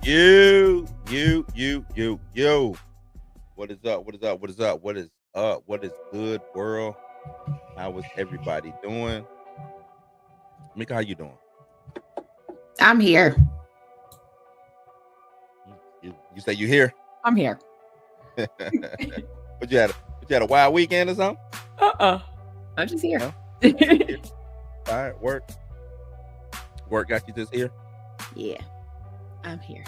You. What is up? What is up? What is up? What is up? What is good, world? How is everybody doing? Mika, how you doing? I'm here. You say you here? I'm here. But you had a wild weekend or something? I'm just here. No? All right, work got you just here? Yeah, I'm here.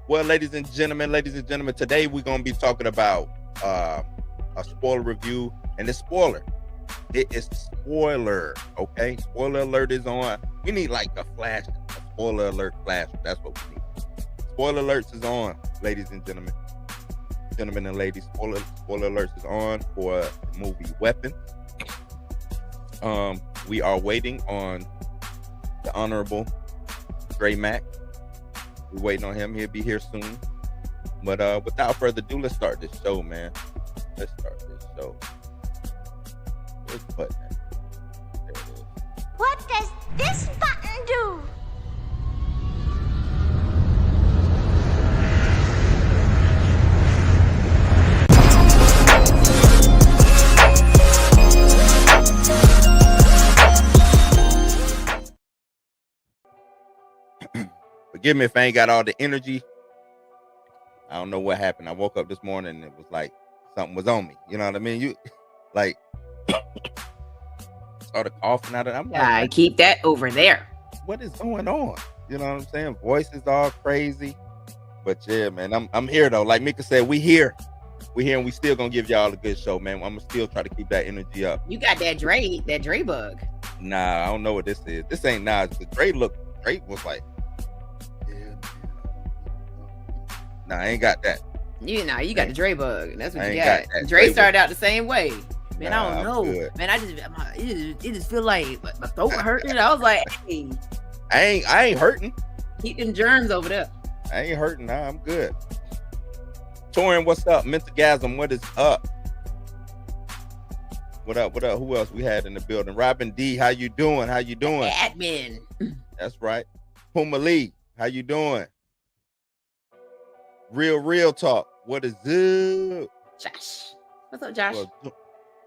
Well, ladies and gentlemen, today we're gonna be talking about a spoiler review, and the spoiler. It is spoiler, okay? Spoiler alert is on. We need like a flash, a spoiler alert flash. That's what we need. Spoiler alerts is on, ladies and gentlemen. Gentlemen and ladies, spoiler alerts is on for the movie Weapons. We are waiting on the Honorable Dre Mack. We're waiting on him. He'll be here soon. But without further ado, let's start this show, man. Let's start this show. Where's the button at? There it is. What does this button do? Forgive me if I ain't got all the energy. I don't know what happened. I woke up this morning and it was like something was on me. You know what I mean? You like started coughing out of it. I'm like, I keep that over there. what is going on? You know what I'm saying? Voice is all crazy. But yeah, man, I'm here though. Like Mika said, we here. We here and we still gonna give y'all a good show, man. I'm gonna still try to keep that energy up. You got that Dre bug. Nah, I don't know what this is. This ain't Nas. The Dre was like, yeah, nah, I ain't got that. You got the Dre bug. That's what I you ain't got. got that Dre Dre started bug. out the same way. Man, Nah, I I'm don't know. good. Man, it just feel like my throat hurting. I was like, hey, I ain't hurting. keep them germs over there. I ain't hurting. Nah, I'm good. Torin, what's up? Mentalgasm, what is up? What up? What up? Who else we had in the building? Robin D, how you doing? How you doing? Admin. That's right. Puma Lee, how you doing? Real talk. What is up? Josh. What's up, Josh? Well,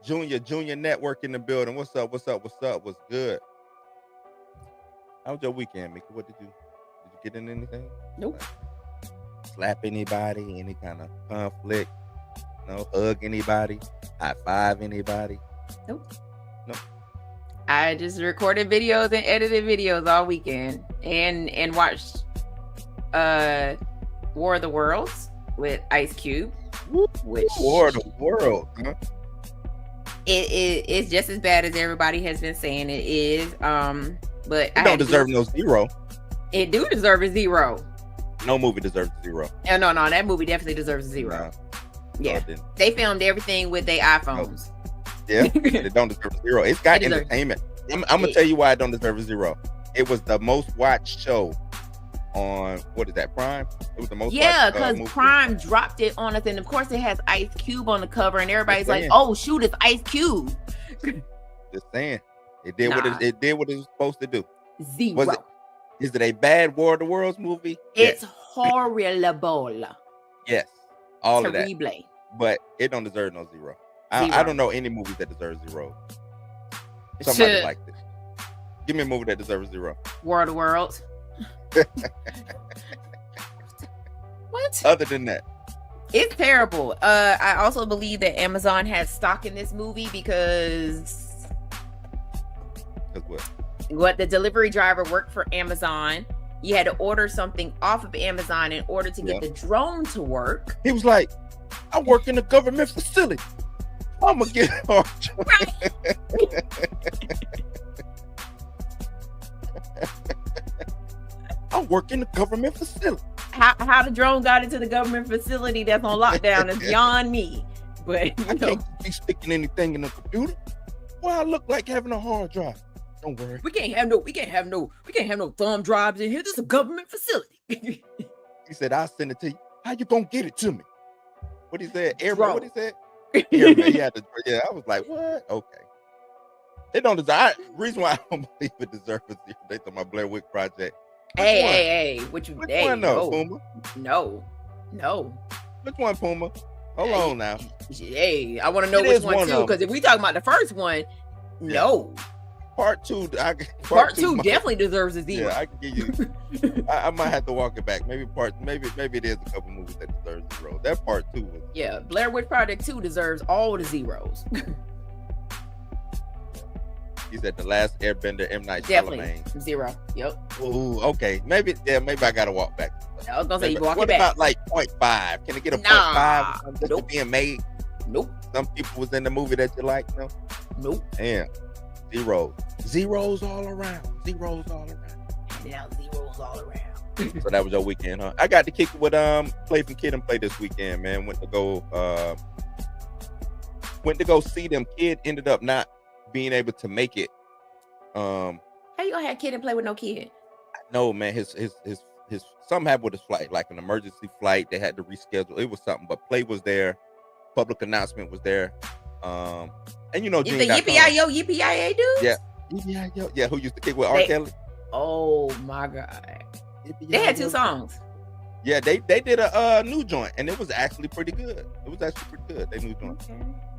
Junior Network in the building. What's up? What's good? How was your weekend, Mika? Did you get in anything? Nope. Like, slap anybody, any kind of conflict, hug anybody, high five anybody? Nope. Nope. I just recorded videos and edited videos all weekend and watched War of the Worlds with Ice Cube. Which War of the World, huh? It's just as bad as everybody has been saying it is. But It don't deserve no zero. It do deserve a 0. No movie deserves a 0. No, that movie definitely deserves a 0. Nah, Yeah, no, it didn't. they filmed everything with their iPhones. Yeah, it don't deserve a 0. It's got It deserves- entertainment. I'm gonna tell you why it don't deserve a 0. It was the most watched show on, what is that, Prime? It was the most Yeah, watched because movie. Prime dropped it on us, and of course it has Ice Cube on the cover, and everybody's like, saying. "Oh shoot, it's Ice Cube." Just saying, it did what Nah. it did what it was supposed to do. 0. Was it? Is it a bad War of the Worlds movie? It's horrible. Yes, all of that. Terrible. But it don't deserve no 0. I 0. don't know any movies that deserve 0. Somebody like this. Give me a movie that deserves 0. War of the Worlds. What? Other than that, It's terrible. I also believe that Amazon has stock in this movie because what the delivery driver worked for Amazon. You had to order something off of Amazon in order to get the drone to work. he was like, I work in a government facility. I'm gonna get hard. I work in a government facility. How the drone got into the government facility that's on lockdown is beyond me. But I can't be sticking anything in the computer. Well, I look like having a hard drive. Don't worry. we can't have no thumb drives in here. This is a government facility. He said, I'll send it to you. How you gonna get it to me? What he said? Drone. What he said? Airman. He had to, yeah, I was like, what? Okay. They don't deserve. Reason why I don't believe it deserves a 0. They talking about Blair Witch Project. Hey, what you? Which Hey, one though, Puma? No. Which one, Puma? Hold on now. Hey, I want to know It which is one one too. of Because if we talking about the first one, no. Part two. Part two definitely deserves a 0. Yeah, I can give you. I might have to walk it back. Maybe it is a couple movies that deserve 0. That part 2 was. Yeah, Blair Witch Project 2 deserves all the 0s. He said The Last Airbender, M. Night Definitely Shyamalan. 0. Yep. Ooh, okay. Maybe I gotta walk back. I was gonna say you walk what it back. about like 0.5? Can it get a 0.5 or something just being made? Nope. Some people was in the movie that you like, no? Nope. Damn. 0. Zeros all around. Zeros all around. Now 0s all around. So that was your weekend, huh? I got to kick it with Play from Kid and Play this weekend, man. Went to go see them. Kid ended up not being able to make it. How you gonna have Kid and Play with no kid? No, man. His something happened with his flight, like an emergency flight. They had to reschedule. It was something, but Play was there. Public announcement was there. And you know, the Yippee-Yi-Yo, Yippee-Yi-Yo dudes? Yeah. Yippee-Yi-Yo. Yeah, who used to kick with R. Kelly? Oh my God. They had 2 songs. Yeah, they did a new joint, and it was actually pretty good. They new joint. Okay.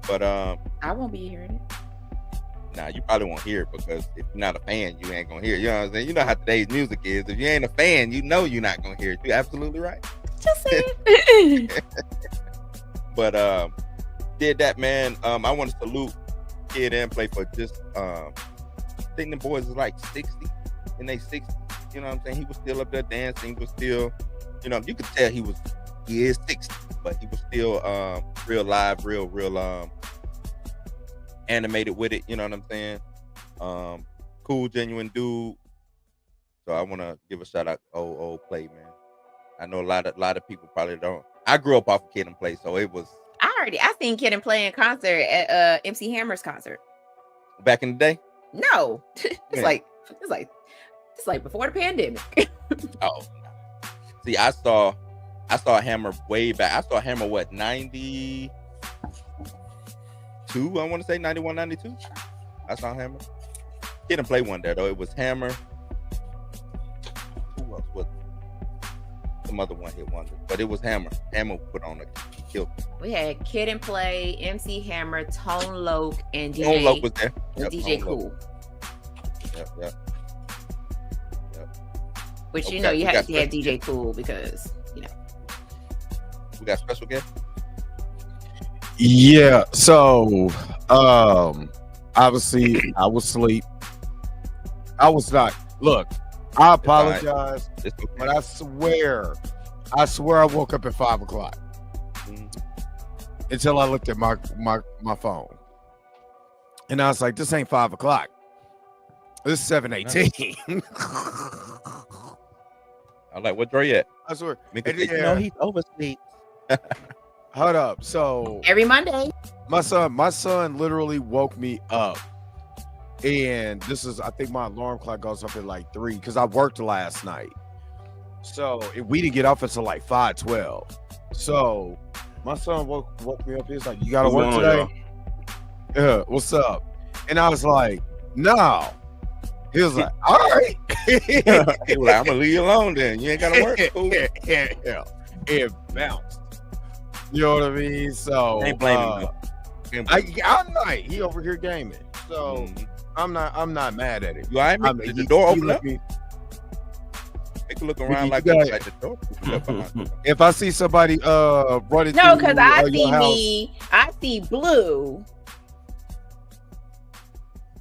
But I won't be hearing it. Nah, you probably won't hear it because if you're not a fan, you ain't gonna hear it. You know what I'm saying? You know how today's music is. If you ain't a fan, you know you're not gonna hear it. You're absolutely right. Just saying. But did that, man. I want to salute Kid and Play for just I think the boys is like 60 in they 60s. You know what I'm saying? He was still up there dancing. He was still, you know, you could tell he is 60, but he was still real live, real animated with it. You know what I'm saying? Cool, genuine dude. So I want to give a shout out to old Play, man. I know a lot of people probably don't. I grew up off of Kid and Play, so it was. I seen Kid and Play in concert at MC Hammer's concert. Back in the day? No. It's like before the pandemic. Oh. See, I saw Hammer way back. I saw Hammer 92? I want to say 91, 92. I saw Hammer. Kid and Play one there though. It was Hammer. Who else was it? Some other one hit wonder, but it was Hammer. Hammer put on a kill. We had Kid and Play, MC Hammer, Tone Loc, and DJ. Tone Loc was there. And DJ Cool. Yep. Which you know you have to have DJ Cool because you know. We got special guest. Yeah. So, obviously, I was asleep. I was not. Look, I apologize, but I swear, I woke up at 5 o'clock until I looked at my phone, and I was like, "This ain't 5 o'clock. This is 7:18." I'm like, "What Dre at?" I swear. No, he's oversleep. Hold up. So every Monday, my son literally woke me up, and I think my alarm clock goes off at like 3 because I worked last night. So we didn't get off until like 5:12. So my son woke me up. He was like, "You gotta work today?" Yeah. What's up? And I was like, "No." He was like, "All right." He was like, "I'm gonna leave you alone then. You ain't gotta work." Cool. Yeah. It bounced. You know what I mean? So ain't blaming him. I'm not. He over here gaming. So I'm not mad at it. You all right? Did the door open up? Take a look around like the door. If I see somebody running, no, because I see blue.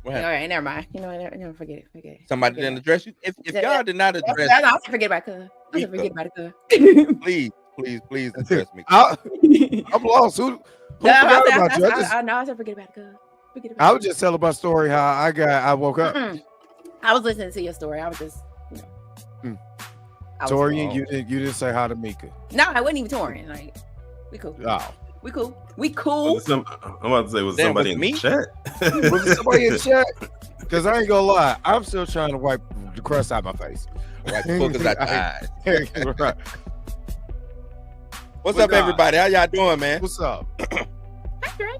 All right, never mind. You know, never forget it. Somebody didn't address you. If y'all did not address, I'll forget about it. Please address me. I'm lost. Who forgot about you? I said forget about it. I was just telling my story how I woke up. I was listening to your story. I was just, Torian, you didn't say hi to Mika. No, I wasn't even Torian. Like, we cool. Oh. We cool. I'm about to say, was somebody in the chat? Was it somebody in the chat? Because I ain't gonna lie, I'm still trying to wipe the crust out of my face. Wipe the boogers out the eyes. Right. What's up, everybody? How y'all doing, man? What's up?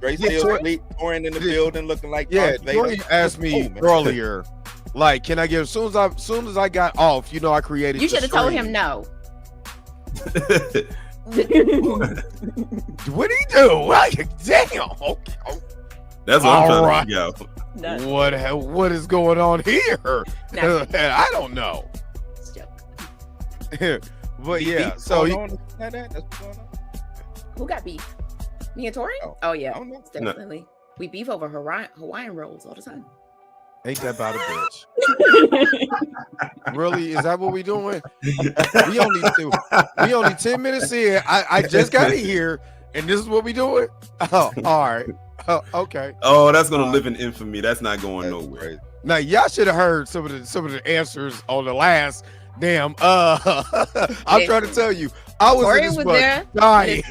Dre still asleep, Torian in the building, looking like Torian asked me earlier Like, can I get as soon as I got off? You know, I created. You should have told him no. What did he do? Like, damn. Okay. That's what I'm trying to figure out. What is going on here? I don't know. But yeah, so who got beef? Me and Tori? Oh yeah, definitely. No. We beef over Hawaiian rolls all the time. Ain't that about a bitch? Really? Is that what we doing? We only 10 minutes in. I just got in here, and this is what we doing. Oh, all right. Okay. Oh, that's gonna live in infamy. That's not going nowhere. Crazy. Now y'all should have heard some of the answers on the last. Damn. I'm trying to tell you, I was there dying.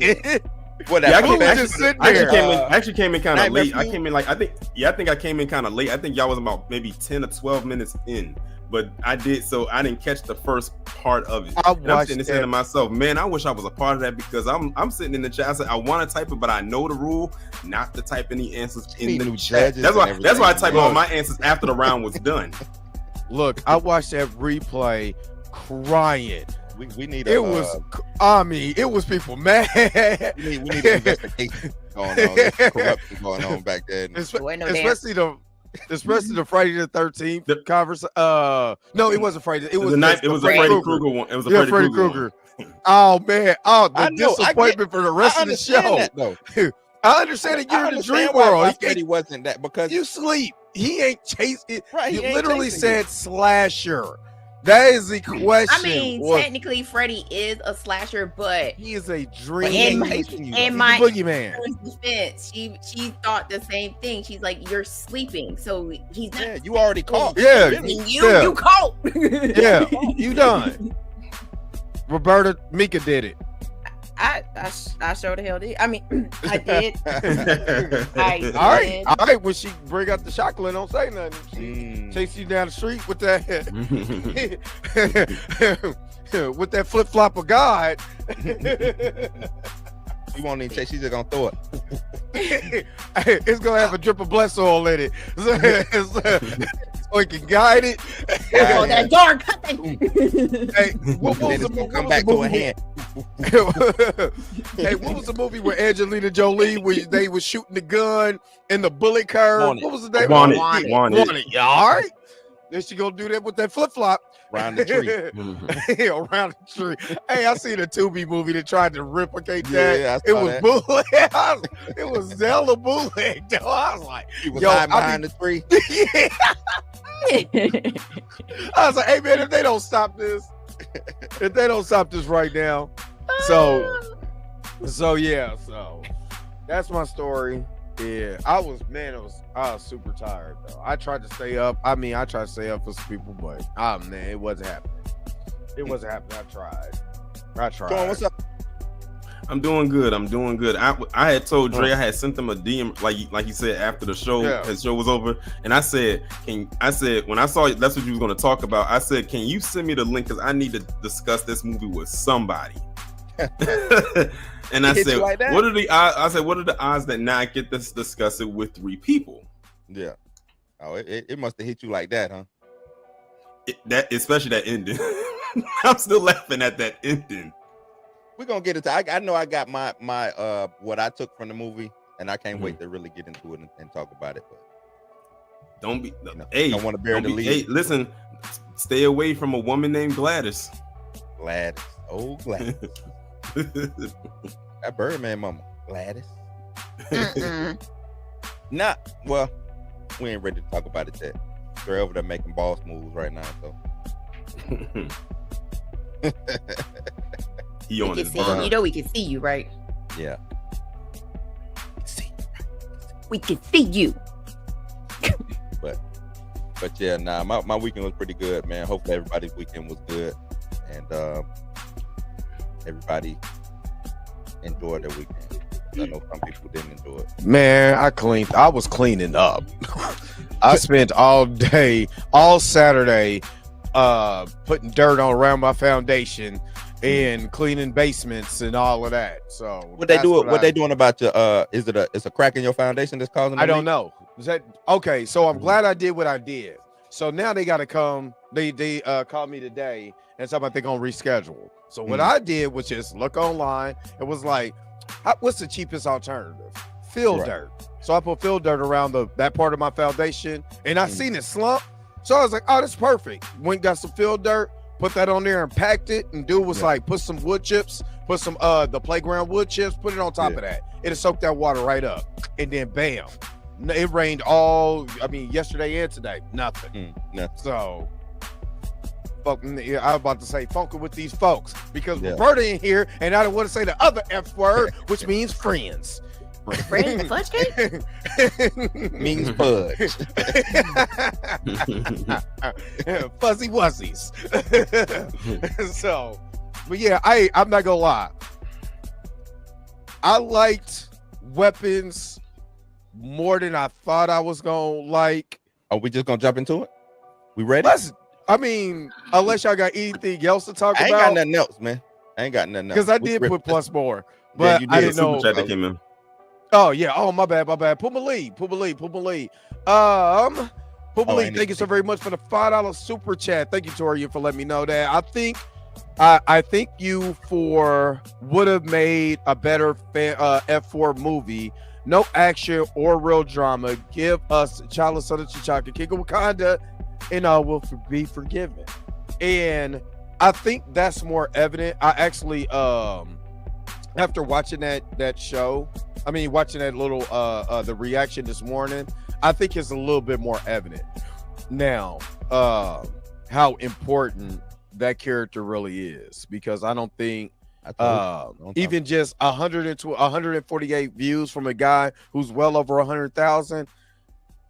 Whatever. I actually came in kind of late. I came in like I think I came in kind of late. I think y'all was about maybe 10 or 12 minutes in. But I didn't catch the first part of it. I'm sitting there saying to myself, man, I wish I was a part of that because I'm sitting in the chat. I said I want to type it, but I know the rule not to type any answers in the chat. That's why I typed all my answers after the round was done. Look, I watched that replay crying. We need it was people mad. We need an investigation going on. There's corruption going on back there. Especially the Friday the 13th conversation. No, it wasn't Friday. It was the Freddy Krueger one. It was a Freddy Krueger. Oh man! Oh, the disappointment for the rest of the show. I understand that you're in the dream world. He wasn't that because you sleep. He ain't chasing. Right, he literally said slasher. That is the question. I mean, technically, Freddy is a slasher, but he is a dream. And my boogeyman. Defense, she thought the same thing. She's like, "You're sleeping, so he's not." Yeah, you already caught. Yeah, you caught. Yeah, you done. Roberta Mika did it. I sure the hell did. I mean, I did. All right. When she bring out the chocolate, don't say nothing. She chase you down the street with that with that flip flop of God. You won't even chase. She's just gonna throw it. It's gonna have a drip of bless oil in it, so he can guide it. Oh, that dark. Hey, what was the movie? Come back to a hand. Hey, what was the movie with Angelina Jolie where they was shooting the gun and the bullet curve? What was the name? Wanted. Yeah, all right. Then she gonna do that with that flip flop. Around the tree. Around the tree. Hey, I seen a Tubi movie that tried to replicate that. Yeah, it was bullet. It was Zelda bullet. I was like, he was hiding behind the tree. I was like, hey man, if they don't stop this right now. So that's my story. Yeah, I was super tired though. I tried to stay up. I tried to stay up for some people, but man, it wasn't happening. I tried. John, what's up? I'm doing good. I had told Dre I had sent him a DM like you said after the show. Yeah. The show was over, and I said when I saw that's what you was going to talk about. I said, can you send me the link because I need to discuss this movie with somebody. And I said, like what are the odds? I said, what are the odds that now I get to discuss it with 3 people? Yeah. Oh, it must have hit you like that, huh? Especially that ending. I'm still laughing at that ending. We're gonna get it. I know I got my what I took from the movie, and I can't wait to really get into it and talk about it. But don't be. Hey, don't want to bear the lead. Hey, listen, stay away from a woman named Gladys. Gladys. Oh, Gladys. That Birdman mama, Gladys. Nah, well, we ain't ready to talk about it yet. They're over there making boss moves right now, so. He on his you know we can see you, right? Yeah. We can see you. But yeah, nah, my weekend was pretty good, man. Hopefully everybody's weekend was good, and everybody enjoyed their weekend. I know some people didn't enjoy it. Man, I was cleaning up. I spent all day, all Saturday, putting dirt on around my foundation and cleaning basements and all of that. So what they doing about your is it a crack in your foundation that's causing? I don't know. Is that okay? So I'm glad I did what I did. So now they got to come. They called me today and talk about they're gonna reschedule. So what I did was just look online. It was like, what's the cheapest alternative? Fill dirt. So I put fill dirt around that part of my foundation, and I seen it slump. So I was like, oh, that's perfect. Went got some fill dirt, put that on there and packed it. And dude was like, put some wood chips, put some the playground wood chips, put it on top of that. It'll soak that water right up. And then bam. It rained yesterday and today. Nothing. Nothing. So I was about to say funky with these folks because Roberta in here, and I don't want to say the other F word, which means friends. Friends, the fudge cake? Means fudge. Fuzzy wuzzies. So, but yeah, I'm not gonna lie. I liked Weapons more than I thought I was gonna like. Are we just gonna jump into it? We ready? Unless y'all got anything else to talk about. I ain't got nothing else, man. I ain't got nothing else. Because I did put plus more, but I didn't know. That came in. Oh yeah. Oh my bad. Puma Lee. Thank you so very much for the $5 super chat. Thank you, Torian, for letting me know that. I think you would have made a better F4 movie. No action or real drama. Give us T'Challa, Son of T'Chaka, King of Wakanda, and I will be forgiven. And I think that's more evident. I actually, after watching that show, watching that little the reaction this morning, I think it's a little bit more evident now how important that character really is, because I don't think even just 148 views from a guy who's well over 100,000.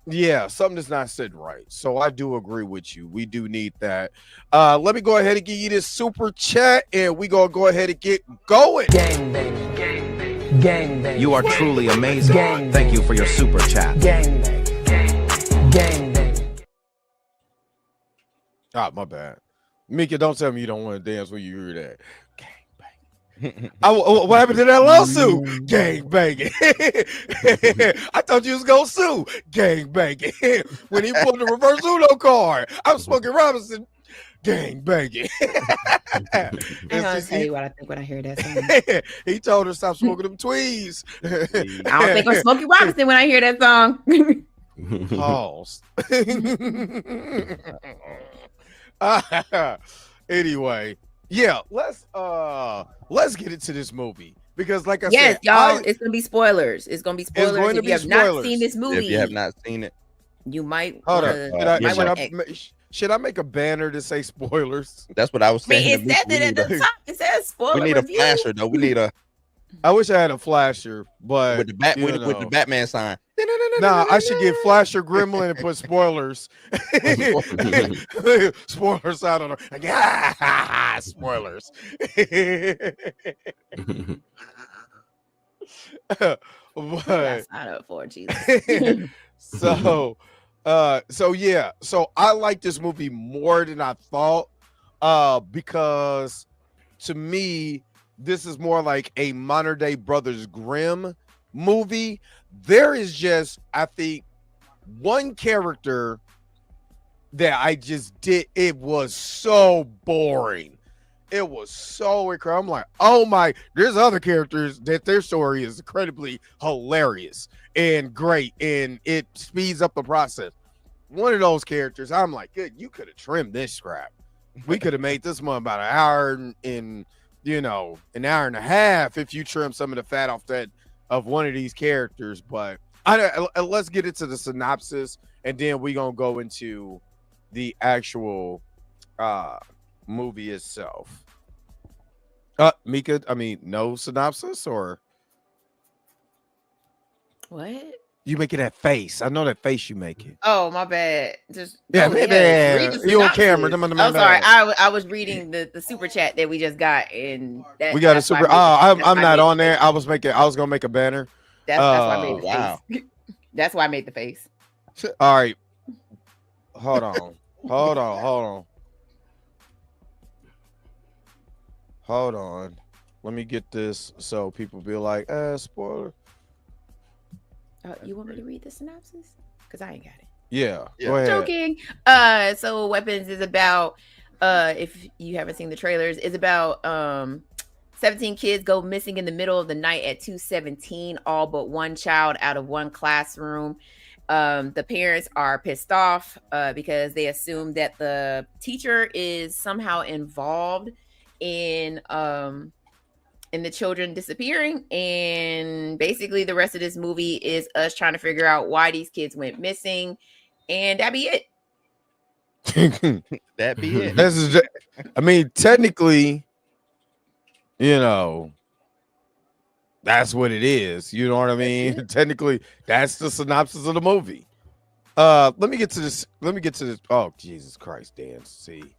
Yeah, something is not sitting right. So I do agree with you. We do need that. Let me go ahead and give you this super chat, and we gonna go ahead and get going. Gang bang, gang bang, gang bang. You are truly amazing. Gang Thank you for your super chat. Gang bang, gang bang. Ah, my bad. Mika, don't tell me you don't want to dance when you hear that. What happened to that lawsuit? Gang banging. I thought you was gonna sue. Gang banging. When he pulled the reverse Uno card, I'm smoking Robinson. Gang banging. I'm gonna tell you what I think when I hear that song. He told her stop smoking them tweeds. I don't think I'm Smokey Robinson when I hear that song. Pause. Anyway. Yeah, let's get into this movie, because like I said, y'all, it's gonna be spoilers. It's gonna be spoilers. If you have not seen this movie, if you have not seen it, you might. Should I make a banner to say spoilers? That's what I was saying. It said that at the top. It says spoiler. We need a flasher though. We need a. I wish I had a flasher, but with the Batman sign. Nah, I should get Flasher Gremlin and put spoilers. Spoilers out on her. Spoilers. That's not up for Jesus. So I like this movie more than I thought, because to me, this is more like a modern day Brothers Grimm movie. There is just, I think, one character that I just did. It was so boring. It was so incredible. I'm like, oh my, there's other characters that their story is incredibly hilarious and great, and it speeds up the process. One of those characters, I'm like, good, you could have trimmed this scrap. We could have made this one about an hour and an hour and a half if you trim some of the fat off of one of these characters. But let's get into the synopsis, and then we're gonna go into the actual movie itself. Mika, no synopsis, or what? You making that face? I know that face you making. Oh, my bad. Just you on camera? I'm sorry. I was reading the super chat that we just got, and we got a super. I'm not on there. I was gonna make a banner. That's why I made the face. That's why I made the face. All right. Hold on. Let me get this so people be like, spoiler. You want me to read the synopsis? Because I ain't got it. Yeah. Yeah. Go ahead. Joking. So Weapons is about if you haven't seen the trailers, is about 17 kids go missing in the middle of the night at 2:17, all but one child out of one classroom. The parents are pissed off because they assume that the teacher is somehow involved in the children disappearing. And basically the rest of this movie is us trying to figure out why these kids went missing, and that'd be it. That be it. This is just, I mean, technically, you know, that's what it is. You know what I mean? Technically, that's the synopsis of the movie. Let me get to this. Oh, Jesus Christ, Dan. See.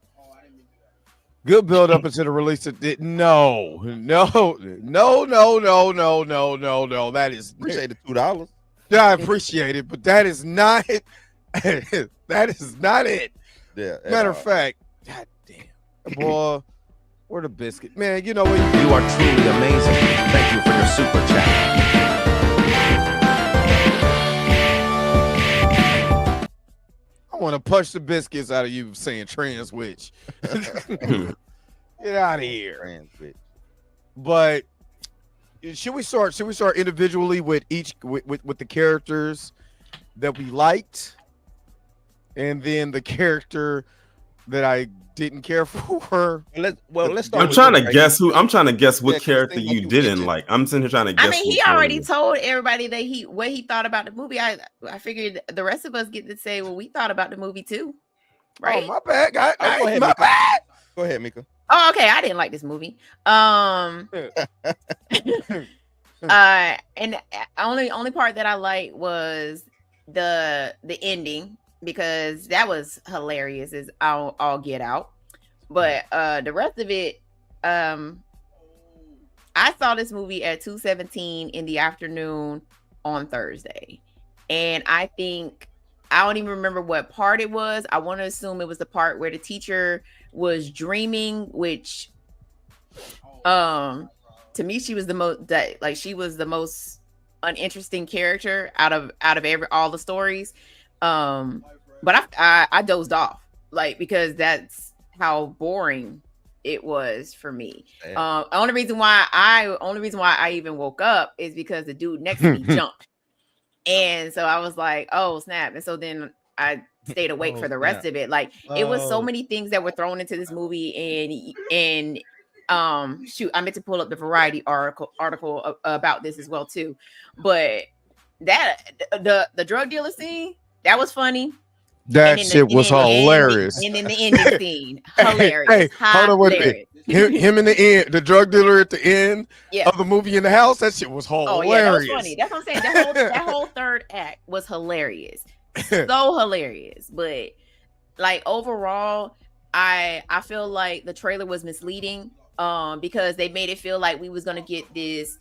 Good build up into the release of it. No. That is Appreciate the $2. I appreciate it, but that is not that is not it. Yeah. Matter of fact, god damn, boy, where the biscuit, man? You know what? You are truly amazing. Thank you for your super chat. I want to punch the biscuits out of you saying trans witch. Get out of here. Trans bitch. But should we start individually with each with the characters that we liked, and then the character that I didn't care for? Let's start. I'm trying to guess what character you didn't like. I'm sitting here trying to guess. I mean, he already told everybody that what he thought about the movie. I figured the rest of us get to say what we thought about the movie too, right? Oh, my bad, guy. Go ahead, My Mika. bad. Go ahead, Mika. Oh, okay. I didn't like this movie. And the only part that I liked was the ending, because that was hilarious as I'll get out. But the rest of it, I saw this movie at 2:17 in the afternoon on Thursday. And I think, I don't even remember what part it was. I want to assume it was the part where the teacher was dreaming, which to me, she was the most uninteresting character out of all the stories. But I dozed off, like, because that's how boring it was for me. Only reason why I even woke up is because the dude next to me jumped. And so I was like, oh snap. And so then I stayed awake for the rest of it. Like, it was so many things that were thrown into this movie, and shoot, I meant to pull up the Variety article about this as well too. But that the drug dealer scene, that was funny. That shit was hilarious. And then the ending scene, hilarious. Hey, hold on, wait a minute. Him in the end, the drug dealer at the end of the movie in the house, that shit was hilarious. Oh yeah, that was funny. That's what I'm saying. That whole third act was hilarious. So hilarious. But like overall, I feel like the trailer was misleading because they made it feel like we was gonna get this,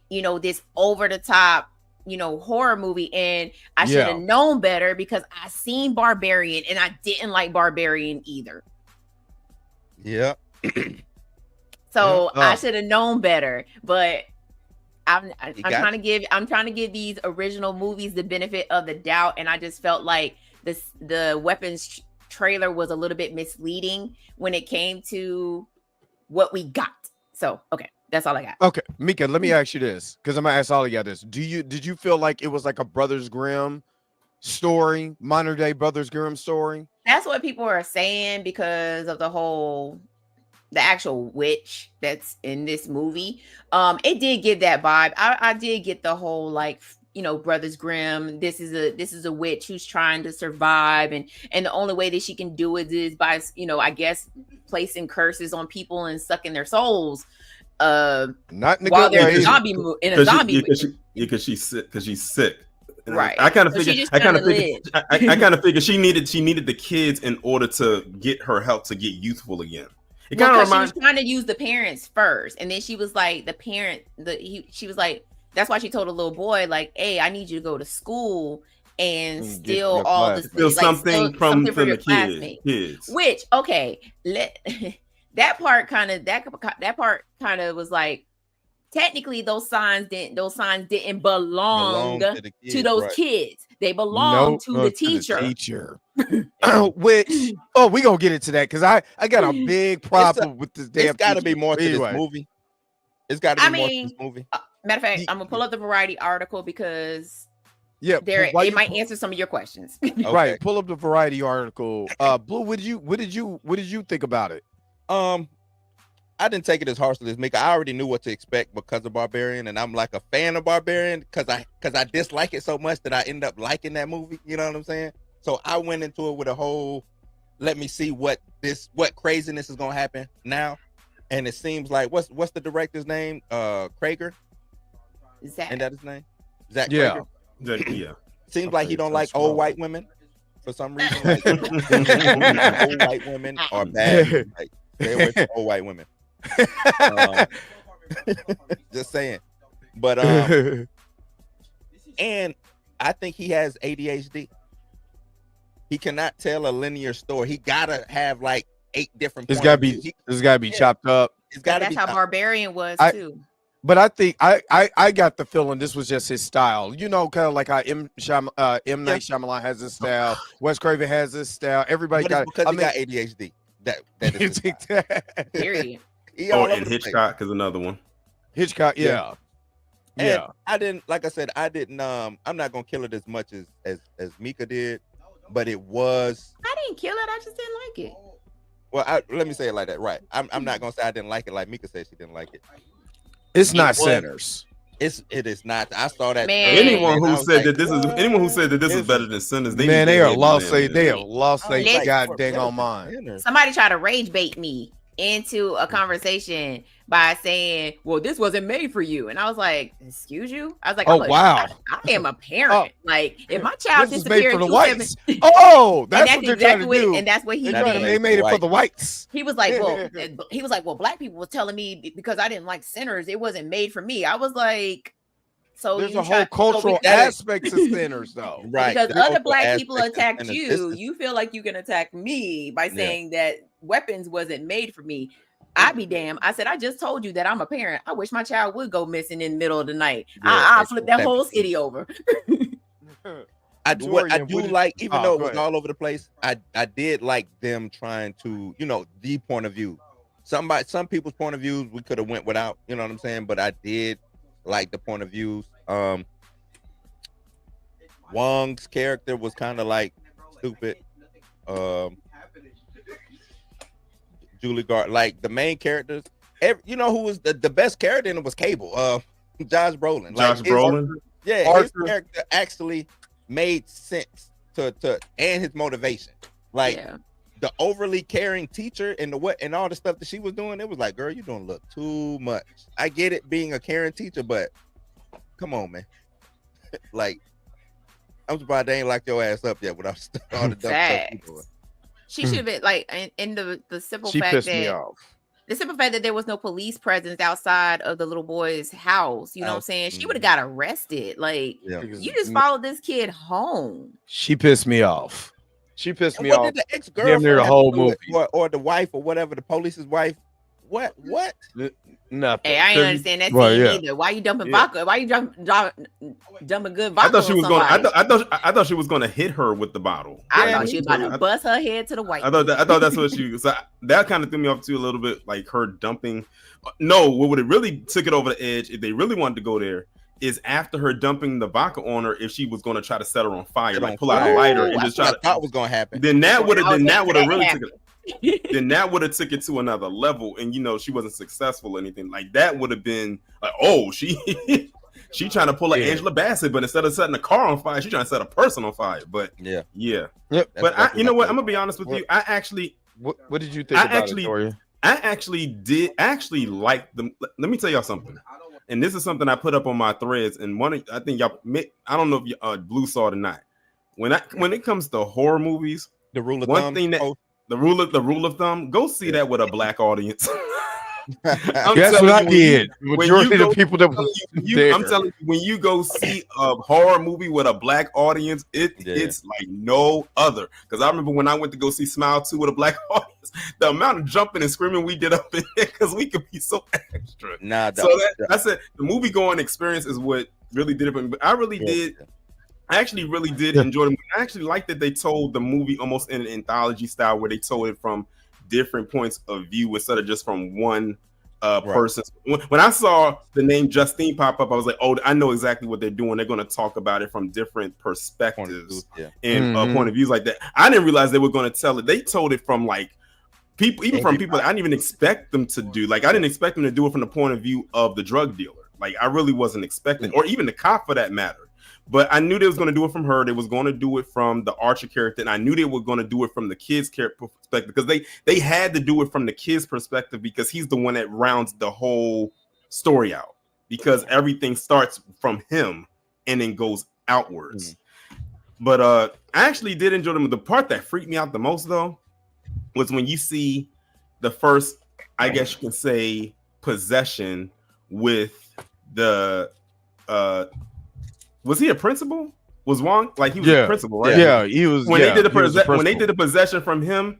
this over the top, horror movie, and I should have known better because I seen Barbarian and I didn't like Barbarian either. Yeah. So I should have known better, but I'm trying to give these original movies the benefit of the doubt, and I just felt like the Weapons trailer was a little bit misleading when it came to what we got. So okay, that's all I got. Okay, Mika, let me ask you this, because I'm gonna ask all of y'all this. Did you feel like it was like a Brothers Grimm story, modern day Brothers Grimm story? That's what people are saying because of the actual witch that's in this movie. It did give that vibe. I did get the whole, like, Brothers Grimm. This is a witch who's trying to survive, and the only way that she can do it is by, I guess, placing curses on people and sucking their souls. Not in the while good they're way. in a zombie. Because she's sick. Right. I kind of figured she needed the kids in order to get her health to get youthful again. It kind of reminds. She was trying to use the parents first, and then she was like, she was like, that's why she told a little boy, like, hey, I need you to go to school and steal all this, steal something from the kids. Which, okay, that part kind of was like, technically those signs didn't belong to the kids, to those right. kids. They belong to the teacher. Which we gonna get into that because I got a big problem with this damn. It's got to be more to anyway. this movie. It's got to be more to this movie. Matter of fact, I'm gonna pull up the Variety article because yeah, it might answer some of your questions. Okay. Right, pull up the Variety article. Blue, what did you think about it? I didn't take it as harshly as Mika. I already knew what to expect because of Barbarian, and I'm like a fan of Barbarian because I dislike it so much that I end up liking that movie. You know what I'm saying? So I went into it with a whole, let me see what craziness is gonna happen now. And it seems like what's the director's name? Krager. Zach. And that his name? Zach Yeah. Krager. Yeah. Seems like he don't like old white women for some reason. Like, old white women are bad. Like, stay away from old white women. Just saying. But and I think he has ADHD. He cannot tell a linear story. He gotta have like 8 different. It's gotta be chopped up. It's gotta That's be how Barbarian was too. But I think I got the feeling this was just his style. You know, kind of like how M. Night Shyamalan has his style. Wes Craven has his style. Everybody got because he got ADHD. That is his style. Period. And Hitchcock is another one. Hitchcock, yeah. And I didn't, like I said, I'm not gonna kill it as much as Mika did, but it was. I didn't kill it. I just didn't like it. Well, let me say it like that, right? I'm not gonna say I didn't like it like Mika said she didn't like it. It's not Sinners. It is not. I saw that. Anyone who said that this is better than Sinners, they are lost. They have lost their goddamn on mind. Somebody tried to rage bait me into a conversation by saying, well, this wasn't made for you. And I was like, excuse you? I was like, I am a parent. Like, if my child disappeared for the whites. That's what they're trying to do. And that's what he did. They made it for the whites. He was like, well, black people were telling me because I didn't like Sinners, it wasn't made for me. I was like, so there's a whole cultural aspect to Sinners, though. Right. Because other black people attacked you, you feel like you can attack me by saying that weapons wasn't made for me. I'd be damned. I said, I just told you that I'm a parent. I wish my child would go missing in the middle of the night. I'll flip that whole city over. I do like, even though it was all over the place, I did like them trying to, the point of view. Some people's point of views we could have went without, you know what I'm saying? But I did like the point of views. Wong's character was kind of like stupid. Julie Gard, like the main characters, who was the best character in it was Cable, Josh Brolin. His character actually made sense to and his motivation. Like the overly caring teacher and and all the stuff that she was doing, it was like, girl, you don't look too much. I get it being a caring teacher, but come on, man. Like, I'm surprised they ain't locked your ass up yet without all the dumb stuff you doing. She should have been like in the simple fact pissed that me off. The simple fact that there was no police presence outside of the little boy's house. You know what I'm saying? She would have got arrested. Like you just followed this kid home. She pissed me off. She pissed me off. What did the ex-girlfriend the whole movie, or the wife or whatever, the police's wife? What? Nothing. Hey, I ain't understand that scene either. Why you dumping vodka? Why you dumping good vodka? I thought she was gonna hit her with the bottle. I thought she was about to bust her head to the white. I thought that's what she was. So that kind of threw me off too a little bit, like her dumping. No, what would it really took it over the edge? If they really wanted to go there, is after her dumping the vodka on her, if she was going to try to set her on fire, like pull out a lighter and just try to. Thought was going to happen. Then that would have really took it. Then that would have took it to another level, and she wasn't successful or anything. Like that would have been like, oh, she trying to pull an Angela Bassett, but instead of setting a car on fire, she trying to set a person on fire. But Yep. But you know what? I'm gonna be honest with you. I actually. What did you think about it, Toria? I actually like them. Let me tell y'all something. And this is something I put up on my threads. And I think y'all. I don't know if Blue saw it or not. When it comes to horror movies, the rule of thumb. The rule of thumb, go see that with a black audience. That's what I did. Majority of the people that I'm telling you, when you go see a horror movie with a black audience, it's like no other. Because I remember when I went to go see Smile 2 with a black audience. the amount of jumping and screaming we did up in there because we could be so extra. Nah, so that's it. The movie going experience is what really did it for me. But I actually really did enjoy the movie. I actually liked that they told the movie almost in an anthology style where they told it from different points of view instead of just from one person. When I saw the name Justine pop up, I was like, oh, I know exactly what they're doing. They're going to talk about it from different perspectives and point of views like that. I didn't realize they were going to tell it. They told it from like people, even from people that I didn't even expect them to do. Like I didn't expect them to do it from the point of view of the drug dealer. Like I really wasn't expecting, or even the cop for that matter. But I knew they was going to do it from her. They was going to do it from the Archer character, and I knew they were going to do it from the kid's perspective because they had to do it from the kid's perspective because he's the one that rounds the whole story out because everything starts from him and then goes outwards. But I actually did enjoy them. The part that freaked me out the most though was when you see the first, I guess you can say, possession with the was he a principal? Was Wong like he was a principal, right? Yeah, he was. When they did the possession from him,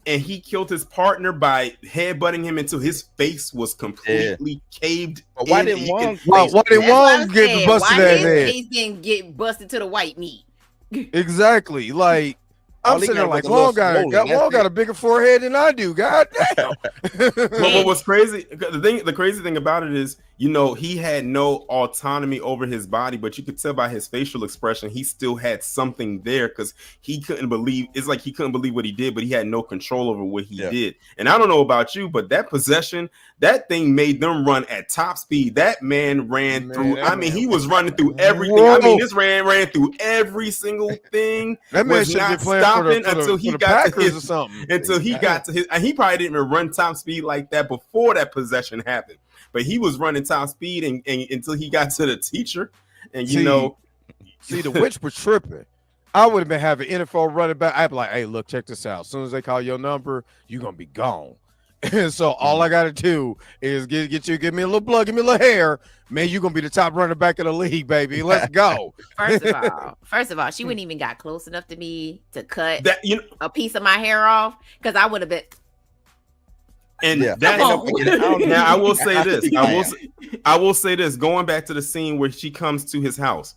and he killed his partner by headbutting him until his face was completely caved. But why didn't Wong? Why did Wong get busted at head? He didn't get busted to the white meat. Exactly. Like I'm sitting there like Wong got a bigger forehead than I do. God damn. But what was crazy? The crazy thing about it is, you know, he had no autonomy over his body, but you could tell by his facial expression he still had something there because he couldn't believe. It's like he couldn't believe what he did, but he had no control over what he did. And I don't know about you, but that possession, that thing made them run at top speed. That man ran through. I mean, he was running through everything. Whoa. I mean, this ran through every single thing. That man should not stopping until he got to his or something. Until he got to his, and he probably didn't even run top speed like that before that possession happened. But he was running top speed and until he got to the teacher. And the witch was tripping. I would have been having NFL running back. I'd be like, hey, look, check this out. As soon as they call your number, you're gonna be gone. And so all I gotta do is give me a little blood, give me a little hair. Man, you're gonna be the top running back of the league, baby. Let's go. First of all, she wouldn't even got close enough to me to cut a piece of my hair off because I would have been. And now I will say this. I will say this. Going back to the scene where she comes to his house,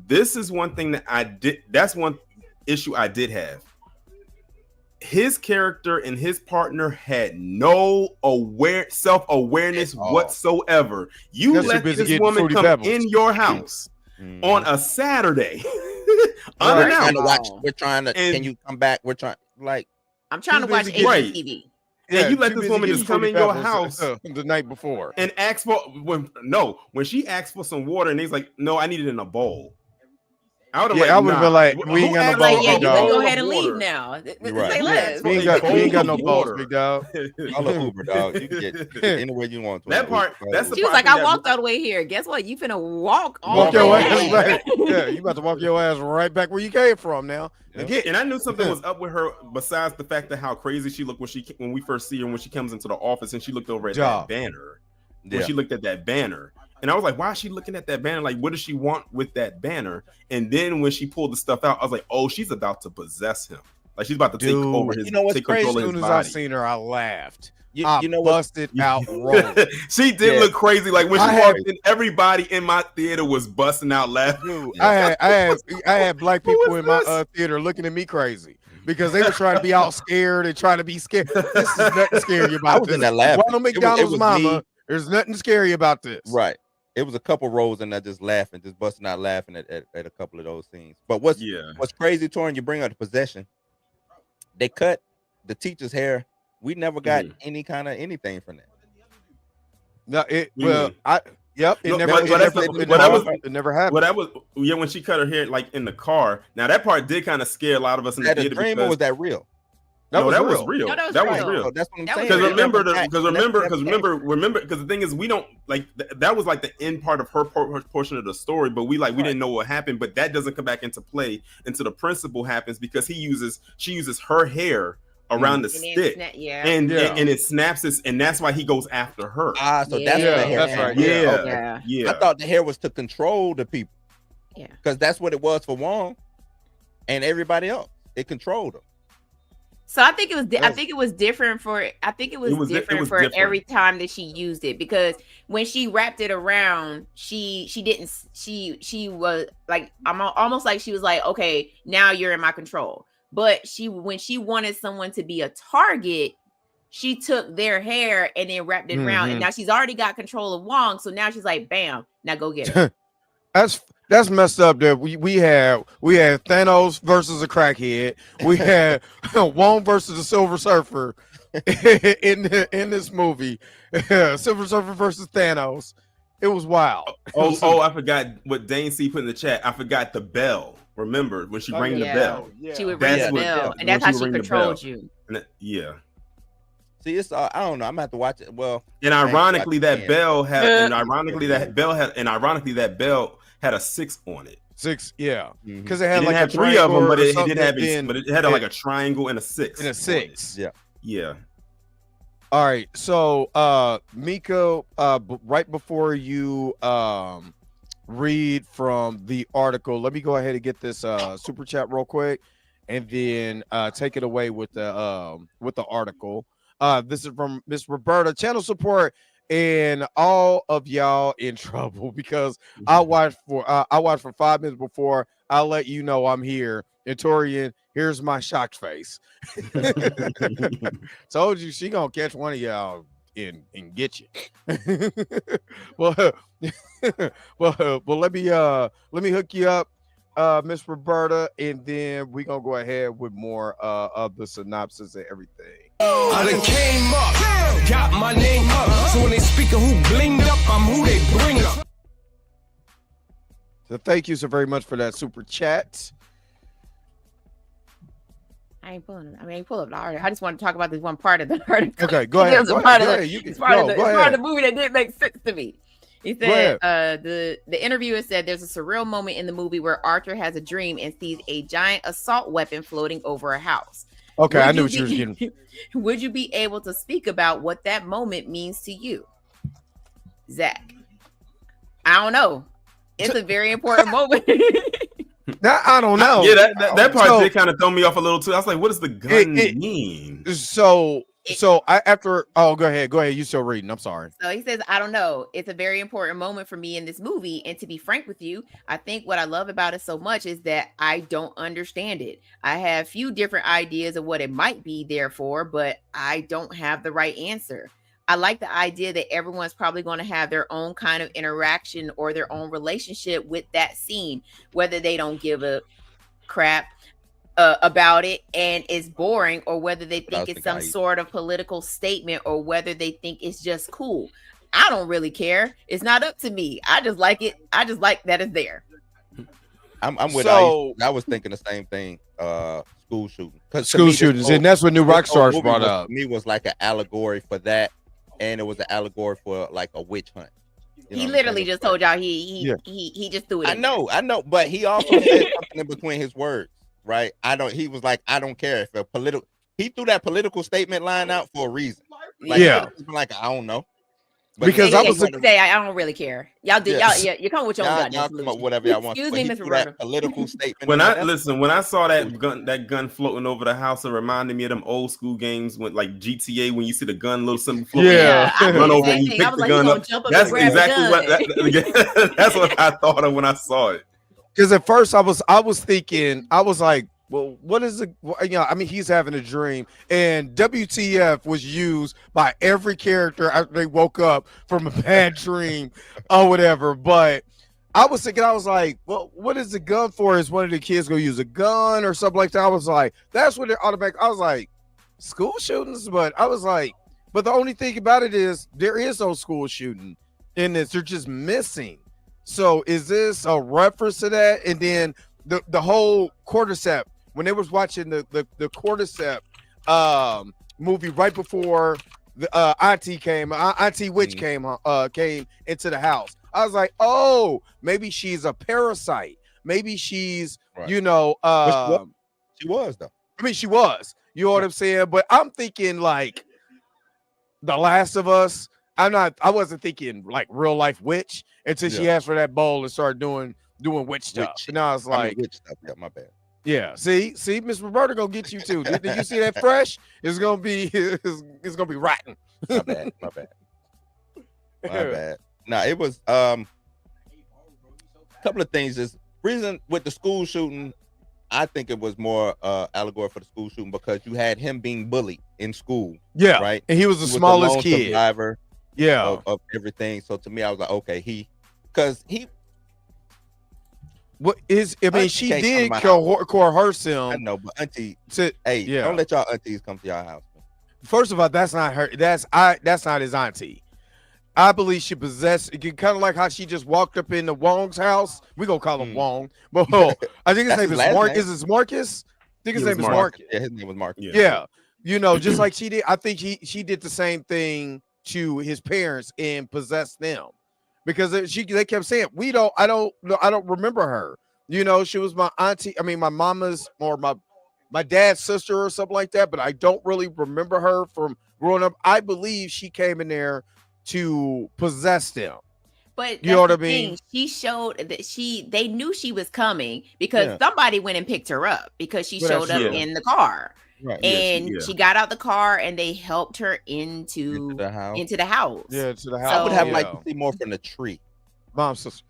this is one thing that I did. That's one issue I did have. His character and his partner had no self-awareness whatsoever. You let this woman come in your house on a Saturday. Unannounced. We're trying to. Can you come back? We're trying. Like I'm trying to watch HGTV. Yeah, you let this woman just come in your house the night before and ask for when she asked for some water and he's like, no, I need it in a bowl. I would have been like, we ain't got no bowl. Yeah, you can go ahead and leave now. Right. We ain't got no balls, big dog. I'll Uber, dog. You can get anywhere you want. That part. That's she was like, I walked all the way here. Guess what? You finna walk your ass back. Yeah, you about to walk your ass right back where you came from now. And I knew something was up with her besides the fact that how crazy she looked when we first see her when she comes into the office and she looked over at that banner. When she looked at that banner. And I was like, why is she looking at that banner? Like, what does she want with that banner? And then when she pulled the stuff out, I was like, oh, she's about to possess him. Like, she's about to take over his, take control of his body. As soon as I seen her, I laughed. You know, busted out wrong. She did look crazy. Like when she walked in, everybody in my theater was busting out laughing. Dude, I had black people in my theater looking at me crazy because they were trying to be all scared and trying to be scared. This is nothing scary about I was this. in that laughing. Ronald McDonald's mama. There's nothing scary about this. Right. It was a couple rows in there just laughing, just busting out laughing at a couple of those scenes. But what's crazy, Torrin, you bring up the possession. They cut the teacher's hair. We never got any kind of anything from that. No, it never happened. When she cut her hair like in the car. Now that part did kind of scare a lot of us in the theater. Dream, or was that real? That was real. No, that was real. Oh, that's what I'm saying. Because the thing is, we don't like that was like the end part of her portion of the story, but we didn't know what happened. But that doesn't come back into play until the principal happens because she uses her hair around the stick, and it snaps it, and that's why he goes after her. So that's the hair. That's right. Yeah. I thought the hair was to control the people. Yeah, because that's what it was for Wong and everybody else. It controlled them. So I think it was. I think it was different for. I think it was different for every time that she used it, because when she wrapped it around, she didn't. She was like, I'm almost like she was like, okay, now you're in my control. But when she wanted someone to be a target, she took their hair and then wrapped it around, and now she's already got control of Wong. So now she's like, bam, now go get it. That's messed up. There we had Thanos versus a crackhead. We had Wong versus the Silver Surfer in this movie. Silver Surfer versus Thanos. It was wild. I forgot what Dane C put in the chat. I forgot the bell. Remember when she rang the bell? She would ring the bell, and that's how she controlled you. Yeah. See, it's I don't know. I'm gonna have to watch it. Well, and ironically, that bell had a 6 on it. 6, yeah, because it had like had 3 of them, but it didn't have but it had like a triangle and a 6. And a 6, yeah. All right, so Miko, right before you read from the article, let me go ahead and get this super chat real quick, and then take it away with the article. This is from Miss Roberta, channel support, and all of y'all in trouble because I watched for 5 minutes before I let you know I'm here. And Torian, here's my shocked face. Told you she gonna catch one of y'all and get you. well, let me hook you up, Miss Roberta, and then we gonna go ahead with more of the synopsis and everything. I done came up, got my name up, so when they speak of who blinged up, I'm who they bring up. So thank you so very much for that super chat. I ain't pulling up the article. I just want to talk about this one part of the article. Okay, go ahead. It's part of the movie that didn't make sense to me. He said the interviewer said there's a surreal moment in the movie where Archer has a dream and sees a giant assault weapon floating over a house. Okay, I knew what you were getting. Would you be able to speak about what that moment means to you, Zach? I don't know. It's a very important moment. I don't know. Yeah, that part did kind of throw me off a little too. I was like, what does the gun mean? So go ahead. You still reading. I'm sorry. So he says, I don't know. It's a very important moment for me in this movie. And to be frank with you, I think what I love about it so much is that I don't understand it. I have a few different ideas of what it might be there for, but I don't have the right answer. I like the idea that everyone's probably going to have their own kind of interaction or their own relationship with that scene, whether they don't give a crap about it and it's boring, or whether they think it's some sort of political statement, or whether they think it's just cool. I don't really care. It's not up to me. I just like it. I just like that it's there. I'm with you. I was thinking the same thing. School shooting. School shootings, and that's what New Rockstars brought up. To me, was like an allegory for that, and it was an allegory for like a witch hunt. He literally just told y'all he just threw it. I know, but he also said something in between his words. Right, he was like, I don't care if a political. He threw that political statement line out for a reason. Like, like I don't know, because I was say I don't really care. Y'all do you come with your own y'all come up whatever y'all want. Excuse me, Mr. Roberta. Political statement. When I saw that gun floating over the house, it reminded me of them old school games when like GTA, when you see the gun little something floating. Run over and you pick the gun up. That's exactly what that's what I thought of when I saw it. Because at first I was thinking, I was like, well, what is it? I mean, he's having a dream, and WTF was used by every character after they woke up from a bad dream or whatever. But I was thinking, I was like, well, what is the gun for? Is one of the kids gonna use a gun or something like that? I was like, that's what they're automatic. I was like, school shootings, but I was like, but the only thing about it is there is no school shooting in this. They're just missing. So is this a reference to that? And then the whole Cordyceps, when they was watching the Cordyceps movie right before the Auntie Witch came into the house, I was like, oh, maybe she's a parasite. Maybe she's, she was though. I mean, she was. You know what I'm saying? But I'm thinking like The Last of Us. I wasn't thinking like real life witch until she asked for that bowl and started doing witch stuff. And I was like, witch stuff. Yeah, my bad. Yeah, see, Miss Roberta gonna get you too. Did you see that fresh? It's gonna be rotten. My bad. My bad. Nah, it was a couple of things. Is reason with the school shooting, I think it was more allegory for the school shooting because you had him being bullied in school. Yeah, right. And he was the smallest kid. Survivor. Yeah, of everything. So to me, I was like, okay, because he. What is? I mean, she did coerce him. I know, but auntie, hey, don't let y'all aunties come to your house. Man. First of all, that's not her. That's not his auntie. I believe she possessed. Kind of like how she just walked up into Wong's house. We gonna call him Wong, but I think his name is Mark. Is this Marcus? I think his name is Marcus. Yeah, his name was Marcus. Yeah, just like she did. I think she did the same thing to his parents and possessed them. Because they kept saying I don't remember her. She was my auntie. I mean, my mama's or my dad's sister or something like that. But I don't really remember her from growing up. I believe she came in there to possess them. But you know what I mean? She showed that they knew she was coming because somebody went and picked her up because she showed up in the car. Right. And she got out the car and they helped her into the house. Yeah, to the house. So, I would have liked to see more from the tree. Mom, sister.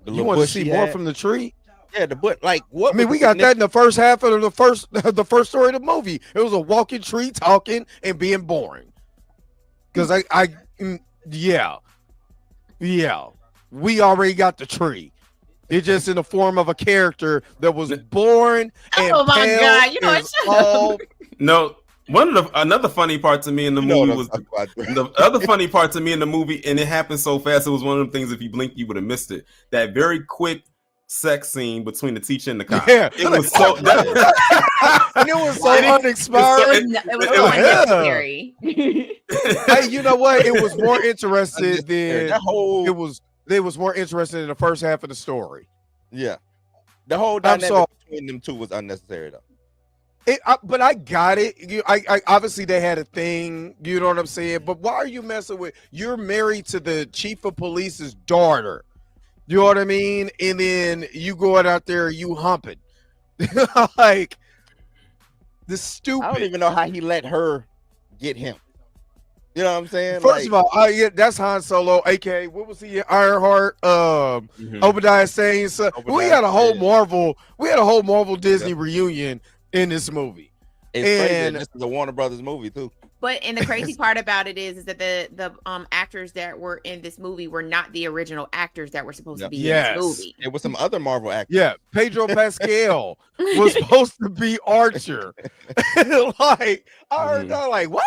You want to see more from the tree? Yeah, the butt. Like what? I mean, we got that in the first half of the first story of the movie. It was a walking tree talking and being boring. Because we already got the tree. It's just in the form of a character that was born. And oh my god! You know what? No, another funny part to me in the movie was the other funny part to me in the movie, and it happened so fast. It was one of them things. If you blink, you would have missed it. That very quick sex scene between the teacher and the cop. Yeah, it was so. And it was so uninspired. It was so unnecessary. Hey, you know what? It was more interested than They was more interested in the first half of the story. Yeah, the whole dynamic between them two was unnecessary though. But I got it. I obviously they had a thing. You know what I'm saying? But why are you messing with? You're married to the chief of police's daughter. You know what I mean? And then you going out there, you humping, like the stupid. I don't even know how he let her get him. You know what I'm saying? First of all, that's Han Solo, aka what was he? Ironheart, Obadiah Stane. So we had a whole Marvel Disney reunion in this movie. It's crazy. This is a Warner Brothers movie too. And the crazy part about it is that the actors that were in this movie were not the original actors that were supposed to be in this movie. It was some other Marvel actors. Yeah, Pedro Pascal was supposed to be Archer. Like I heard that, like what?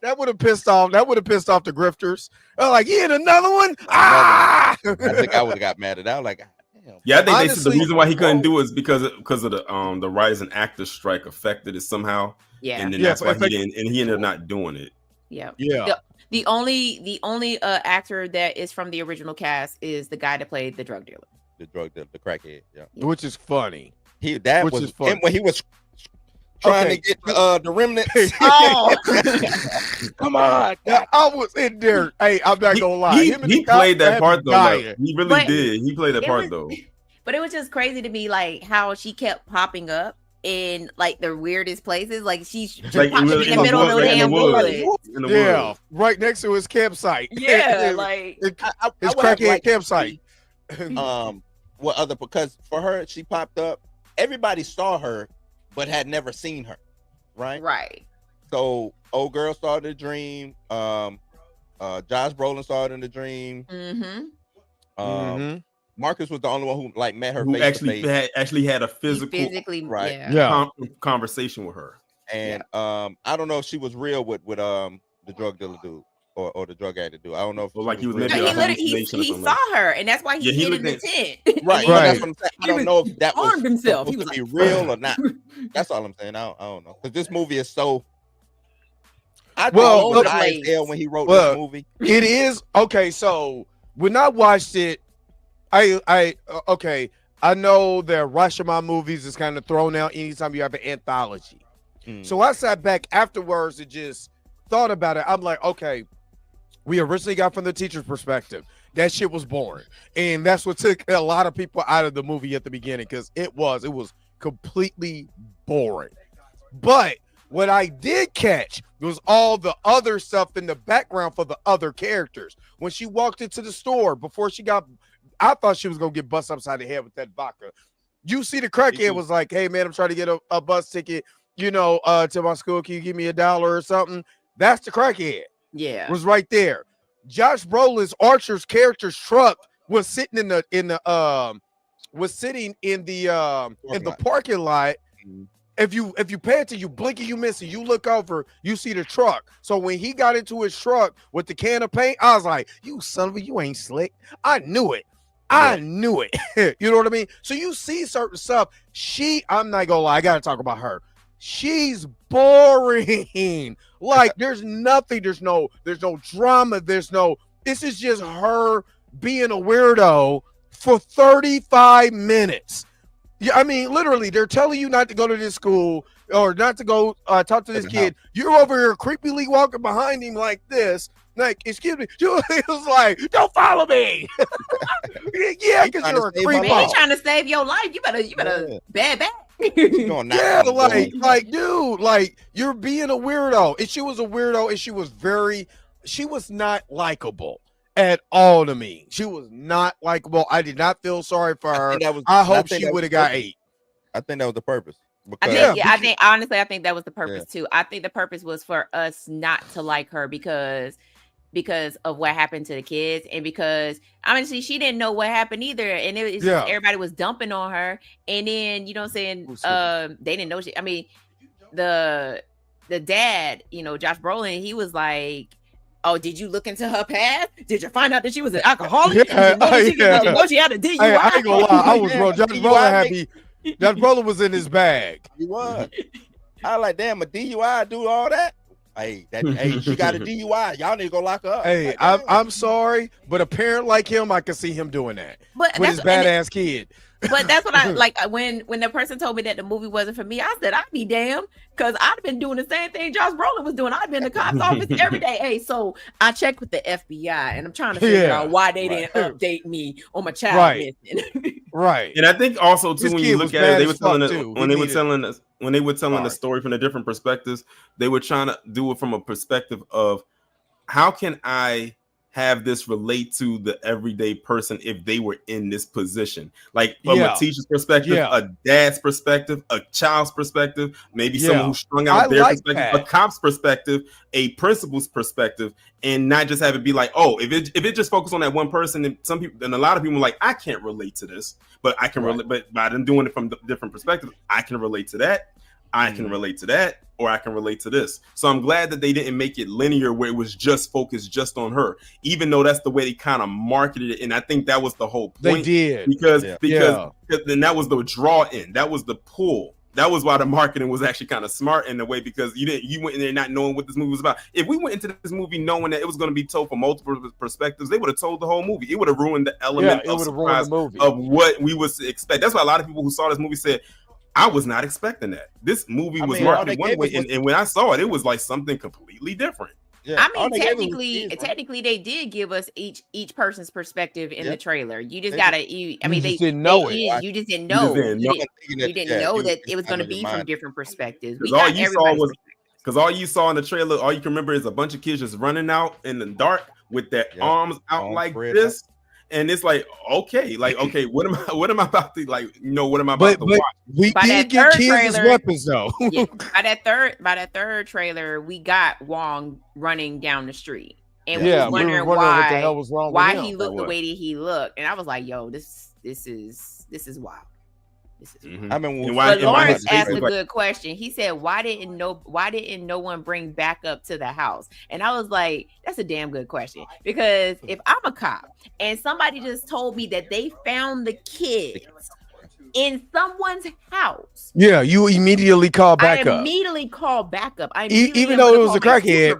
That would have pissed off. That would have pissed off the grifters. Like, you in another one? I think I would have got mad at that. Like, damn. Yeah, I think they said the reason why he couldn't do it is because of the writers and actors strike affected it somehow. Yeah, and then that's why he didn't, and he ended up not doing it. Yeah. The only actor that is from the original cast is the guy that played the drug dealer. The crackhead. Yeah, which is funny. Was funny. When he was trying to get the remnants. Oh, come on! I was in there. Hey, I'm not gonna lie. He played that part though. Like, he really did. He played that part though. But it was just crazy to me, like how she kept popping up in like the weirdest places. Like she's like in the middle of the damn woods. Yeah, right next to his campsite. Yeah, like his crackhead campsite. What other? Because for her, she popped up. Everybody saw her, but had never seen her. Right. So old girl saw the dream. Josh Brolin saw it in the dream. Marcus was the only one who like met her. Who actually had a physical conversation with her. And I don't know if she was real with the drug dealer dude or the drug addict dude. I don't know if like he was maybe he saw her, and that's why he hid in the tent. Right. That's what I'm saying. I don't know if that was himself. He was like, real or not. That's all I'm saying. I don't know, because this movie is so. When he wrote this movie, it is okay. So when I watched it, I know that Rashomon movies is kind of thrown out anytime you have an anthology. So I sat back afterwards and just thought about it. I'm like, okay, we originally got from the teacher's perspective. that shit was boring, and that's what took a lot of people out of the movie at the beginning because it was completely boring. But what I did catch was all the other stuff in the background for the other characters. When she walked into the store before she got, I thought she was gonna get bust upside the head with that vodka. You see, the crackhead was like, "Hey man, I'm trying to get a bus ticket, to my school. Can you give me $1 or something?" That's the crackhead. Yeah, Was right there. Josh Brolin's Archer's character's truck was sitting in the parking lot. If you pay attention, you blink and you miss it. You look over, you see the truck. So when he got into his truck with the can of paint, I was like, "You son of a, you ain't slick." I knew it. I knew it. You know what I mean? So you see certain stuff. I'm not gonna lie, I gotta talk about her. She's boring. Like there's nothing, there's no drama, this is just her being a weirdo for 35 minutes. Yeah, I mean, literally, they're telling you not to go to this school or not to go talk to this kid. You're over here creepily walking behind him like this. Like, excuse me. He was like, "Don't follow me." Yeah, because you're a creep. Man, trying to save your life. You better bad back. Yeah, like, dude, like you're being a weirdo. And she was a weirdo, and she was not likable at all to me. She was not likable. I did not feel sorry for her. I hope she would have got 8. I think that was the purpose. I think honestly, I think that was the purpose too. I think the purpose was for us not to like her because of what happened to the kids, and because honestly, she didn't know what happened either, and it was just, everybody was dumping on her, and then you know what I'm saying, they didn't know she. I mean, the dad, Josh Brolin, he was like, "Oh, did you look into her past? Did you find out that she was an alcoholic? Did you know she had a DUI?" Hey, I ain't gonna lie, I was Josh Brolin happy. Josh Brolin was in his bag. He was. I was like, damn, a DUI do all that? Hey, she got a DUI. Y'all need to go lock her up. Hey, I'm sorry, but a parent like him, I can see him doing that with his badass kid. But that's what I like when the person told me that the movie wasn't for me. I said, I'd be damned, because I'd been doing the same thing Josh Brolin was doing. I'd been in the cops office every day. Hey, so I checked with the FBI, and I'm trying to figure out why they didn't update me on my child missing. Right. And I think also too, when you look at it, they were telling us when they were telling the story from the different perspectives, they were trying to do it from a perspective of how can I have this relate to the everyday person if they were in this position, like from a teacher's perspective, a dad's perspective, a child's perspective, maybe someone who strung out their perspective, a cop's perspective, a principal's perspective, and not just have it be like, oh, if it just focused on that one person, and some people, and a lot of people are like, I can't relate to this, but I can relate, but by them doing it from different perspectives, I can relate to that. I can relate to that, or I can relate to this. So I'm glad that they didn't make it linear where it was just focused just on her, even though that's the way they kind of marketed it. And I think that was the whole point. They did. Because then that was the draw in. That was the pull. That was why the marketing was actually kind of smart in a way, because you went in there not knowing what this movie was about. If we went into this movie knowing that it was going to be told from multiple perspectives, they would have told the whole movie. It would have ruined the element of surprise of what we was to expect. That's why a lot of people who saw this movie said, I was not expecting that. This movie was marketed one way, and when I saw it, it was like something completely different. Yeah. I mean, technically, they did give us each person's perspective in the trailer. You just gotta, they didn't know it. You just didn't know. You didn't know that it was going to be from different perspectives. Because all you saw in the trailer, all you can remember is a bunch of kids just running out in the dark with their arms out like this. And it's like, okay, what am I about to what am I about to watch? We did get kids as weapons though. By that third trailer, we got Wong running down the street, and we was wondering why what the hell was wrong with him, he looked the way that he looked, and I was like, yo, this is wild. I mean, Lawrence asked a good question. He said, why didn't no one bring backup to the house? And I was like, that's a damn good question, because if I'm a cop and somebody just told me that they found the kids in someone's house, you immediately call backup. I immediately call backup. Even though it was a crackhead,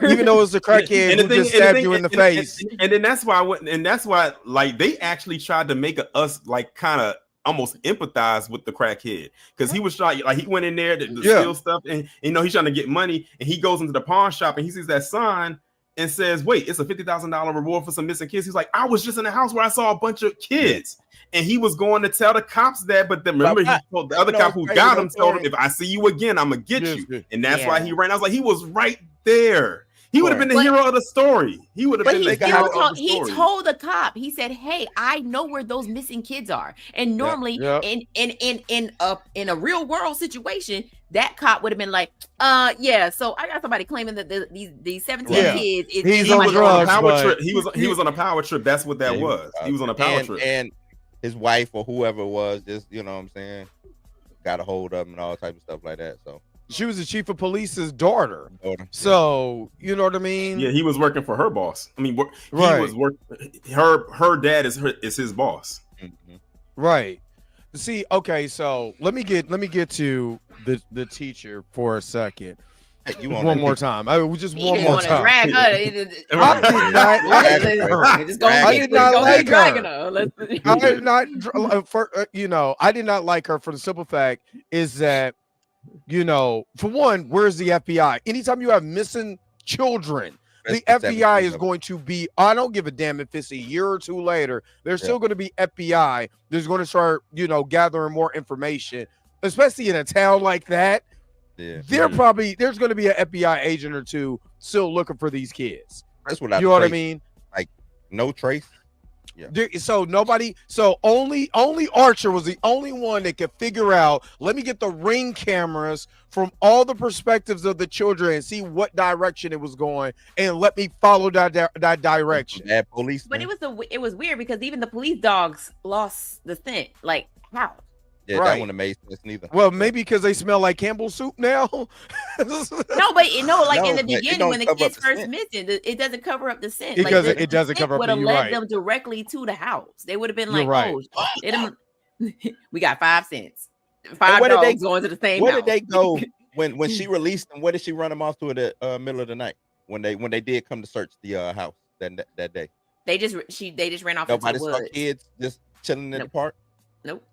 even though it was a crackhead who just stabbed you in the face. And then that's why like they actually tried to make us like kind of almost empathize with the crackhead, because he was trying, like he went in there to steal stuff, and he's trying to get money, and he goes into the pawn shop and he sees that sign, and says, "Wait, it's a $50,000 reward for some missing kids." He's like, "I was just in the house where I saw a bunch of kids." And he was going to tell the cops that, but then remember, he told the other cop who got him, told him, "If I see you again, I'm gonna get you." And that's why he ran. I was like, he was right there. He would have been the hero of the story. He would have been the hero of the story. He told the cop, he said, "Hey, I know where those missing kids are." And normally in a real world situation, that cop would have been like, yeah, so I got somebody claiming that these 17 kids he's on drugs, a power trip. He was on a power trip. That's what that was. He was on a power trip. And his wife or whoever it was, just, you know what I'm saying, got a hold of him and all type of stuff like that. So she was the chief of police's daughter. So you know what I mean? Yeah, he was working for her boss. I mean, he was working. Her dad is his boss. Mm-hmm. Right. See, okay, so let me get to the teacher for a second. Hey, one more time. I just one more time. Drag her. I did not like her. I did not like her for the simple fact is that, for one, where's the FBI? Anytime you have missing children, the FBI is going to be, I don't give a damn if it's a year or two later, there's still going to be FBI. There's going to start, gathering more information, especially in a town like that. Yeah. There's going to be an FBI agent or two still looking for these kids. That's what what I mean? Like no trace. Yeah. So only Archer was the only one that could figure out, let me get the Ring cameras from all the perspectives of the children and see what direction it was going, and let me follow that direction. Bad police. But it was weird because even the police dogs lost the scent. Like, how? Yeah, that wouldn't have made sense neither. Well, maybe because they smell like Campbell soup now. In the beginning when the kids first missing, it doesn't cover up the scent. It doesn't cover up. Would have led them directly to the house. They would have been like, we got 5 cents. 5 dogs going to the same house. Where did they go when she released them? Where did she run them off to in the middle of the night when they did come to search the house that day? They just ran off. Nobody into the saw woods. Kids just chilling in the park. Nope.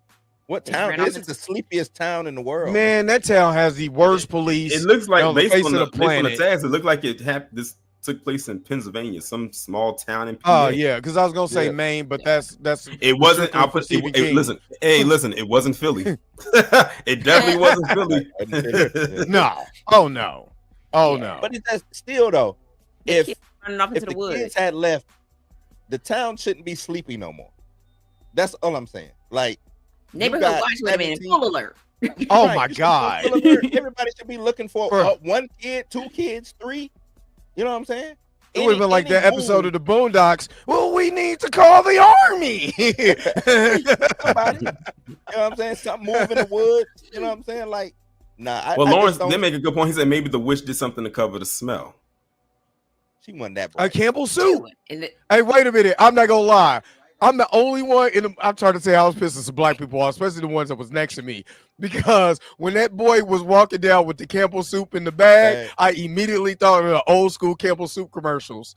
What town? This is the sleepiest town in the world. Man, that town has the worst police. It looks like based on the planet. tags, it looked like this took place in Pennsylvania, some small town in PA. Oh yeah, because I was gonna say Maine, but that's it wasn't. I'll put listen, it wasn't Philly. It definitely wasn't Philly. No. Oh no. But it's still though. If the kids had left, the town shouldn't be sleepy no more. That's all I'm saying. Like, neighborhood watch would have been full alert. Oh my God. Everybody should be looking for 1 kid, 2 kids, 3. You know what I'm saying? It would have been like that episode of the Boondocks. Well, we need to call the army. Somebody, you know what I'm saying? Something move in the woods. You know what I'm saying? Like, nah. Lawrence did make a good point. He said maybe the witch did something to cover the smell. She wasn't that bright. A Campbell soup. Hey, wait a minute. I'm not gonna lie. I'm the only one I'm trying to say I was pissing some black people off, especially the ones that was next to me. Because when that boy was walking down with the Campbell soup in the bag, I immediately thought of the old school Campbell soup commercials.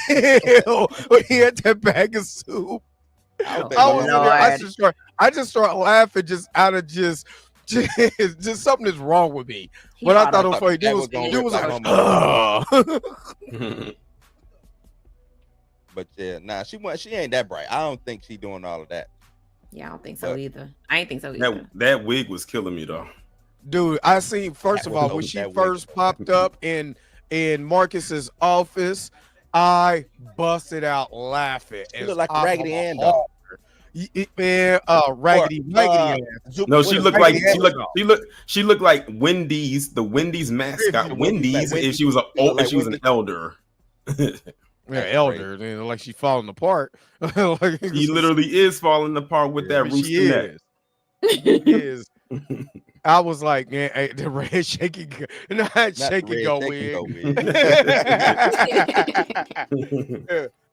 He had that bag of soup. I just started laughing just out of just something is wrong with me. But I thought it was funny. Dude was like, But yeah, she ain't that bright. I don't think she doing all of that. Yeah, I don't think so either. I ain't think so either. That wig was killing me though. Dude, I seen first of all when she first popped up in Marcus's office, I busted out laughing. She looked like a Raggedy Ann dog. Man, Raggedy ass. No, she looked like Wendy's, the Wendy's mascot. Wendy's, if she was an elder. Elder, like she's falling apart. He literally is falling apart with that rooster neck. She is. I was like, man, the red shaky, not shaky go wig.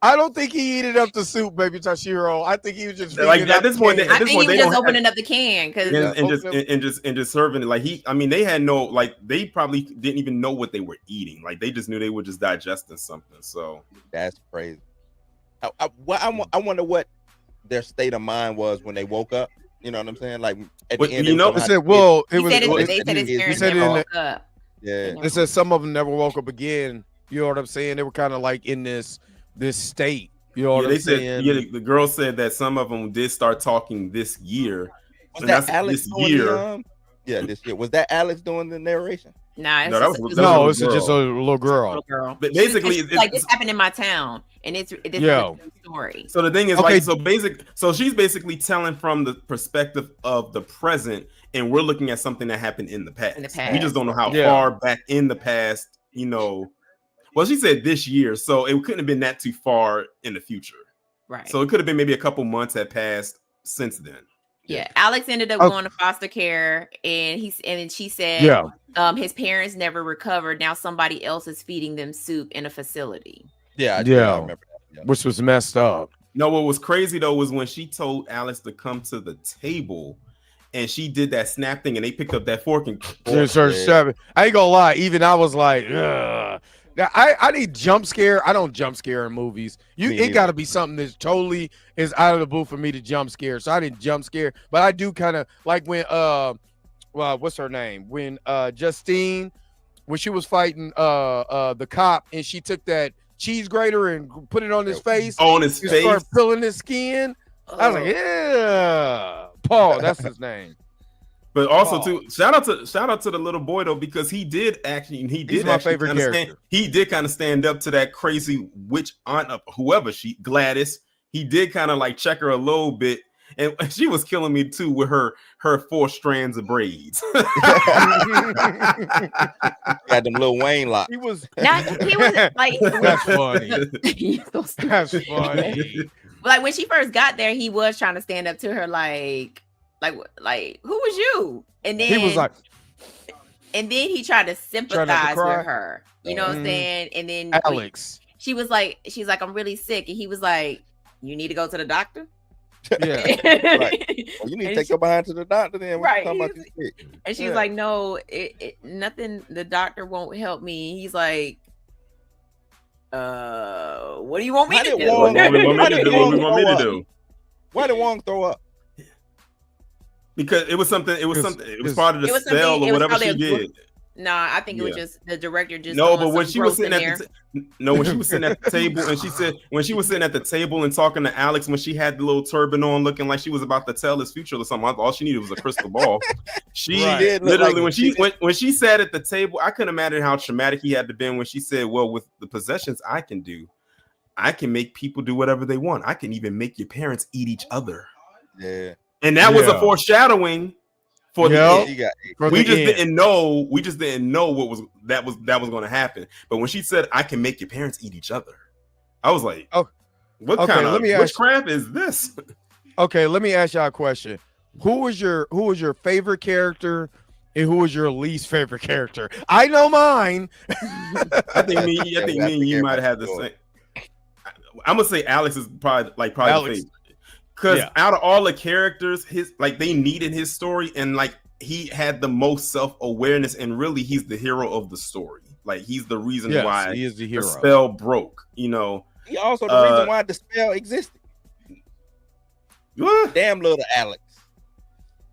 I don't think he eated up the soup, baby Tashiro. I think he was just like at this point. I think he was just opening up the can and just serving it. Like they had no, like they probably didn't even know what they were eating. Like they just knew they were just digesting something. So that's crazy. I wonder what their state of mind was when they woke up. You know what I'm saying? Like at the end, they said, well, they said his parents never woke up. Yeah, they said some of them never woke up again. You know what I'm saying? They were kind of like in this state. You know what I'm saying? Yeah, the girl said that some of them did start talking this year. Was that Alex doing this year? Was that Alex doing the narration? Nah, it's just a little girl. But basically, it's like this happened in my town, and it's a story. So the thing is, so she's basically telling from the perspective of the present, and we're looking at something that happened in the past. We just don't know how far back in the past, you know. Well, she said this year, so it couldn't have been that too far in the future. Right. So it could have been maybe a couple months had passed since then. Yeah, Alex ended up going to foster care, and she said, his parents never recovered. Now somebody else is feeding them soup in a facility. I remember that. Yeah. Which was messed up. No, what was crazy though was when she told Alex to come to the table, and she did that snap thing, and they picked up that fork and I ain't gonna lie, even I was like, ugh. Now, I need jump scare. I don't jump scare in movies. It got to be something that's totally is out of the blue for me to jump scare. So I didn't jump scare, but I do kind of like when what's her name? When Justine, when she was fighting the cop, and she took that cheese grater and put it on his face. On his face. Started peeling his skin. I was like, yeah, Paul. That's his name. But also too, shout out to the little boy though, because he did he's my favorite character. He did kind of stand up to that crazy witch aunt of whoever Gladys. He did kind of like check her a little bit, and she was killing me too with her 4 strands of braids. Got them Lil Wayne locks. He was like, that's funny. That's funny. Like when she first got there, he was trying to stand up to her like who was you? And then he was like, and then he tried to sympathize with her. You know what I'm saying? And then Alex, she's like, I'm really sick, and he was like, you need to go to the doctor. Yeah, right. Well, you need to take your behind to the doctor then. Right. And she's like, no, nothing. The doctor won't help me. He's like, what do you want me to do? What do you want me to do? Why did Wong throw up? Because it was something. It was part of the spell or whatever she did. Nah, I think it was just the director just. No, but when she was sitting at when she was sitting at the table, and she said when she was sitting at the table and talking to Alex, when she had the little turban on, looking like she was about to tell his future or something. All she needed was a crystal ball. She literally when she sat at the table, I couldn't imagine how traumatic he had to been when she said, "Well, with the possessions I can do, I can make people do whatever they want. I can even make your parents eat each other." Yeah. And that was a foreshadowing for the end. We didn't know what was going to happen. But when she said, "I can make your parents eat each other," I was like, what kind of witchcraft is this? Okay, let me ask y'all a question. Who was your favorite character, and who was your least favorite character? I know mine. I think me and you might have had the same. I'm gonna say Alex is probably Alex. The favorite. Because out of all the characters, they needed his story, and like he had the most self-awareness, and really he's the hero of the story. Like he's the reason why he is the hero. The spell broke. You know, he also the reason why the spell existed. What? Damn little Alex.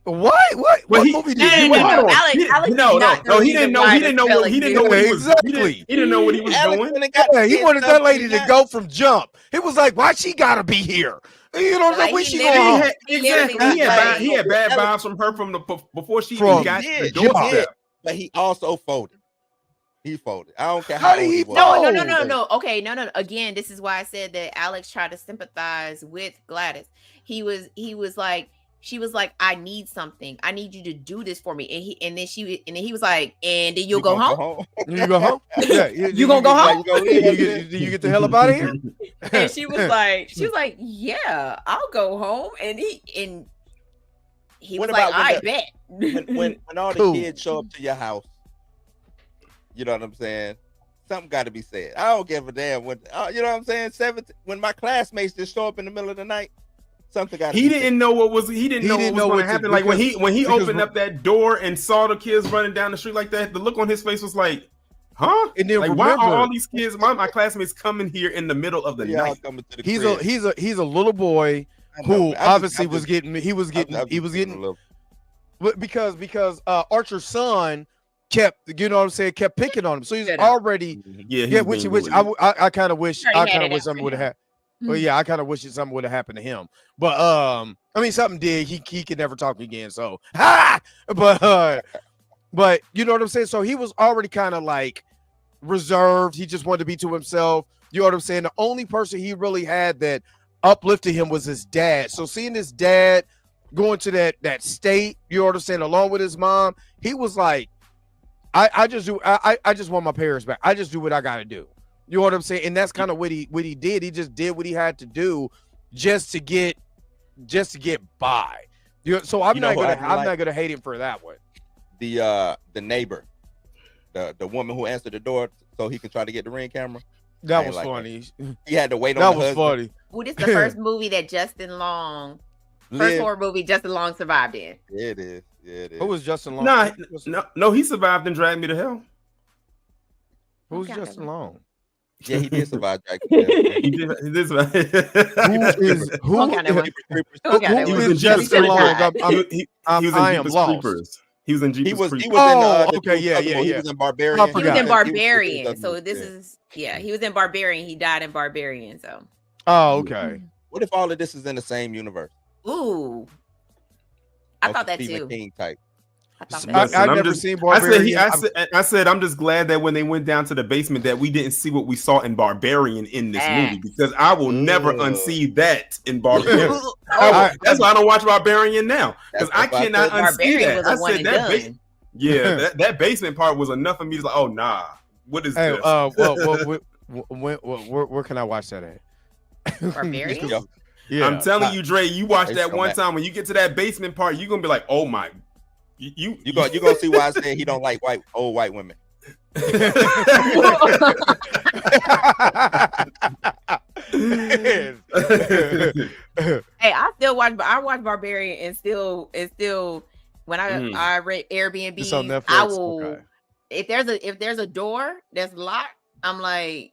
What movie did he Alex he didn't know what he was doing. He didn't know what he was doing. Yeah, he wanted that lady to go from jump. He was like, why she gotta be here? You know, like, when she going? He had bad vibes from her before she even got the doorstep. But he also folded. He folded. I don't care how did he fold. No. Okay, no. Again, this is why I said that Alex tried to sympathize with Gladys. He was like, she was like, I need something. I need you to do this for me. And then he was like, and then you'll go home. You go home? Yeah. You gonna go home? You get the hell up out of here? And she was like, yeah, I'll go home. And he was like, I bet. When all the kids show up to your house, you know what I'm saying? Something got to be said. I don't give a damn when you know what I'm saying. When my classmates just show up in the middle of the night. He didn't know what was going to happen. Like when he opened up that door and saw the kids running down the street like that, the look on his face was like, huh? And then like, why are all these kids, my classmates coming here in the middle of the night? He's a little boy who obviously was getting because Archer's son kept, you know what I'm saying, kept picking on him. So he's already, which I kind of wish something would have happened. Well, yeah, I kind of wish something would have happened to him. But I mean, something did. He could never talk again. So, but you know what I'm saying. So he was already kind of like reserved. He just wanted to be to himself. You know what I'm saying. The only person he really had that uplifted him was his dad. So seeing his dad going to that state, you know what I'm saying, along with his mom, he was like, I just want my parents back. I just do what I got to do. You know what I'm saying? And that's kind of what he did. He just did what he had to do just to get by. So I'm not gonna hate him for that one. The neighbor, the woman who answered the door so he could try to get the Ring camera. That was funny. He had to wait on that the was husband. funny. Well, this is the first movie that Justin Long, first horror movie Justin Long survived in. It is. Who was Justin Long? No, he survived and dragged me to hell. Who's Justin Long? Yeah, he did survive. He did survive. Who is Justin Long? I am lost. He was in Jeepers Creepers. He was in, okay, yeah. He was in Barbarian. He was in Barbarian. So this is he was in Barbarian. He died in Barbarian. So. Oh, okay. What if all of this is in the same universe? Ooh. I thought that Stephen too. King type. I've never seen Barbarian. I said I'm just glad that when they went down to the basement that we didn't see what we saw in Barbarian in this movie, because I will never unsee that in Barbarian. That's why I don't watch Barbarian now, because I cannot unsee that. I said that that basement part was enough for me to like, oh nah, what is this? Where can I watch that at? Barbarian. Yeah, I'm telling you, Dre, you watch that one time when you get to that basement part, you're gonna be like, oh my. You gonna see why I said he don't like old white women. Hey, I watch Barbarian and still when I read Airbnb, I will if there's a door that's locked, I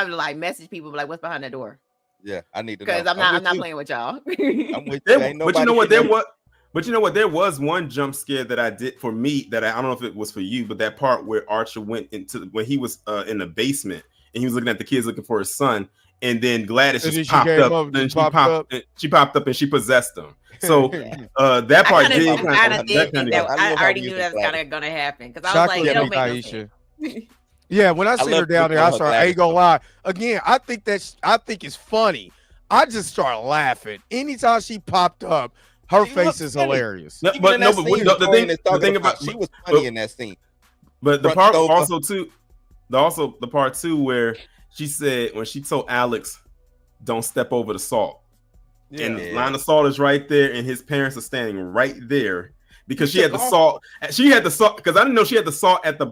would message people like, what's behind that door? Yeah, I need to know. Because I'm not playing with y'all. I'm with you. But you know what? There was one jump scare that I did for me that I don't know if it was for you, but that part where Archer went into when he was in the basement and he was looking at the kids looking for his son, and then Gladys just popped up. Then she popped up and she possessed him. So that part did I already knew that was kind of gonna happen because I was like, it don't make no sense. Yeah, when I see her down there, I ain't gonna lie. Again, I think it's funny. I just start laughing anytime she popped up. Her face is hilarious. The thing about she was funny in that scene. But the part also too, the part too where she said when she told Alex, "Don't step over the salt," and the line of salt is right there, and his parents are standing right there. Because she had the salt. She had the salt because I didn't know she had the salt at the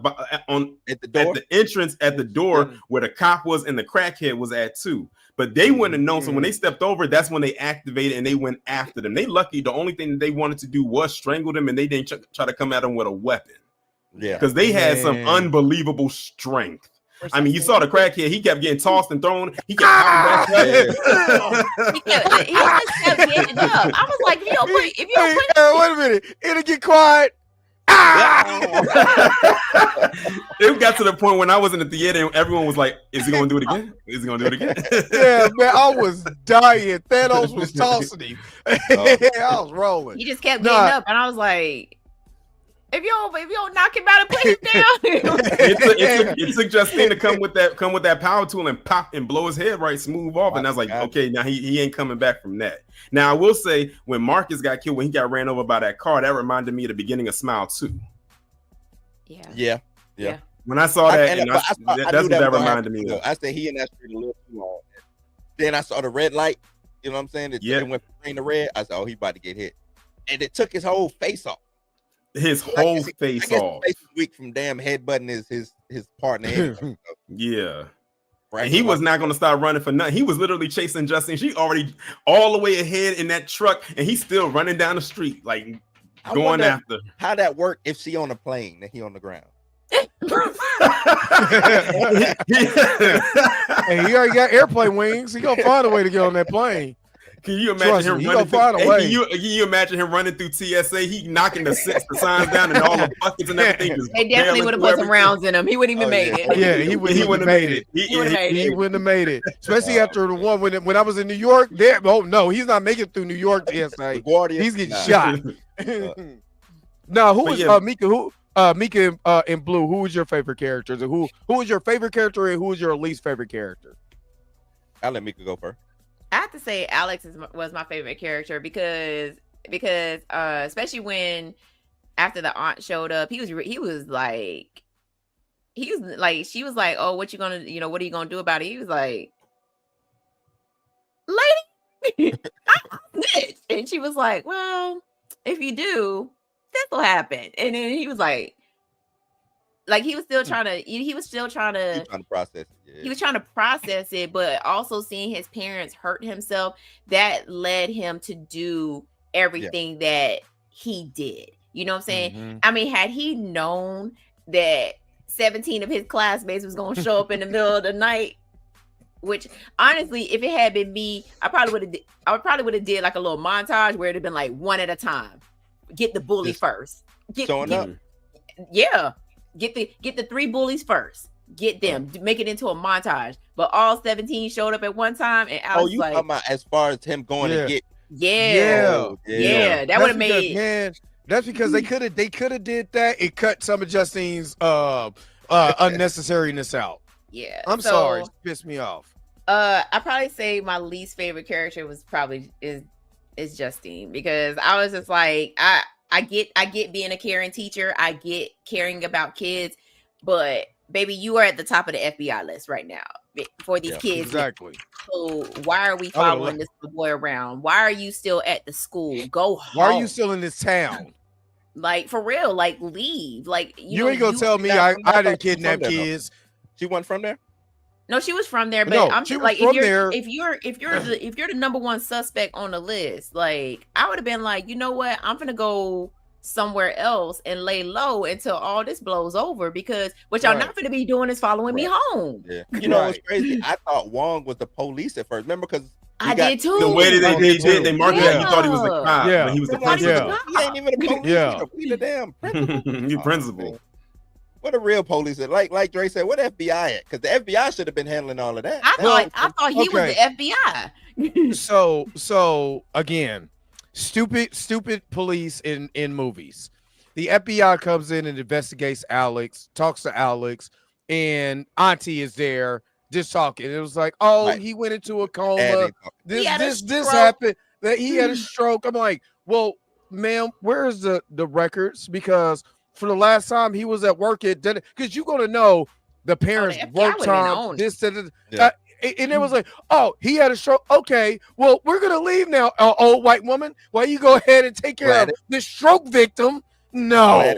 entrance at the door where the cop was and the crackhead was at too. But they wouldn't have known. So when they stepped over, that's when they activated and they went after them. They lucky. The only thing that they wanted to do was strangle them, and they didn't try to come at them with a weapon. Yeah, because they had some unbelievable strength. I mean, you saw the crackhead. He kept getting tossed and thrown. He kept popping back up. He just kept getting up. I was like, if you don't put wait a minute. It'll get quiet. It got to the point when I was in the theater and everyone was like, is he going to do it again? Is he going to do it again? Yeah, man, I was dying. Thanos was tossing him. I was rolling. He just kept getting up, and I was like, if you don't knock him out and put him down. it took Justine to come with that power tool and pop and blow his head right smooth off. And I was like, okay, now he ain't coming back from that. Now I will say when Marcus got killed, when he got ran over by that car, that reminded me of the beginning of Smile 2. Yeah. When I saw that, that's what that reminded me of. I said he in that street a little too long. Then I saw the red light. You know what I'm saying? It went from green to red. I said, oh, he about to get hit. And it took his whole face off. His whole face off. His face was weak from damn headbutting his partner. Yeah. Right. And he was not going to start running for nothing. He was literally chasing Justine. She already all the way ahead in that truck, and he's still running down the street, like going after. How that work if she on a plane and he on the ground? Hey, he already got airplane wings. He gonna find a way to get on that plane. Can you imagine him running through? Can you imagine him running through TSA? He knocking the signs down and all the buckets and everything. They definitely would have put some rounds in him. He wouldn't even made it. Yeah, he wouldn't have made it. He wouldn't have made it. Especially after the one when I was in New York. There, oh no, he's not making it through New York TSA. He's getting shot. No, who was Mika? Who Mika and Blue? Who was your favorite characters? And who was your favorite character and who was your least favorite character? I'll let Mika go first. I have to say Alex was my favorite character because especially when after the aunt showed up, he was like she was like, oh, what are you gonna do about it? He was like, lady, I'm snitch. And she was like, well, if you do, this will happen. And then he was like he was still trying to process it. Yeah. He was trying to process it, but also seeing his parents hurt himself, that led him to do everything that he did. You know what I'm saying? Mm-hmm. I mean, had he known that 17 of his classmates was going to show up in the middle of the night, which honestly, if it had been me, I probably would have did like a little montage where it'd have been like one at a time. Get the bully first. Get the 3 bullies first. Get them. Make it into a montage. But all 17 showed up at one time, and I was you talking about as far as him going to get? Yeah. That would have made. Man, that's because they could have did that. It cut some of Justine's unnecessariness out. Yeah, I'm sorry, it pissed me off. I probably say my least favorite character was probably is Justine, because I was just like I get being a caring teacher. I get caring about kids, but baby, you are at the top of the FBI list right now for these kids. Exactly. So why are we following this little boy around? Why are you still at the school? Go home. Why are you still in this town? Like, for real, like, leave. Like, you ain't gonna tell me I didn't kidnap kids. She wasn't from there? No, she was from there, but no, I'm just like, if you're the number one suspect on the list, like, I would have been like, you know what, I'm gonna go somewhere else and lay low until all this blows over, because what y'all not gonna be doing is following me home. Yeah. You know what's crazy? I thought Wong was the police at first. Remember, because I did too. The way that they marked it, you thought he was the cop. Yeah, he was the principal. He ain't even a police. He's a damn principal. You principal. What a real police is. Like Dre said, what FBI at? Because the FBI should have been handling all of that. I thought he was the FBI. So again, stupid police in movies. The FBI comes in and investigates Alex, talks to Alex, and Auntie is there just talking. It was like, he went into a coma. This happened. That he had a stroke. I'm like, well, ma'am, where's the records? Because for the last time he was at work, because you're gonna know the parents' work time. And it was like, he had a stroke. Okay, well, we're gonna leave now, old white woman. Why you go ahead and take care of the stroke victim? No.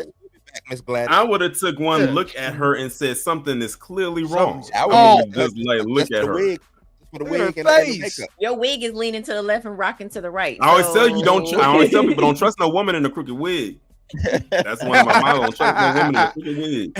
Miss Gladys. I would have took one look at her and said something is clearly wrong. Just like look at her. Wig. The wig and the makeup. Your wig is leaning to the left and rocking to the right. I always tell you, I always tell people, don't trust no woman in a crooked wig. That's one of my mottos. Don't trust no woman in a crooked wig.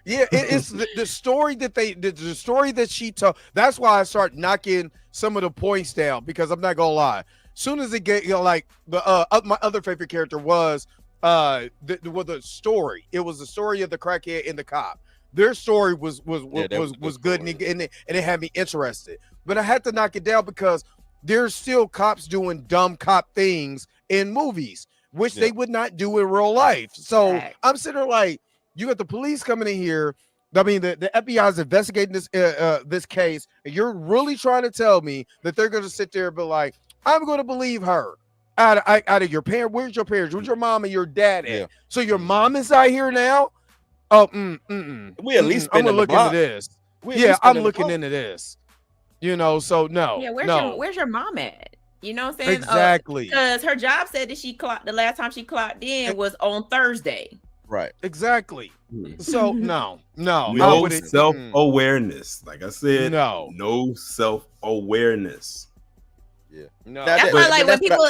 Yeah, it's the story that the story that she told. That's why I start knocking some of the points down, because I'm not gonna lie. Soon as it get like my other favorite character was the story. It was the story of the crackhead and the cop. Their story was good, and it had me interested. But I had to knock it down because there's still cops doing dumb cop things in movies, which they would not do in real life. So I'm sitting there like, you got the police coming in here. I mean, the FBI is investigating this case, and you're really trying to tell me that they're going to sit there and be like, I'm going to believe her. Out of your parents, where's your parents? Where's your mom and your dad at? Yeah. So your mom is out here now? Oh, we at least I'm gonna look into this. I'm looking into this. You know, so no. Yeah, where's your mom at? You know what I'm saying? Exactly. Because her job said that the last time she clocked in was on Thursday. Right. Exactly. So no self-awareness. Like I said, no self-awareness. Yeah. No. That's why, like, when people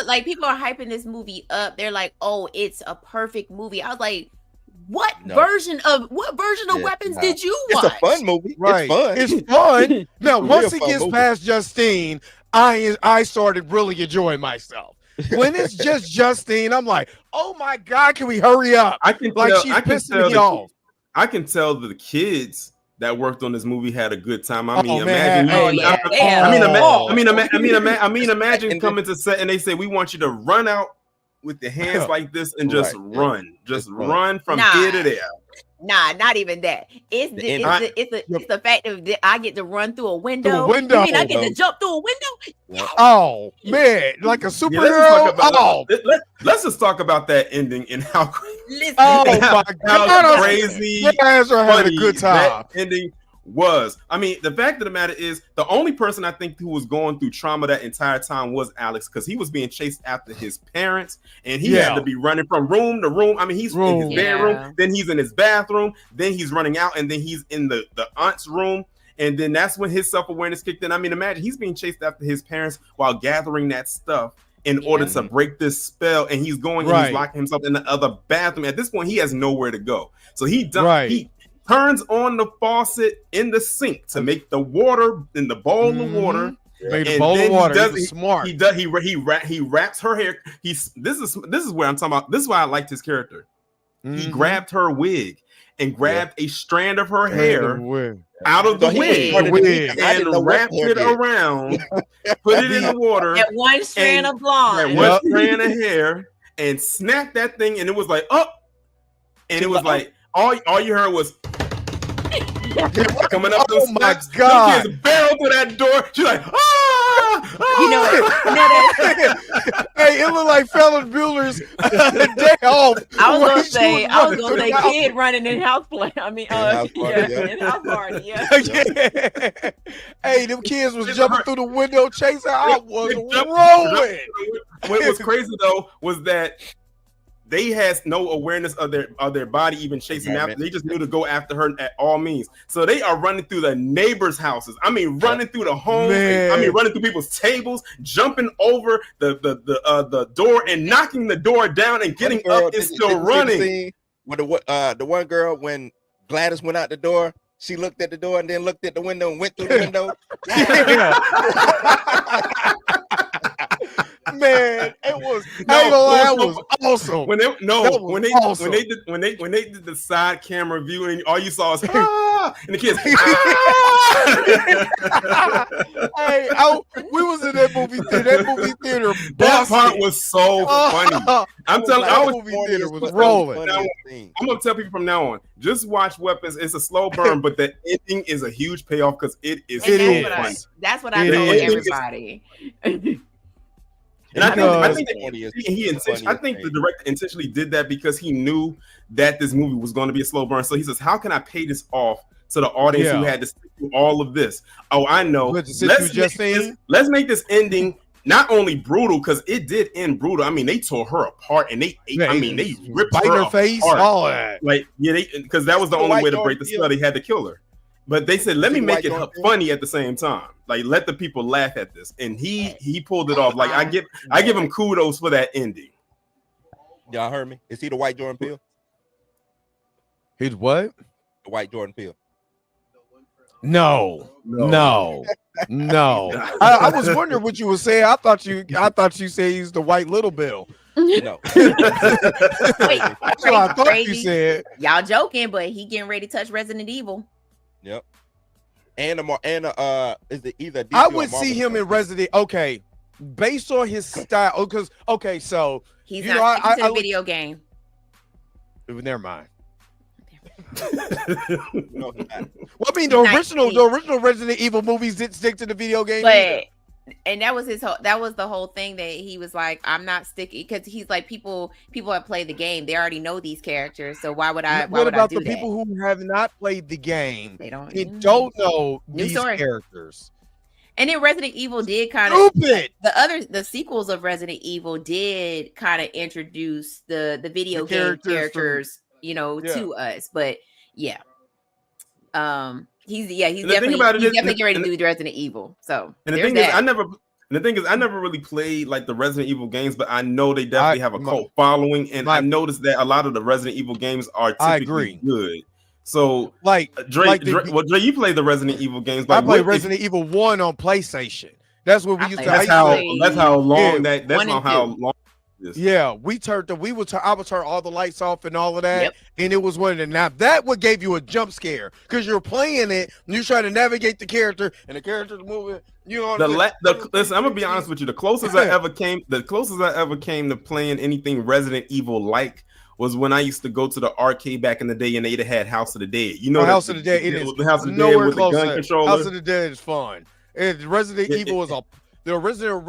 are hyping this movie up, they're like, "Oh, it's a perfect movie." I was like, What version of Weapons did you watch? It's a fun movie. Right. It's fun. It's fun. Now, once it gets past Justine, I started really enjoying myself. When it's just Justine, I'm like, oh my God, can we hurry up? I can like tell, she's I can pissing tell me off. I can tell the kids that worked on this movie had a good time. I mean, man. imagine. Imagine And coming to set and they say we want you to run out with your hands like this and just run, run from here to there. Nah, not even that. It's the fact that I get to run through a window. Through a window. You mean I get to jump through a window? Oh man, like a superhero. Let's just talk about that ending and how crazy. Oh my God, crazy! You guys are having a good time. That ending was. I mean, the fact of the matter is, the only person I think who was going through trauma that entire time was Alex, because he was being chased after his parents, and he had to be running from room to room. I mean, he's in his bedroom, then he's in his bathroom, then he's running out, and then he's in the aunt's room. And then that's when his self-awareness kicked in. I mean, imagine he's being chased after his parents while gathering that stuff in order to break this spell. And he's going and he's locking himself in the other bathroom. At this point, he has nowhere to go. So he turns on the faucet in the sink to make the water in the bowl of water. Made a bowl of water. Smart. He wraps her hair. This is where I'm talking about. This is why I liked his character. He grabbed her wig and grabbed a strand of her hair out of the wig and wrapped it around, put it in the water. That one strand of blonde. That one strand of hair, and snapped that thing, and it was like, oh! And it was like, all you heard was coming up. Oh my God! Kids barreled through that door. She's like, ah! You know that. Hey, it looked like Felon Bueller's Day Off. I was gonna say, kid running in house play. I mean, in house party. Yeah. Hey, them kids was jumping through the window chasing. I was rolling. What was crazy though was that they had no awareness of their body even chasing after. They just knew to go after her at all means. So they are running through the neighbors' houses. I mean, running through the homes. I mean, running through people's tables, jumping over the door and knocking the door down and getting up and still running. With the one girl, when Gladys went out the door, she looked at the door and then looked at the window and went through the window. Man, it was awesome. When they did the side camera view and all you saw was and the kids. Hey, we was in that movie theater. That movie theater, that part was so funny. I'm telling you, movie theater was rolling. I'm gonna tell people from now on, just watch Weapons. It's a slow burn, but the ending is a huge payoff because it is. That's what I told everybody. And I think the director intentionally did that because he knew that this movie was going to be a slow burn. So he says, "How can I pay this off to the audience who had to stick through all of this?" Oh, I know. Let's make this ending not only brutal, because it did end brutal. I mean, they tore her apart and they ripped her face, apart. all that. Like, because that was the only way to break the spell. They had to kill her. But they said, let me make it funny at the same time. Like, let the people laugh at this. And he pulled it off. Like, I give him kudos for that ending. Y'all heard me? Is he the white Jordan Peele? He's what? The white Jordan Peele. No. I was wondering what you were saying. I thought you said he's the white Little Bill. No. Wait, I thought you said. Y'all joking, but he getting ready to touch Resident Evil. Yep. And is it either DC I would or see him in Resident. Okay, based on his style. Because so he's not a video game. Never mind. No, he's not. Well, I mean, the original Resident Evil movies didn't stick to the video game. But and that was the whole thing that he was like, I'm not sticking, because he's like, people have played the game, they already know these characters, so why would I do that? People who have not played the game? They don't know these characters. And then Resident Evil did kind of the sequels of Resident Evil did kind of introduce the video game characters, to us. But yeah. He's definitely getting ready to do Resident Evil. So and the thing is, I never really played like the Resident Evil games, but I know they definitely have a cult following, and I noticed that a lot of the Resident Evil games are typically good. So Dre, you play the Resident Evil games. I played Resident Evil 1 on PlayStation. That's what we used to. That's how long that. That's not how long. Yeah, I would turn all the lights off and all of that, and it was one of the. Now that what gave you a jump scare because you're playing it, and you're trying to navigate the character, and the character's moving. You know, listen, I'm gonna be honest with you. The closest I ever came to playing anything Resident Evil like was when I used to go to the arcade back in the day, and they had House of the Dead. You know, House of the Dead. It is the House of the nowhere Dead with close. The gun controller. House of the Dead is fun. And Resident Evil is the original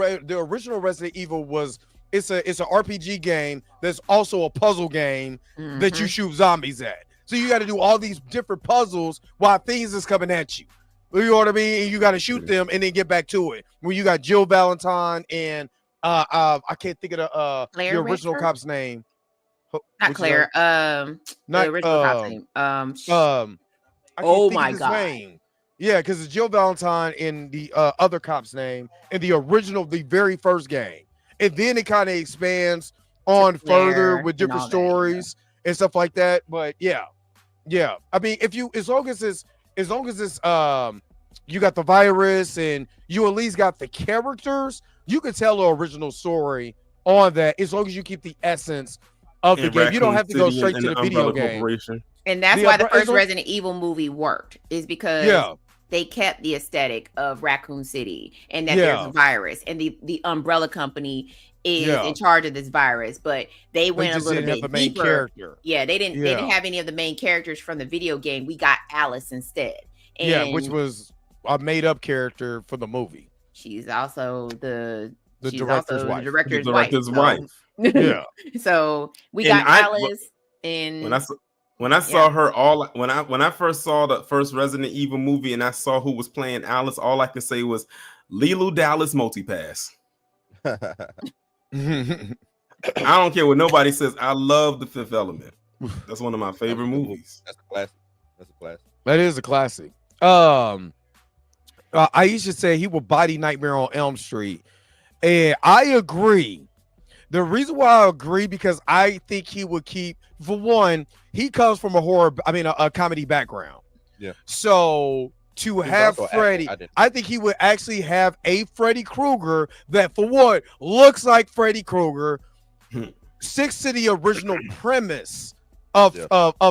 Resident Evil was. It's an RPG game that's also a puzzle game that you shoot zombies at. So you got to do all these different puzzles while things is coming at you. You know what I mean? And you got to shoot them and then get back to it. When you got Jill Valentine and I can't think of the original cop's name. Not Claire. Not the original cop's name. Oh my god. Yeah, because it's Jill Valentine in the other cop's name in the very first game. And then it kind of expands on further with different stories and stuff like that. But yeah. I mean, as long as it's you got the virus and you at least got the characters, you can tell the original story on that as long as you keep the essence of the game. You don't have to go straight to the video game. And that's why the first Resident Evil movie worked, is because they kept the aesthetic of Raccoon City and that there's a virus and the Umbrella Company is in charge of this virus, but they went a little bit deeper. Character. Yeah, they didn't have any of the main characters from the video game. We got Alice instead. And which was a made up character for the movie. She's also the director's wife. The director's wife. Yeah. So we got Alice and when I saw her when I first saw the first Resident Evil movie and I saw who was playing Alice, all I could say was Lilu Dallas Multipass. I don't care what nobody says. I love The Fifth Element. That's one of my favorite movies. That's a classic. That is a classic. Aisha said he would body Nightmare on Elm Street, and I agree. The reason why I agree because I think he would keep, for one, he comes from a comedy background. Yeah. So to have Freddy, I think he would actually have a Freddy Krueger that, for one, looks like Freddy Krueger, sticks to the original premise of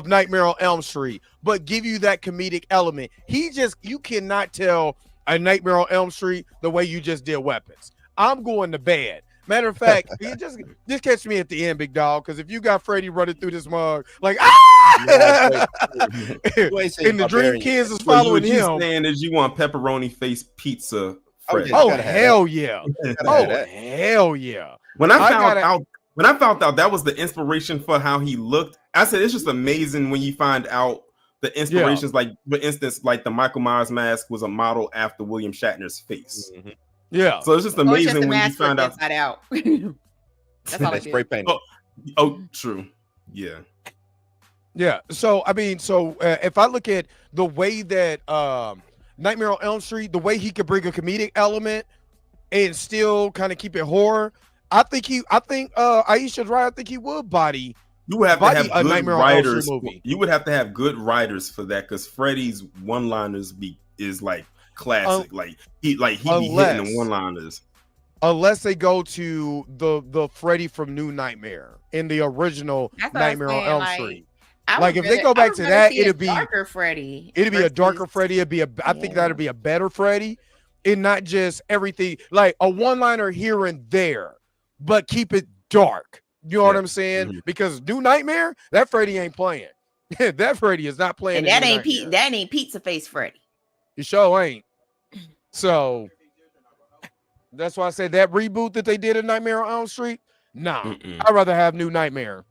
Nightmare on Elm Street, but give you that comedic element. You cannot tell a Nightmare on Elm Street the way you just did Weapons. I'm going to bed. Matter of fact, just catch me at the end, big dog. Because if you got Freddy running through this mug, like and the Dream Kids is following him. What you're saying is you want pepperoni face pizza. Freddy. Oh hell yeah! Hell yeah! When I found out that was the inspiration for how he looked, I said it's just amazing when you find out the inspirations. Like for instance, like the Michael Myers mask was a model after William Shatner's face. Mm-hmm. Yeah, so it's just amazing when you find out. Inside out. That's all they spray painted. Oh, true. Yeah. So I mean, if I look at the way that Nightmare on Elm Street, the way he could bring a comedic element and still kind of keep it horror, I think Aisha's right. I think he would body. You would have to have good writers. You would have to have good writers for that because Freddy's one-liners is like classic. He be hitting the one-liners. Unless they go to the Freddy from New Nightmare in the original Nightmare on Elm Street. Like if they go back to that, it'd be darker Freddy. It'd be a darker Freddy. I think that'd be a better Freddy, and not just everything like a one-liner here and there, but keep it dark. You know what I'm saying? Mm-hmm. Because New Nightmare, that Freddy ain't playing. That Freddy is not playing. And that ain't Pizza Face Freddy. You sure ain't. So that's why I said that reboot that they did in Nightmare on Elm Street. Nah, I'd rather have New Nightmare.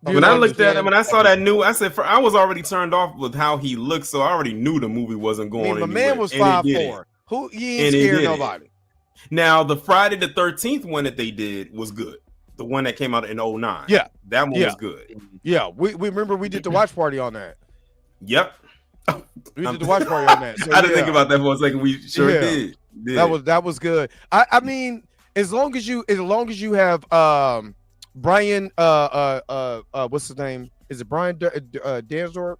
When I looked at him, when I saw that I said, I was already turned off with how he looked, so I already knew the movie wasn't going anywhere. The man was 5'4". Who he ain't scared nobody. Now the Friday the 13th one that they did was good. The one that came out in 2009. Yeah, that one was good. Yeah, we remember we did the watch party on that. Yep. We did the watch party on that. So, I didn't think about that for a second. We sure did. That was good. I mean, as long as you have Brian what's his name? Is it Brian Dansdorf?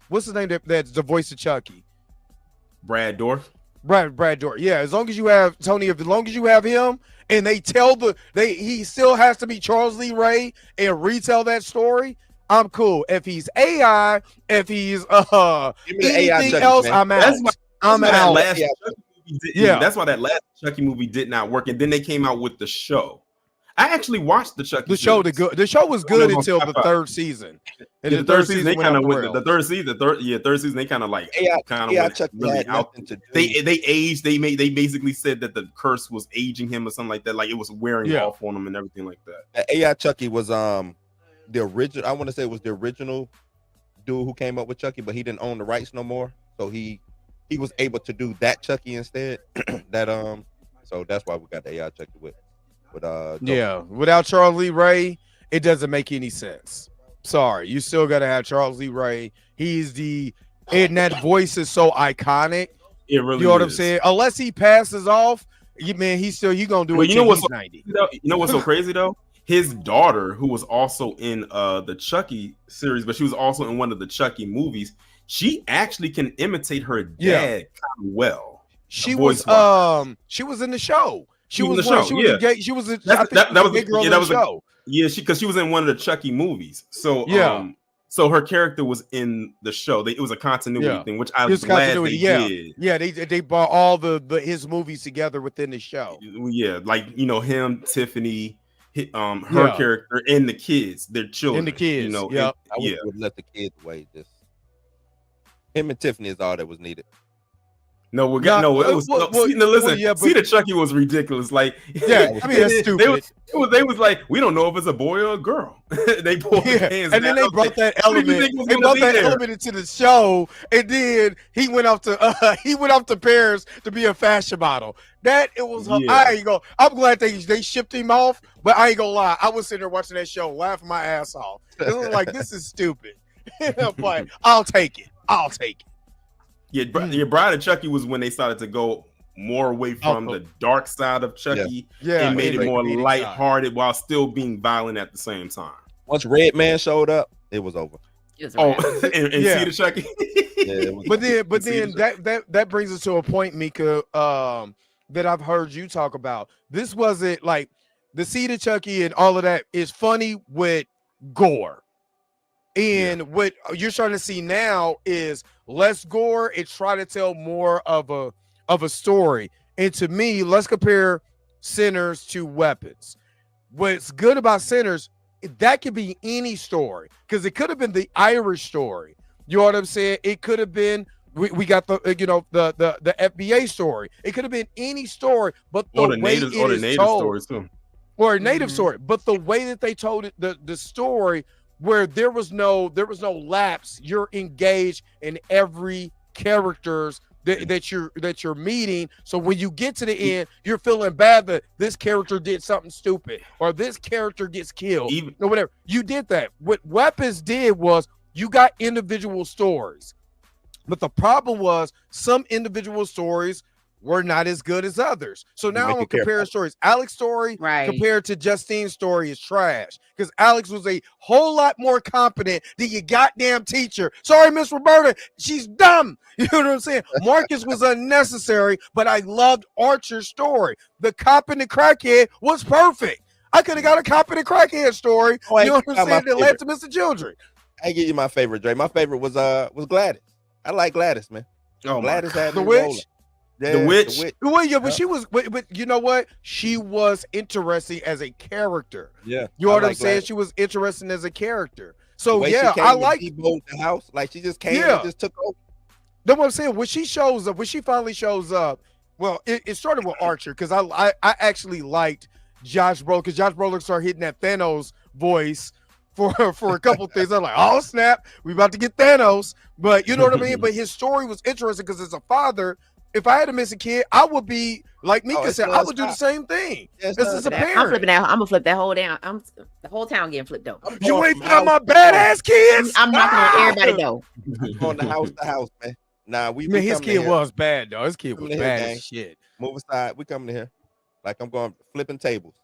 What's his name that's the voice of Chucky? Brad Dorff. Brad Dourif. Yeah, as long as you have Tony, as long as you have him, and he still has to be Charles Lee Ray and retell that story. I'm cool. If he's AI, if he's anything else, man. I'm out. I'm out. That's why that last Chucky movie did not work, and then they came out with the show. I actually watched the Chucky. The show was good until the third season. And the third season they kind of went. The third season they kind of like really out. They aged. They basically said that the curse was aging him or something like that. Like it was wearing off on him and everything like that. AI Chucky was the original. I want to say it was the original dude who came up with Chucky, but he didn't own the rights no more, so he was able to do that Chucky instead. So that's why we got the AI Chucky with without Charles Lee Ray, it doesn't make any sense. Sorry, you still got to have Charles Lee Ray. And that voice is so iconic. It really, you know what I'm saying? Unless he passes off, you gonna do it. You know what's 90. You know what's so crazy though? His daughter, who was also in the Chucky series, but she was also in one of the Chucky movies. She actually can imitate her dad kind of well. She was in the show. She was in the show. Yeah, because she was in one of the Chucky movies. So so her character was in the show. It was a continuity thing, which I was glad they did. Yeah, they brought all his movies together within the show. Yeah, like him, Tiffany, her character, and the kids, their children, and the kids. I wish would let the kids wait. Just him and Tiffany is all that was needed. The Chucky was ridiculous. Like, that's stupid. They was like, we don't know if it's a boy or a girl. They pulled their hands and then they brought that element. They brought that element into the show, and then he went off to Paris to be a fashion model. I ain't gonna. I'm glad they shipped him off, but I ain't gonna lie. I was sitting there watching that show, laughing my ass off. It was like, this is stupid. But I'll take it. Yeah, Bride of Chucky was when they started to go more away from the dark side of Chucky and made it more lighthearted while still being violent at the same time. Once Red Man showed up, it was over. See the Chucky. But then that brings us to a point, Mika, that I've heard you talk about. This wasn't like the Seed of Chucky and all of that is funny with gore. And what you're starting to see now is less gore and try to tell more of a story. And to me, let's compare Sinners to Weapons. What's good about Sinners, that could be any story, because it could have been the Irish story. You know what I'm saying? It could have been we got the FBA story. It could have been any story, but the way it is told, or a native story. But the way that they told it, the story, where there was no lapse. You're engaged in every characters that you're meeting. So when you get to the end, you're feeling bad that this character did something stupid or this character gets killed or whatever. You did that. What Weapons did was you got individual stories, but the problem was some individual stories were not as good as others. So now I'm gonna compare stories. Alex's story compared to Justine's story is trash, because Alex was a whole lot more competent than your goddamn teacher. Sorry, Miss Roberta, she's dumb. You know what I'm saying? Marcus was unnecessary, but I loved Archer's story. The cop and the crackhead was perfect. I could have got a cop and a crackhead story. You know what I'm saying? That led to Mr. Children. I give you my favorite, Dre. My favorite was Gladys. I like Gladys, man. Gladys had the witch. Yeah, the witch. Well, yeah, but she was. But you know what? She was interesting as a character. Yeah, you know what I'm saying? She was interesting as a character. So I like the house. Like she just came and just took over. That's what I'm saying. When she shows up, when she finally shows up, well, it started with Archer, because I actually liked Josh Brolin, because Josh Brolin started hitting that Thanos voice for a couple things. I'm like, oh snap, we about to get Thanos. But you know what I mean? But his story was interesting, because as a father, if I had to miss a kid, I would be like Mika said. I would do the same thing. This is a parent. I'm flipping out. I'm gonna flip that whole down. The whole town getting flipped over. You ain't got my badass kids. I'm knocking on everybody door. Going to house, man. Nah, his kid was bad though. His kid was bad as shit. Move aside. We coming to here. Like I'm going flipping tables.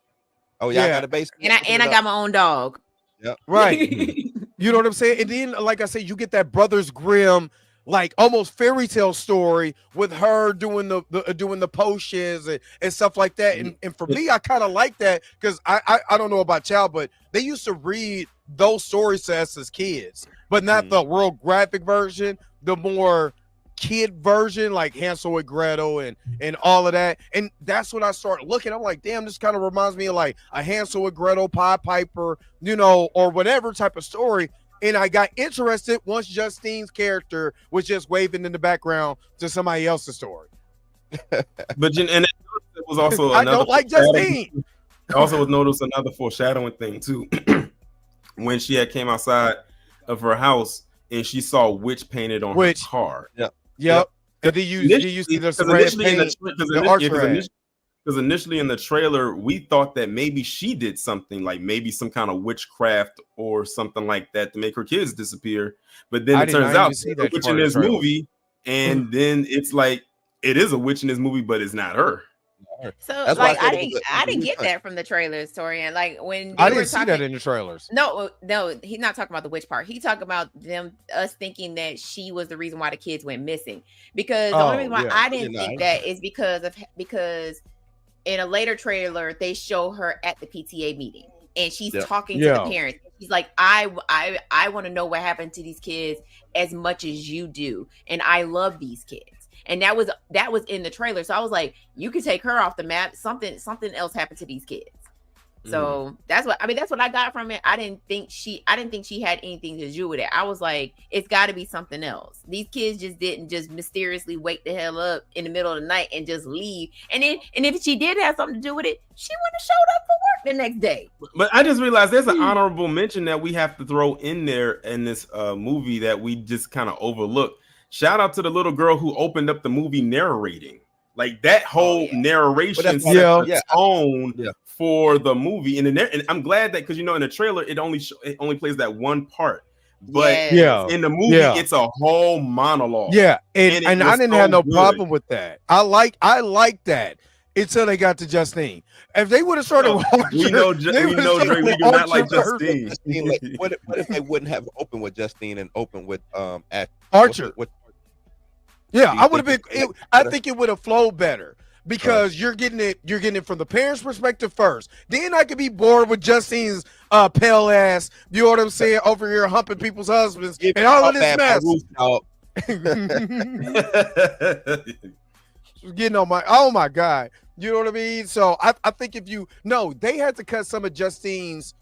Oh, y'all got a basement. And I got my own dog. Yep. Right. You know what I'm saying? And then, like I said, you get that Brothers Grimm, like almost fairy tale story with her doing the potions and stuff like that. And for me, I kind of like that because I don't know about y'all, but they used to read those stories to us as kids, but not the world graphic version, the more kid version, like Hansel and Gretel and all of that. And that's when I started looking. I'm like, damn, this kind of reminds me of like a Hansel and Gretel, Pied Piper, you know, or whatever type of story. And I got interested once Justine's character was just waving in the background to somebody else's story. But and it was also I don't like Justine. Also was noticed another foreshadowing thing too. When she had came outside of her house and she saw witch painted on her car. Yep. Did you see the red paint? Because initially in the trailer, we thought that maybe she did something, like maybe some kind of witchcraft or something like that to make her kids disappear. But then it turns out there's a witch in this movie, and then it's like it is a witch in this movie, but it's not her. So that's like I didn't get that from the trailers, Torian. Like when I didn't see that in the trailers. No, he's not talking about the witch part. He talking about us thinking that she was the reason why the kids went missing. Because the only reason why I didn't think that is because in a later trailer they show her at the PTA meeting and she's talking to the parents. She's like, I want to know what happened to these kids as much as you do, and I love these kids. And that was in the trailer. So I was like, you can take her off the map. Something else happened to these kids. So that's what I got from it. I didn't think she had anything to do with it. I was like, it's got to be something else. These kids just didn't just mysteriously wake the hell up in the middle of the night and just leave. And if she did have something to do with it, she wouldn't have showed up for work the next day. But I just realized there's an honorable mention that we have to throw in there in this movie that we just kind of overlooked. Shout out to the little girl who opened up the movie narrating. Like that whole narration set the tone for the movie. And I'm glad that because in the trailer it only plays that one part. But in the movie it's a whole monologue. Yeah, and I didn't have no problem with that. I like that until they got to Justine. If they would have started, we know Dre, we do not like Justine. What if they wouldn't have opened with Justine and opened with Archer? I would have been. I think it would have flowed better because you're getting it from the parents' perspective first. Then I could be bored with Justine's pale ass. You know what I'm saying? Over here humping people's husbands and all of this mess. Getting on my my god. You know what I mean? So I think they had to cut some of Justine's.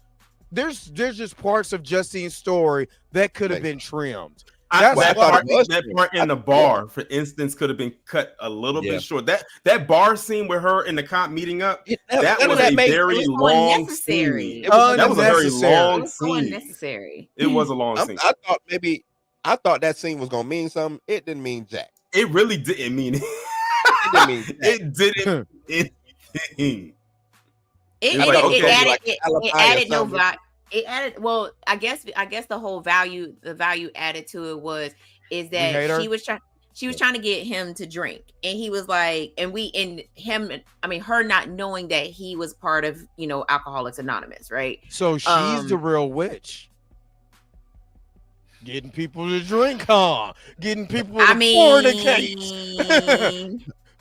There's just parts of Justine's story that could have been trimmed. That part in the bar, for instance, could have been cut a little bit short. That bar scene with her in the comp meeting up, that was a very long scene. That was a very long scene. Unnecessary. It was a long scene. I thought that scene was gonna mean something. It didn't mean jack. It really didn't mean it. It didn't mean anything. It added no vibe. It added, well, I guess the whole value added to it is that she was trying to get him to drink, and he was like, her not knowing that he was part of Alcoholics Anonymous, right? So she's the real witch, getting people to drink, getting people to fornicate,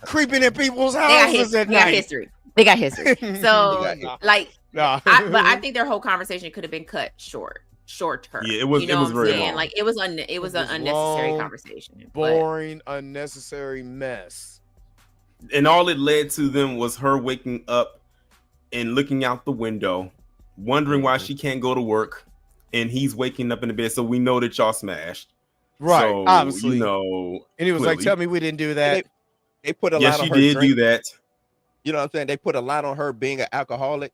creeping in people's houses at night. They got history. So but I think their whole conversation could have been cut shorter. Yeah, it was. It was very long. Like it was an unnecessary conversation. Boring, unnecessary mess. And all it led to them was her waking up and looking out the window, wondering why she can't go to work, and he's waking up in the bed. So we know that y'all smashed, right? So, obviously, and he was like, "Tell me we didn't do that." They put a lot on her. Yes, she did do that. You know what I'm saying? They put a lot on her being an alcoholic,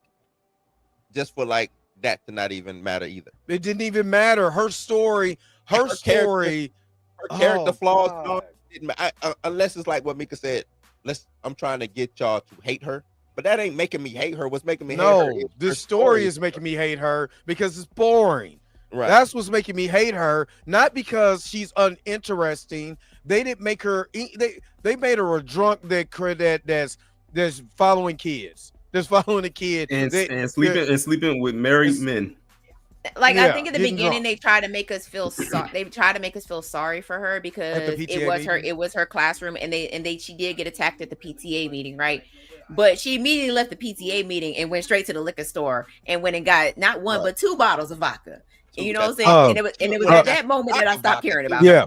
just for like that to not even matter either. It didn't even matter. Her story, her character flaws. Unless it's like what Mika said. I'm trying to get y'all to hate her, but that ain't making me hate her. What's making me hate her? This story is making me hate her because it's boring. Right. That's what's making me hate her, not because she's uninteresting. They didn't make her. They made her a drunk that's following kids. That's following a kid and sleeping with married men. Like Yeah, I think at the getting beginning drunk. they tried to make us feel they tried to make us feel sorry for her because PTA it was her classroom and she did get attacked at the PTA meeting, right? But she immediately left the PTA meeting and went straight to the liquor store and went and got not one but 2 bottles of vodka. And you know what I'm saying? And it was at that moment that I stopped caring about Yeah.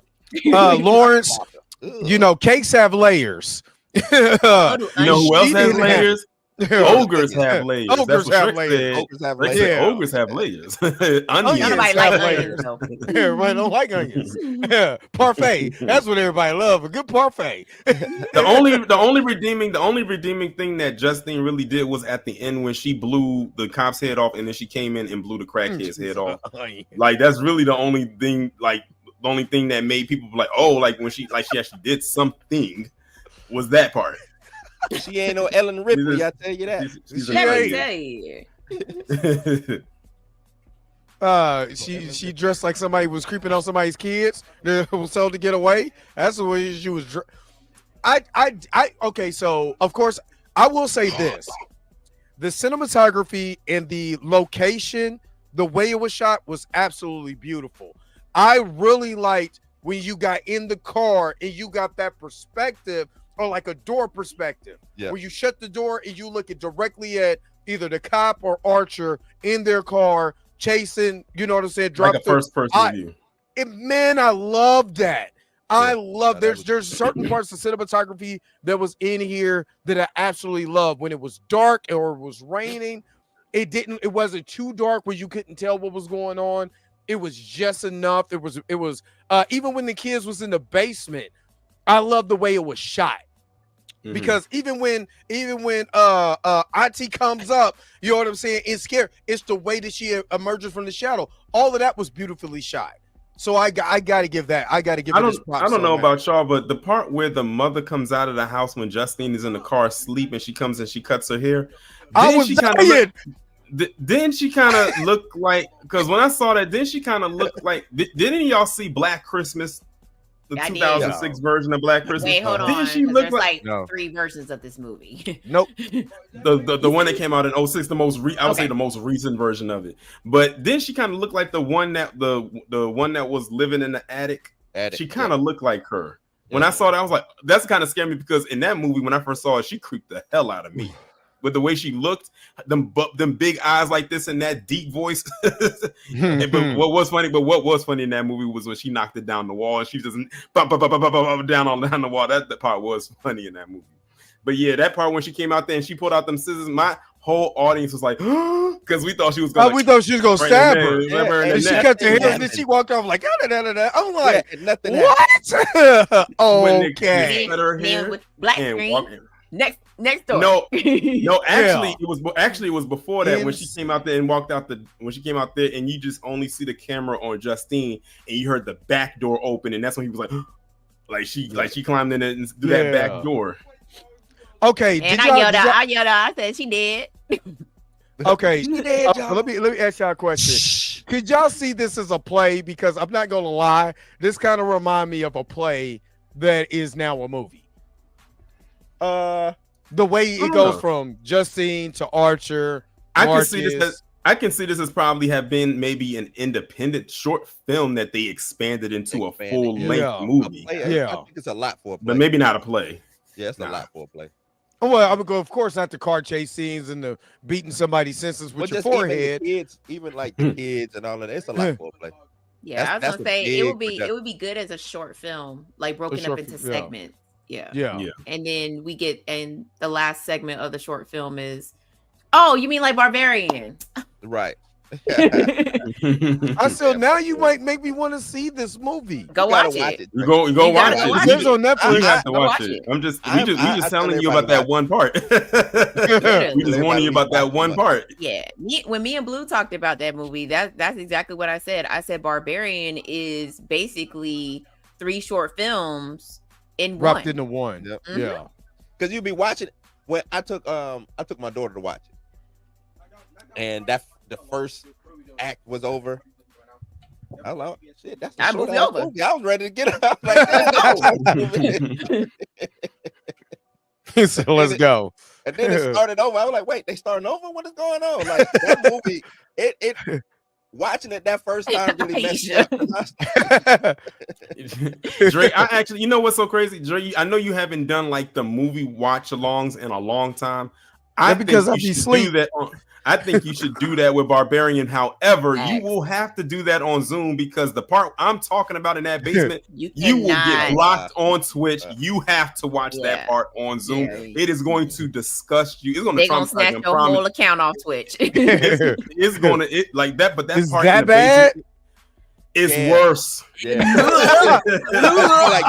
her. Lawrence, you know, cakes have layers. You know who else has layers? Ogres have layers. Ogres That's what have Rick layers. said. Ogres have Rick layers. said Yeah. ogres have layers. Don't Onions nobody have like layers. onions though. Everybody don't like onions. Parfait. That's what everybody love. A good parfait. The only redeeming thing that Justine really did was at the end when she blew the cop's head off and then she came in and blew the crackhead's head off. Like that's really the only thing. Like the only thing that made people be like, oh, like when she actually did something was that part. She ain't no Ellen Ripley, I tell you that. She dressed like somebody was creeping on somebody's kids that was told to get away. That's the way she was. Okay, so of course I will say this: the cinematography and the location, the way it was shot, was absolutely beautiful. I really liked when you got in the car and you got that perspective. Or like a door perspective, where you shut the door and you look directly at either the cop or Archer in their car chasing. You know what I'm saying? Like a first person view. Man, I love that. I love. There's certain parts of cinematography that was in here that I absolutely love. When it was dark or it was raining, it wasn't too dark where you couldn't tell what was going on. It was just enough. It was even when the kids was in the basement. I love the way it was shot. Because even when Auntie comes up, you know what I'm saying, it's scary. It's the way that she emerges from the shadow. All of that was beautifully shot. So I got to give that. I got to give. I don't know about y'all, but the part where the mother comes out of the house when Justine is in the car asleep and she comes and she cuts her hair. Then she kind of looked like, because when I saw that, then she kind of looked like. Didn't y'all see Black Christmas? The 2006 version of Black Christmas. Wait, hold on. Didn't she look like 3 versions of this movie? Nope. The one that came out in 2006, the most I would say the most recent version of it. But then she kind of looked like the one that the one that was living in the attic. She kind of looked like her. When I saw that, I was like, that's kind of scared me because in that movie, when I first saw it, she creeped the hell out of me. With the way she looked, them big eyes like this and that deep voice. But what was funny in that movie was when she knocked it down the wall and she just down the wall. That part was funny in that movie. But yeah, that part when she came out there and she pulled out them scissors, my whole audience was like, because we thought she was going. We thought she was going to stab her. And she cut the hair and then she walked off like, I'm like, nothing. What? Okay. With black screen. Next door. No, actually, it was before that when she came out there and walked out when she came out there and you just only see the camera on Justine and you heard the back door open and that's when he was like, she climbed in and through that back door. Okay, and I yelled out. I said she did. Okay, let me ask y'all a question. Could y'all see this as a play? Because I'm not gonna lie, this kind of remind me of a play that is now a movie. The way it goes from Justine to Archer. I can see this as probably have been maybe an independent short film that they expanded into a full-length movie. I think it's a lot for a play. But maybe not a play. Yeah, it's a lot for a play. Well, I would go, of course, not the car chase scenes and the beating somebody's senses with your forehead. Even like the kids and all of that. It's a lot for a play. Yeah, I was gonna say it would be good as a short film, like broken up into segments. Yeah. And then and the last segment of the short film is, oh, you mean like Barbarian? Right. Now you might make me want to see this movie. Go watch it. You go watch it. It's on Netflix. You have to watch it. We just telling you about that one part. We just warning you about that one part. Yeah. When me and Blue talked about that movie, that's exactly what I said. I said Barbarian is basically 3 short films in wrapped into one. Yep. Mm-hmm. Yeah. Because you'd be watching when I took my daughter to watch it. And the first act was over. I like, shit, that's the movie over. Movie. I was ready to get up. So let's go. And then it started over. I was like, wait, they starting over? What is going on? Like that movie, it watching it that first time really messed me up. Dre, I actually, you know what's so crazy, Dre? I know you haven't done like the movie watch-alongs in a long time. Because I be sleep. I think you should do that with Barbarian. However, you will have to do that on Zoom because the part I'm talking about in that basement, you will get blocked on Twitch. You have to watch that part on Zoom. It is going to disgust you. It's going to snatch your whole account off Twitch. it's going to like that, but that is part that bad? It's worse. Yeah.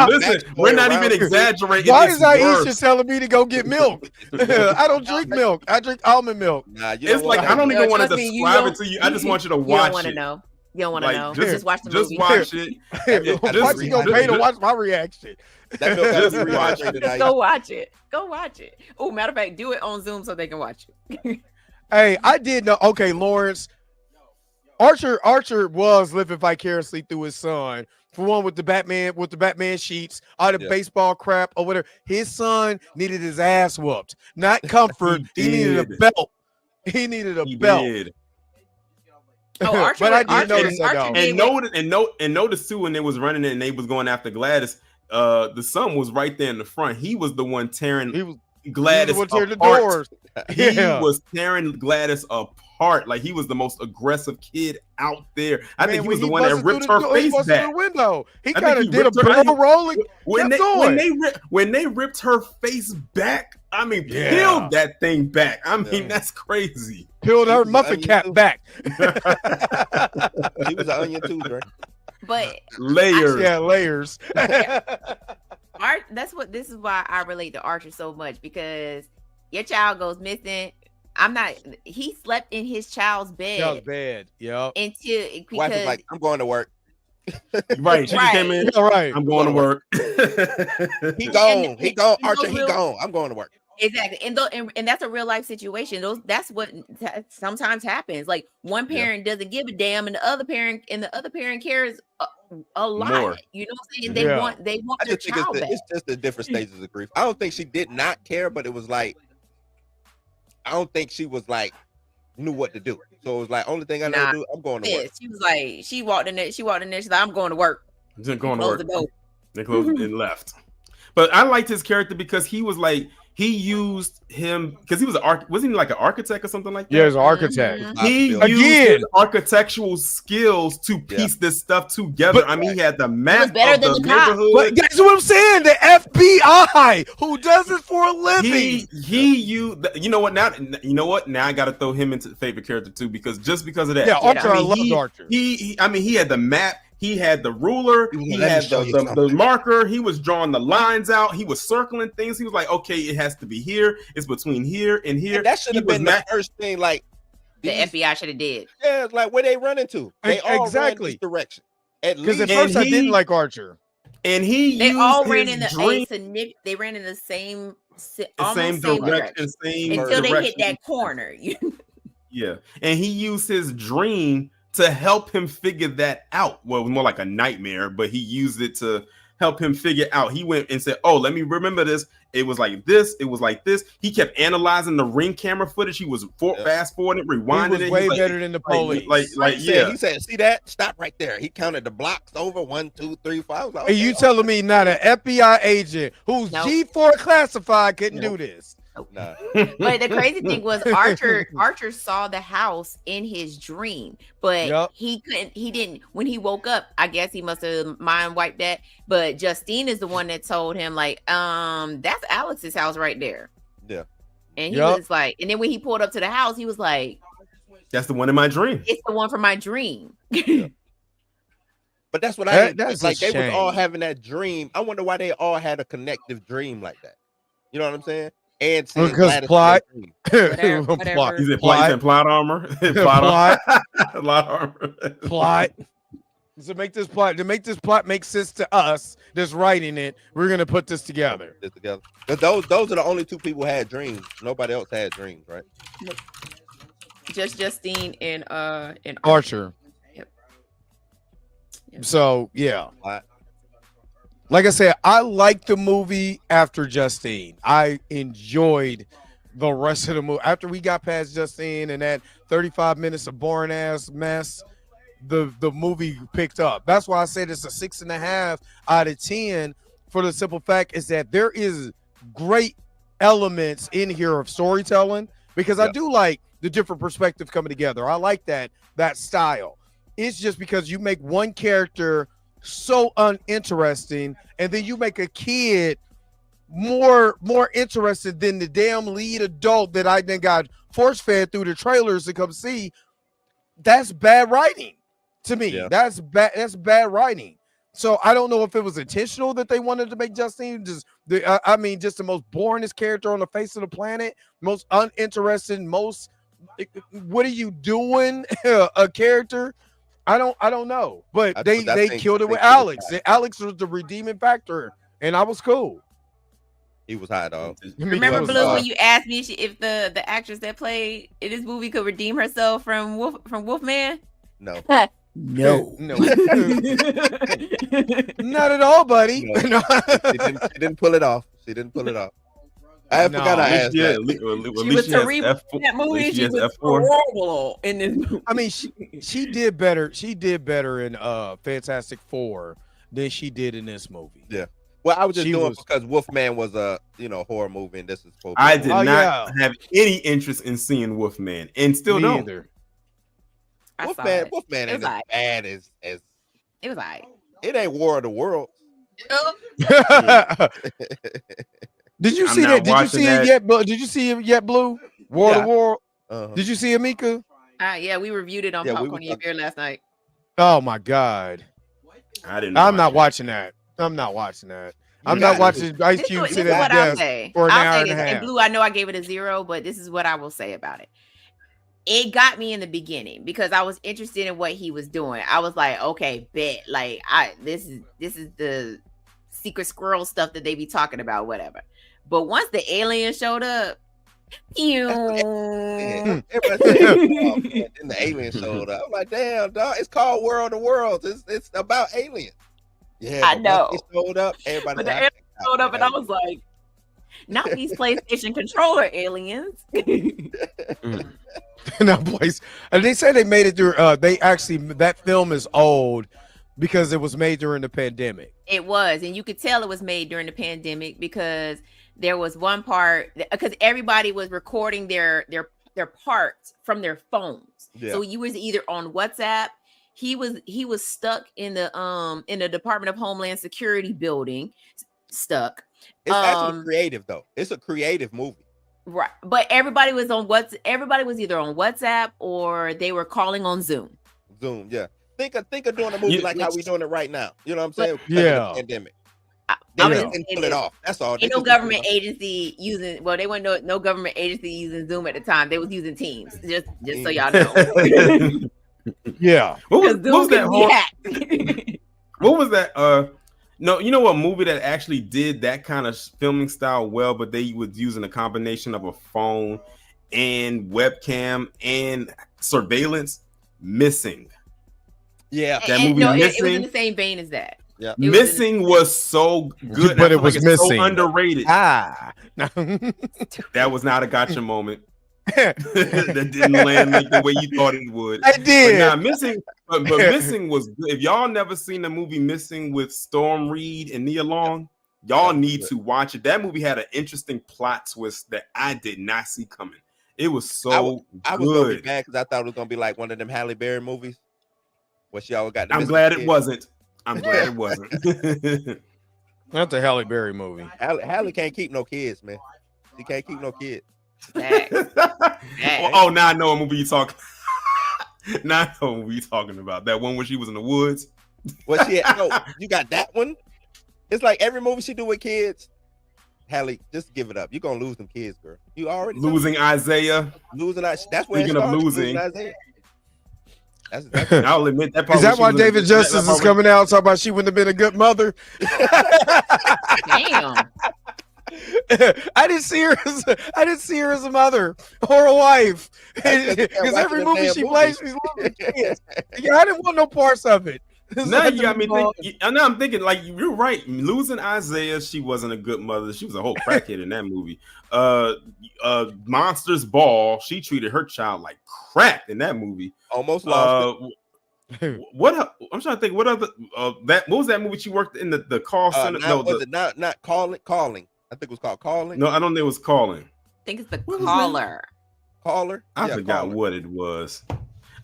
Listen, we're not even exaggerating. Why is Aisha telling me to go get milk? I don't drink milk. I drink almond milk. Nah, it's like I don't even want to describe it to you. I just want you to watch it. You don't want to know. You don't want to know. Just watch the movie. Just watch it. Why you gonna pay to watch my reaction? Just watch it. Go watch it. Go watch it. Oh, matter of fact, do it on Zoom so they can watch it. Hey, I did know. Okay, Lawrence. Archer was living vicariously through his son. For one, with the Batman sheets, all the baseball crap or whatever. His son needed his ass whooped, not comfort. he needed a belt. He needed a belt. Did. Oh, Archer! But I did notice and notice too when they was running it and they was going after Gladys. The son was right there in the front. He was the one tearing Gladys apart. The doors. He was tearing Gladys apart. Like he was the most aggressive kid out there. I think he was the one that ripped her face back. The window. He kind of did a barrel roll and when they ripped her face back. I mean, peeled that thing back. I mean, that's crazy. Peeled her muffin cap back. He was an onion too, Dre. But layers. Layers. This is why I relate to Archer so much, because your child goes missing. He slept in his child's bed. Yeah. Because wife was like, I'm going to work. Right. She came in. All right. I'm going to work. He gone. Archer, he gone. I'm going to work. Exactly. And that's a real life situation. That's what sometimes happens. Like one parent doesn't give a damn and the other parent cares a lot. More. You know what I'm saying? They want their child back. It's just the different stages of grief. I don't think she did not care, but it was like, I don't think she was like knew what to do. So it was like, only thing I know to do, I'm going to work. She was like, she walked in there. She's like, I'm going to work. Just going to work. They closed and left. But I liked his character because he was like, he used him because he was wasn't he like an architect or something like that? Yeah, he was an architect. He used his architectural skills to piece this stuff together. But, I mean, he had the map of the neighborhood. But that's what I'm saying. The FBI, who does it for a living. He used. You know what? Now I got to throw him into the favorite character too because of that. Yeah, Archer. I loved Archer. He had the map. He had the ruler, he had the marker, he was drawing the lines out, he was circling things. He was like, okay, it has to be here, it's between here and here. And that should have been the first thing, like the FBI should have did. Yeah, it's like where they run into. They all ran this direction. Because at first I didn't like Archer. And they all ran in they ran in the same direction until they hit that corner. Yeah. And he used his dream to help him figure that out. Well, it was more like a nightmare, but he used it to help him figure out. He went and said, oh, let me remember this. It was like this. It was like this. He kept analyzing the Ring camera footage. He was fast forwarding it, rewinding it. He was way better than the police. He said, see that? Stop right there. He counted the blocks over 1, 2, 3, 4. I was like, okay, you telling me not an FBI agent who's G4 classified couldn't do this? Nah. But the crazy thing was Archer saw the house in his dream, but he didn't when he woke up. I guess he must have mind wiped that. But Justine is the one that told him, like, that's Alex's house right there. Yeah. And he was like, and then when he pulled up to the house, he was like, that's the one in my dream. It's the one from my dream. Yeah. But that's what that's like. They was all having that dream. I wonder why they all had a connective dream like that. You know what I'm saying? And because plot. Whatever. He's in plot armor. Plot armor. Plot. To make this plot make sense to us that's writing it, we're gonna put this together. Because those are the only two people who had dreams. Nobody else had dreams, right? Just Justine and Archer. Yep. So yeah. Like I said, I liked the movie after Justine. I enjoyed the rest of the movie. After we got past Justine and that 35 minutes of boring ass mess, the movie picked up. That's why I said it's a 6.5 out of 10 for the simple fact is that there is great elements in here of storytelling because I do like the different perspectives coming together. I like that style. It's just because you make one character so uninteresting and then you make a kid more interested than the damn lead adult that I then got force fed through the trailers to come see. That's bad writing to me. Yeah. That's bad writing. So I don't know if it was intentional that they wanted to make Justine just the most boringest character on the face of the planet, most uninterested, most what are you doing a character. I don't know, but they killed it with Alex. Alex was the redeeming factor, and I was cool. He was high, dog. Remember, Blue, when you asked me if the actress that played in this movie could redeem herself from Wolfman? No. No. Not at all, buddy. No. She didn't pull it off. I forgot I asked that. She was terrible in that movie. She was horrible in this movie. I mean, she did better. She did better in Fantastic Four than she did in this movie. Yeah. Well, I was just doing because Wolfman was a horror movie, and this is supposed to I did not have any interest in seeing Wolfman, and still don't. Either. Wolfman ain't as bad as it was alright. It ain't War of the Worlds. Did you see that? Did you see it yet? Did you see it yet, Blue? War of the World. Did you see it, Mika? Yeah, we reviewed it on Popcorn and Beer last night. Oh my God! I didn't. I'm not watching that. I'm not watching Ice Cube sit at the desk for an hour and a half. And Blue, I know I gave it a 0, but this is what I will say about it. It got me in the beginning because I was interested in what he was doing. I was like, okay, bet. Like, this is the secret squirrel stuff that they be talking about, whatever. But once the alien showed up, and the alien showed up. I'm like, damn, dog, it's called World of Worlds. It's about aliens. Yeah, I know. It showed up. Everybody but the alien showed up, and I was like, not these PlayStation controller aliens. No, boys. And they say they made it through. That film is old because it was made during the pandemic. It was, and you could tell it was made during the pandemic because there was one part because everybody was recording their parts from their phones. Yeah. So you was either on WhatsApp. He was stuck in the Department of Homeland Security building, stuck. It's actually creative though. It's a creative movie. Right. But everybody was either on WhatsApp or they were calling on Zoom. Zoom, yeah. Think of doing a movie like how we doing it right now. You know what I'm saying? Yeah. Pandemic. They didn't pull it off. That's all. Ain't no government agency using. Well, they weren't no government agency using Zoom at the time. They was using Teams. Just so y'all know. Yeah. What was that? What was that? No, you know what movie that actually did that kind of filming style well, but they was using a combination of a phone and webcam and surveillance. Missing. Yeah, that movie. No, Missing. It was in the same vein as that. Yeah, Missing was so good, but it was missing. So underrated. That was not a gotcha moment. That didn't land like the way you thought it would. I did. But Missing, but Missing was good. If y'all never seen the movie Missing with Storm Reed and Nia Long, y'all need to watch it. That movie had an interesting plot twist that I did not see coming. It was so I was gonna be bad because I thought it was gonna be like one of them Halle Berry movies. Where she always got. I'm glad it wasn't. That's a Halle Berry movie. Halle can't keep no kids, man. She can't keep no kids. Oh, now I know what movie you talking. Now I know what movie you talking about. That one where she was in the woods. Well, you got that one. It's like every movie she do with kids. Halle, just give it up. You're gonna lose them kids, girl. You already losing Isaiah. That's where speaking of losing. That's I'll admit that. Is that why David Justice is coming out talking about she wouldn't have been a good mother? Damn. I didn't see her as a mother or a wife because every movie she plays, she's losing kids. I didn't want no parts of it. Now you got me thinking. Now I'm thinking like you're right. Losing Isaiah, she wasn't a good mother. She was a whole crackhead in that movie. Monsters Ball, she treated her child like crap in that movie. Almost lost. What I'm trying to think. What other what was that movie she worked in the call center? Not calling. I think it was called Calling. No, I don't think it was Calling. I think it's the Caller. Caller. I forgot Caller. what it was.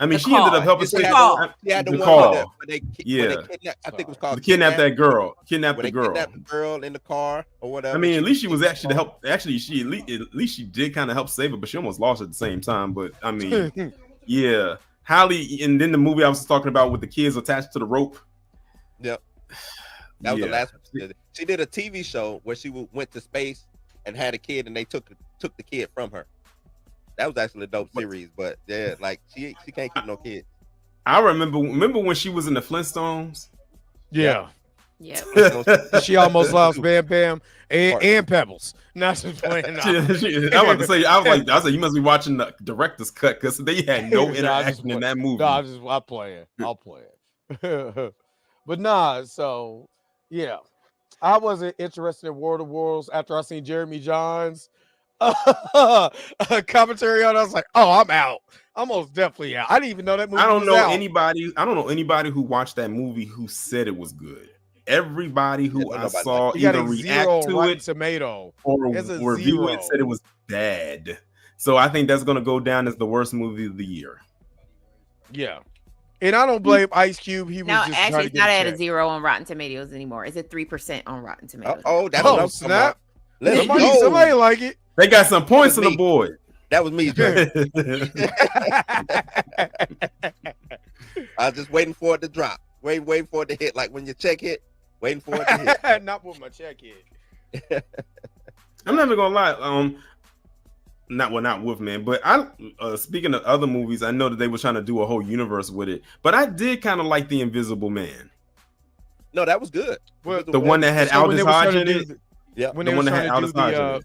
I mean, The she call. ended up helping She save had the the one call. where they kidnapped, I think it was called Kidnap that girl. Kidnap where the they girl. kidnapped the girl in the car or whatever. I mean, at least she was actually to help. Actually, at least she did kind of help save her, but she almost lost at the same time. But I mean, yeah, Holly. And then the movie I was talking about with the kids attached to the rope. Yep. That was the last one. She did a TV show where she went to space and had a kid, and they took the kid from her. That was actually a dope series, but yeah, like she can't keep no kids. I remember when she was in the Flintstones. Yeah. Yeah. She almost lost Bam Bam and Pebbles. Not just playing. I was about to say, I was like, you must be watching the director's cut because they had no interaction in that movie. No, I'll play it. But nah, so yeah. I wasn't interested in War of the Worlds after I seen Jeremy John's commentary on it. I was like, oh, I'm out. I'm most definitely out. I didn't even know that movie. I don't know anybody who watched that movie who said it was good. Everybody who I saw either react to it tomato or review it said it was bad. So I think that's gonna go down as the worst movie of the year. Yeah. And I don't blame Ice Cube. He was just actually it's not at a 0 on Rotten Tomatoes anymore. It's at 3% on Rotten Tomatoes. That's snap. Somebody like it. They got some points on the board. That was me, I was just waiting for it to drop. Waiting for it to hit. Like when your check hit, waiting for it to hit. Not when my check hit. I'm never gonna lie. Not Wolfman, but I speaking of other movies, I know that they were trying to do a whole universe with it, but I did kind of like The Invisible Man. No, that was good. The one that had Aldous Hodge in it. Yeah, when the one that had Aldous Hodge in it.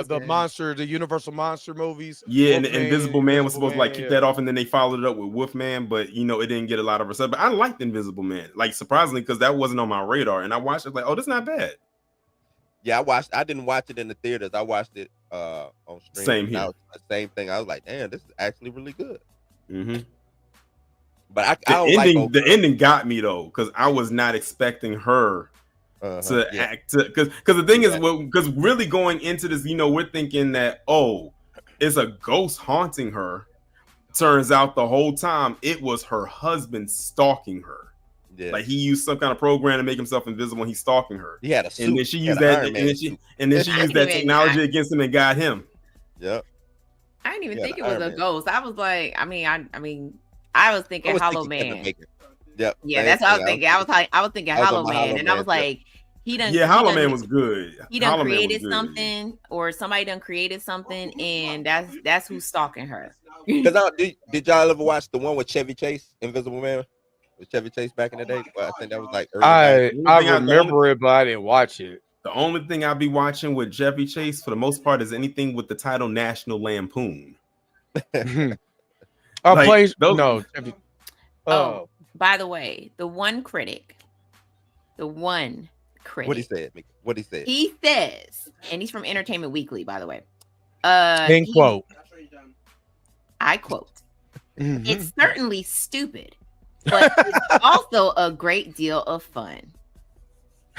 The monster, the Universal monster movies. Yeah, and the Invisible Man was supposed to like kick that off, and then they followed it up with Wolfman, but it didn't get a lot of reception. But I liked Invisible Man, like surprisingly, because that wasn't on my radar, and I watched it like, oh, this is not bad. Yeah, I didn't watch it in the theaters. I watched it on stream. Same here. Same thing. I was like, damn, this is actually really good. Mm-hmm. But the ending got me though, because I was not expecting her to act. Because the thing is, because really going into this, we're thinking that it's a ghost haunting her. Turns out the whole time it was her husband stalking her. Yeah. Like he used some kind of program to make himself invisible. And he's stalking her. He had a suit. And then she used that. And then she used that technology against him and got him. Yep. I didn't even think it was a ghost. I was like, I was thinking Hollow Man. Yep. Yeah, that's what I was thinking. I was thinking Hollow Man, and I was like, he done. Yeah, Hollow Man was good. He done created something, or somebody done created something, and that's who's stalking her. Because did y'all ever watch the one with Chevy Chase, Invisible Man? With Chevy Chase back in the day? Well, I think that was like early. I remember it, but I didn't watch it. The only thing I'll be watching with Chevy Chase for the most part is anything with the title National Lampoon. By the way, the one critic. What he said? He says, and he's from Entertainment Weekly, by the way. Quote. I quote. Mm-hmm. It's certainly stupid, but it's also a great deal of fun.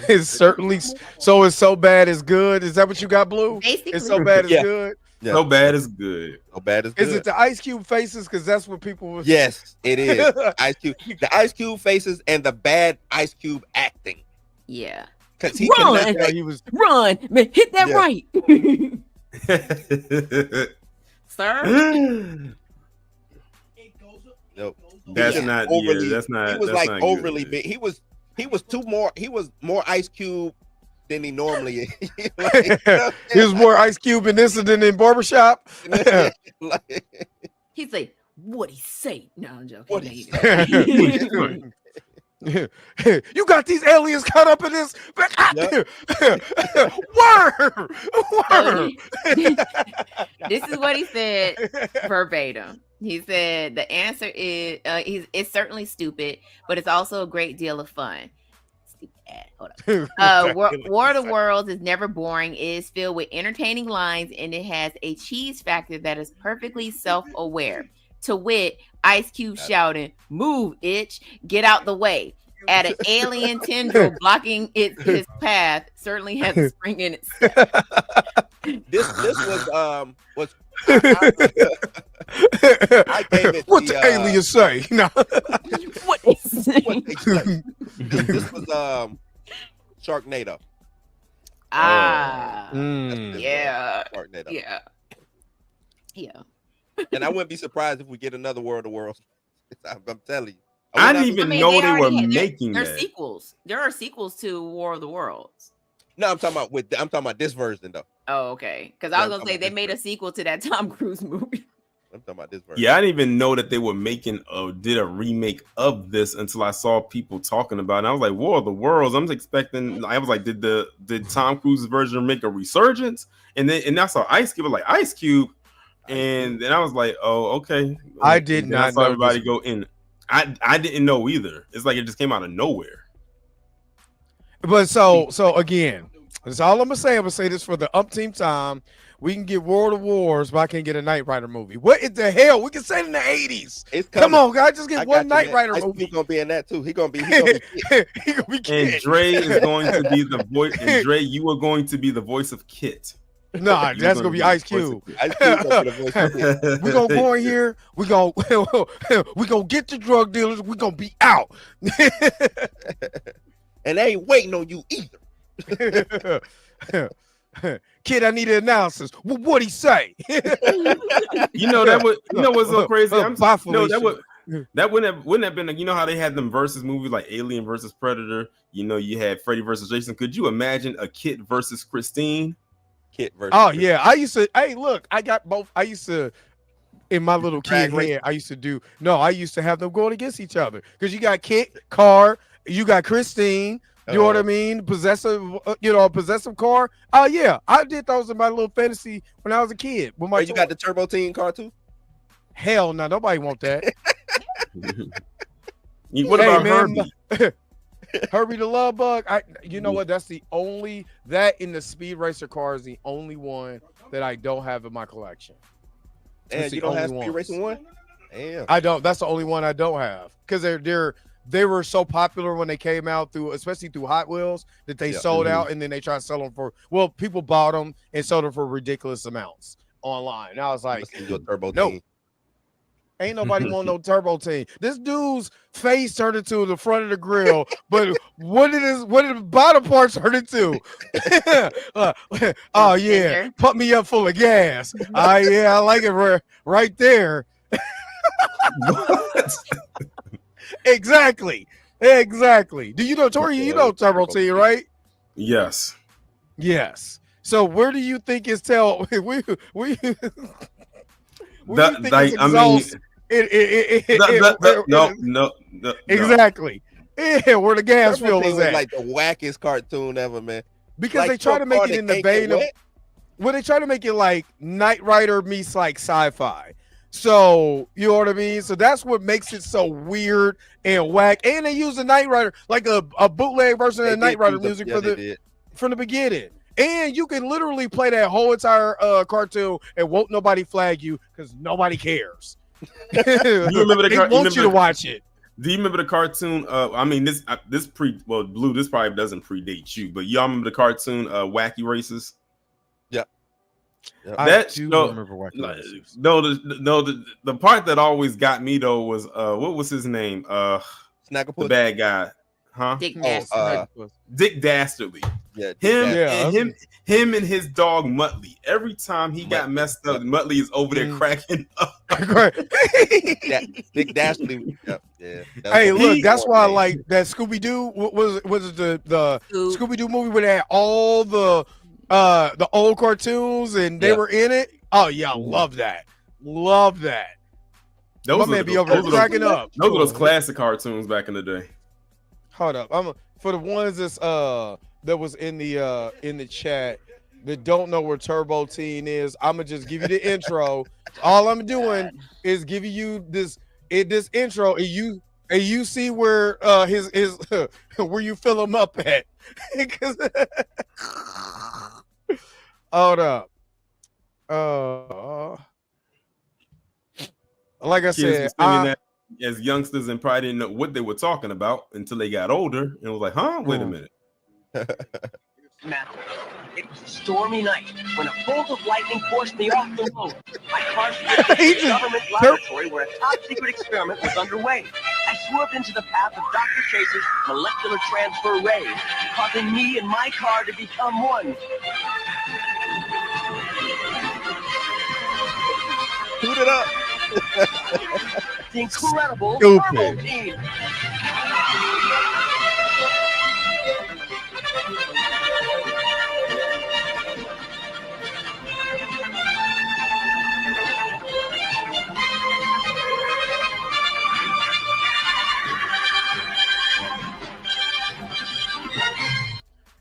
It's certainly so. It's so bad it's good. Is that what you got, Blue? Basically. It's so bad it's good. Yeah. So bad is good. So bad is good. Is it the Ice Cube faces? Because that's what people were. Yes, it is. Ice Cube, the Ice Cube faces, and the bad Ice Cube acting. Yeah, because he run, man, hit that right, sir. Nope. That's not overly. Yeah, that's not. He was that's like not overly good. big. He was more Ice Cube than he normally is. He was more Ice Cube in this than in Barbershop. He's like, what he say? No, I'm joking. What he say? You got these aliens caught up in this. Yep. Word. This is what he said verbatim. He said the answer is it's certainly stupid, but it's also a great deal of fun. Hold on. War of the Worlds is never boring. It is filled with entertaining lines, and it has a cheese factor that is perfectly self-aware. To wit, Ice Cube shouting, "Move, itch, get out the way." At an alien tendril blocking his path certainly has a spring in its step. This was I gave it what the alien say? No. What is what they say. This was Sharknado. Ah, Mm. yeah, Sharknado. yeah. And I wouldn't be surprised if we get another World of Worlds. I'm telling you. I didn't even know they were making there that. sequels. There are sequels to War of the Worlds. No, I'm talking about this version though. Oh, okay. Because I was gonna say they made a sequel to that Tom Cruise movie. I'm talking about this version. Yeah, I didn't even know that they were making did a remake of this until I saw people talking about it. And I was like, War of the Worlds. I was like, did Tom Cruise's version make a resurgence? And I saw Ice Cube, like Ice Cube, and then I was like, oh, okay. I did not. I saw everybody go in. I didn't know either. It's like it just came out of nowhere. But so again, that's all I'm gonna say. I'm gonna say this for the umpteenth time. We can get World of Wars, but I can't get a Knight Rider movie. What in the hell? We can say it in the 80s. Come on, guys, just get one Knight Rider movie. He's gonna be in that too. He gonna be Kid. And Dre is going to be the voice. And Dre, you are going to be the voice of Kit. Nah, that's gonna be Ice Cube. We're gonna go in here. We gonna get the drug dealers. We're gonna be out. And they ain't waiting on you either. Kid, I need an analysis. Well, what'd he say? You know what's so crazy? That wouldn't have been, you know how they had them versus movies like Alien versus Predator. You know, you had Freddy versus Jason. Could you imagine a Kit versus Christine? Kit versus Christine. Yeah, I used to. Hey, look, I got both. I used to. In my little kid head, I used to have them going against each other because you got Kit, Car, you got Christine. You know what I mean? Possessive car. Oh yeah, I did those in my little fantasy when I was a kid. With my you got the Turbo Teen car too? Hell no, nobody want that. What about Herbie? Herbie the Love Bug. You know what? That's the only that in the Speed Racer car is the only one that I don't have in my collection. And you don't have Speed Racing 1? Damn. I don't. That's the only one I don't have because they were so popular when they came out especially through Hot Wheels that they sold out, and then they tried to sell them people bought them and sold them for ridiculous amounts online. And I was like, no, ain't nobody want no Turbo Teen. This dude's face turned into the front of the grill, but what did the bottom part turn into? Oh yeah, put me up full of gas. Yeah, I like it right there. What? Exactly. Do you know Tori? You know Turbo Teen, right? Yes. So where do you think his tail? No. Exactly. Yeah, where the gas field is at. Like the wackest cartoon ever, man. Because like they try to make it in the vein of. Well, they try to make it like Knight Rider meets like sci-fi. So, you know what I mean? So that's what makes it so weird and whack. And they use the Knight Rider, like a bootleg version of the Knight Rider music from the beginning. And you can literally play that whole entire cartoon and won't nobody flag you because nobody cares. You remember they want you to watch it. Do you remember the cartoon? I mean, this Blue, this probably doesn't predate you, but y'all remember the cartoon Wacky Races? Yeah. I do remember Wacky Races. The part that always got me though was what was his name? Snagglepuss? The bad guy, huh? Dick Dastardly. Dick Dastardly. Yeah, him and his dog Muttley. Every time he got messed up, Muttley is over there cracking up. Dick Dastardly. Yeah. Hey, look, that's why I like that Scooby Doo. Was the Scooby Doo movie where they had all the old cartoons and they were in it? Oh yeah, love that. Those man be over there cracking up. Those are those classic cartoons back in the day. Hold up, for the ones that was in the chat that don't know where Turbo Teen is, I'm gonna just give you the intro. All I'm doing is giving you this intro, and you see where his where you fill him up at. Hold up. like I Kids said, were singing that as youngsters and probably didn't know what they were talking about until they got older and was like, huh? Wait a minute. It was a stormy night when a bolt of lightning forced me off the road. My car slipped into a government laboratory where a top-secret experiment was underway. I swerved into the path of Dr. Chase's molecular transfer ray, causing me and my car to become one. Toot it up. The incredible Stupid. Turbo Team.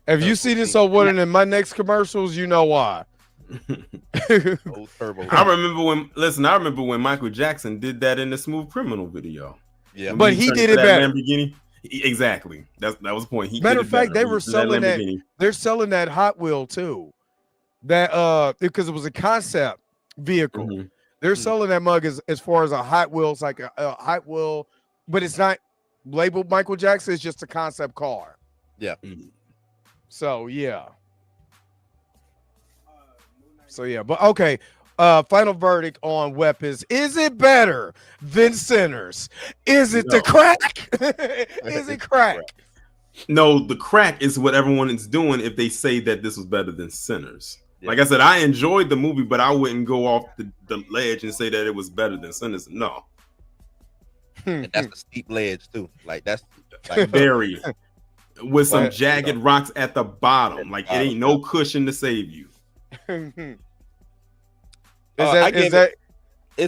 If you see this on one of my next commercials, you know why. Old Turbo. I remember when Michael Jackson did that in the Smooth Criminal video. Yeah, but he did it better. Lamborghini. Exactly. That was the point. Matter of fact, they were selling that. They're selling that Hot Wheel too. That because it was a concept vehicle. Mm-hmm. They're selling that mug as far as a Hot Wheel. It's like a Hot Wheel, but it's not labeled Michael Jackson. It's just a concept car. Yeah. Mm-hmm. So yeah. But okay. Final verdict on Weapons. Is it better than Sinners? Is it the crack? Is it crack? No, the crack is what everyone is doing if they say that this was better than Sinners. Yeah. Like I said, I enjoyed the movie, but I wouldn't go off the ledge and say that it was better than Sinners. No. And that's a steep ledge too. Like that's like very with some jagged rocks at the bottom. Like it ain't no cushion to save you. It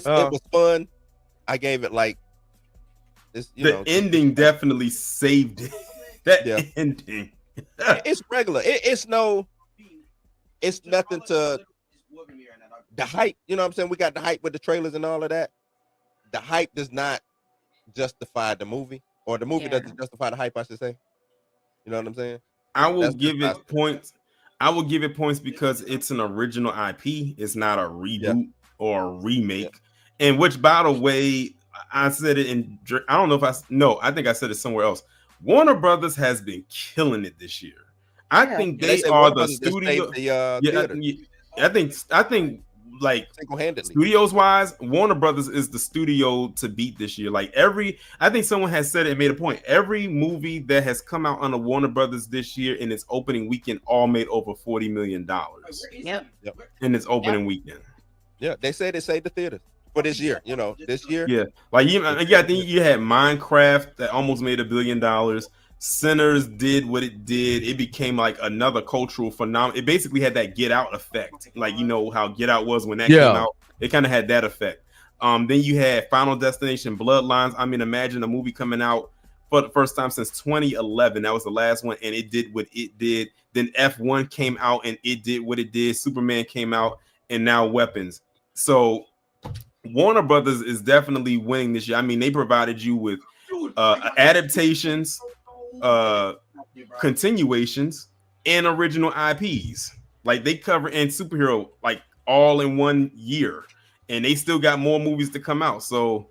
was fun. I gave it like this. The ending definitely saved it. That ending. It's regular. It's nothing to the hype. You know what I'm saying? We got the hype with the trailers and all of that. The hype does not justify the movie, or the movie doesn't justify the hype, I should say. You know what I'm saying? I will give it points. I will give it points because it's an original IP. It's not a reboot or a remake. And which, by the way, I said it in. I don't know if I think I said it somewhere else. Warner Brothers has been killing it this year. I think they are the studio. I think like single-handedly, studios wise, Warner Brothers is the studio to beat this year. Like I think someone has said it and made a point. Every movie that has come out under Warner Brothers this year in its opening weekend all made over $40 million. Yep. In its opening weekend. Yeah, they say they saved the theaters for this year. You know, this year. Yeah, like I think you had Minecraft that almost made $1 billion. Sinners did what it did. It became like another cultural phenomenon. It basically had that Get Out effect. Like, you know how Get Out was when that came out. It kind of had that effect. Then you had Final Destination, Bloodlines. I mean, imagine a movie coming out for the first time since 2011. That was the last one, and it did what it did. Then F1 came out, and it did what it did. Superman came out, and now Weapons. So Warner Brothers is definitely winning this year. I mean, they provided you with adaptations, continuations, and original IPs. Like they cover and superhero like all in one year, and they still got more movies to come out. So,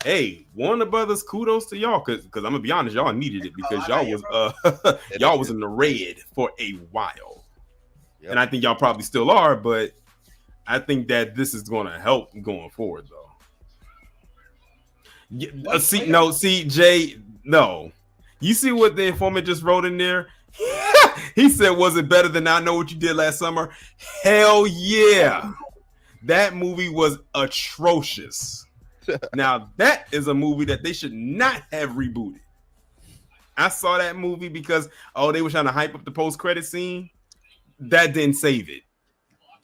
hey, Warner Brothers, kudos to y'all, because I'm gonna be honest, y'all needed it because y'all was in the red for a while, and I think y'all probably still are, but I think that this is going to help going forward, though. Jay, no. You see what the informant just wrote in there? He said, was it better than I Know What You Did Last Summer? Hell yeah. That movie was atrocious. Now, that is a movie that they should not have rebooted. I saw that movie because, they were trying to hype up the post-credit scene. That didn't save it.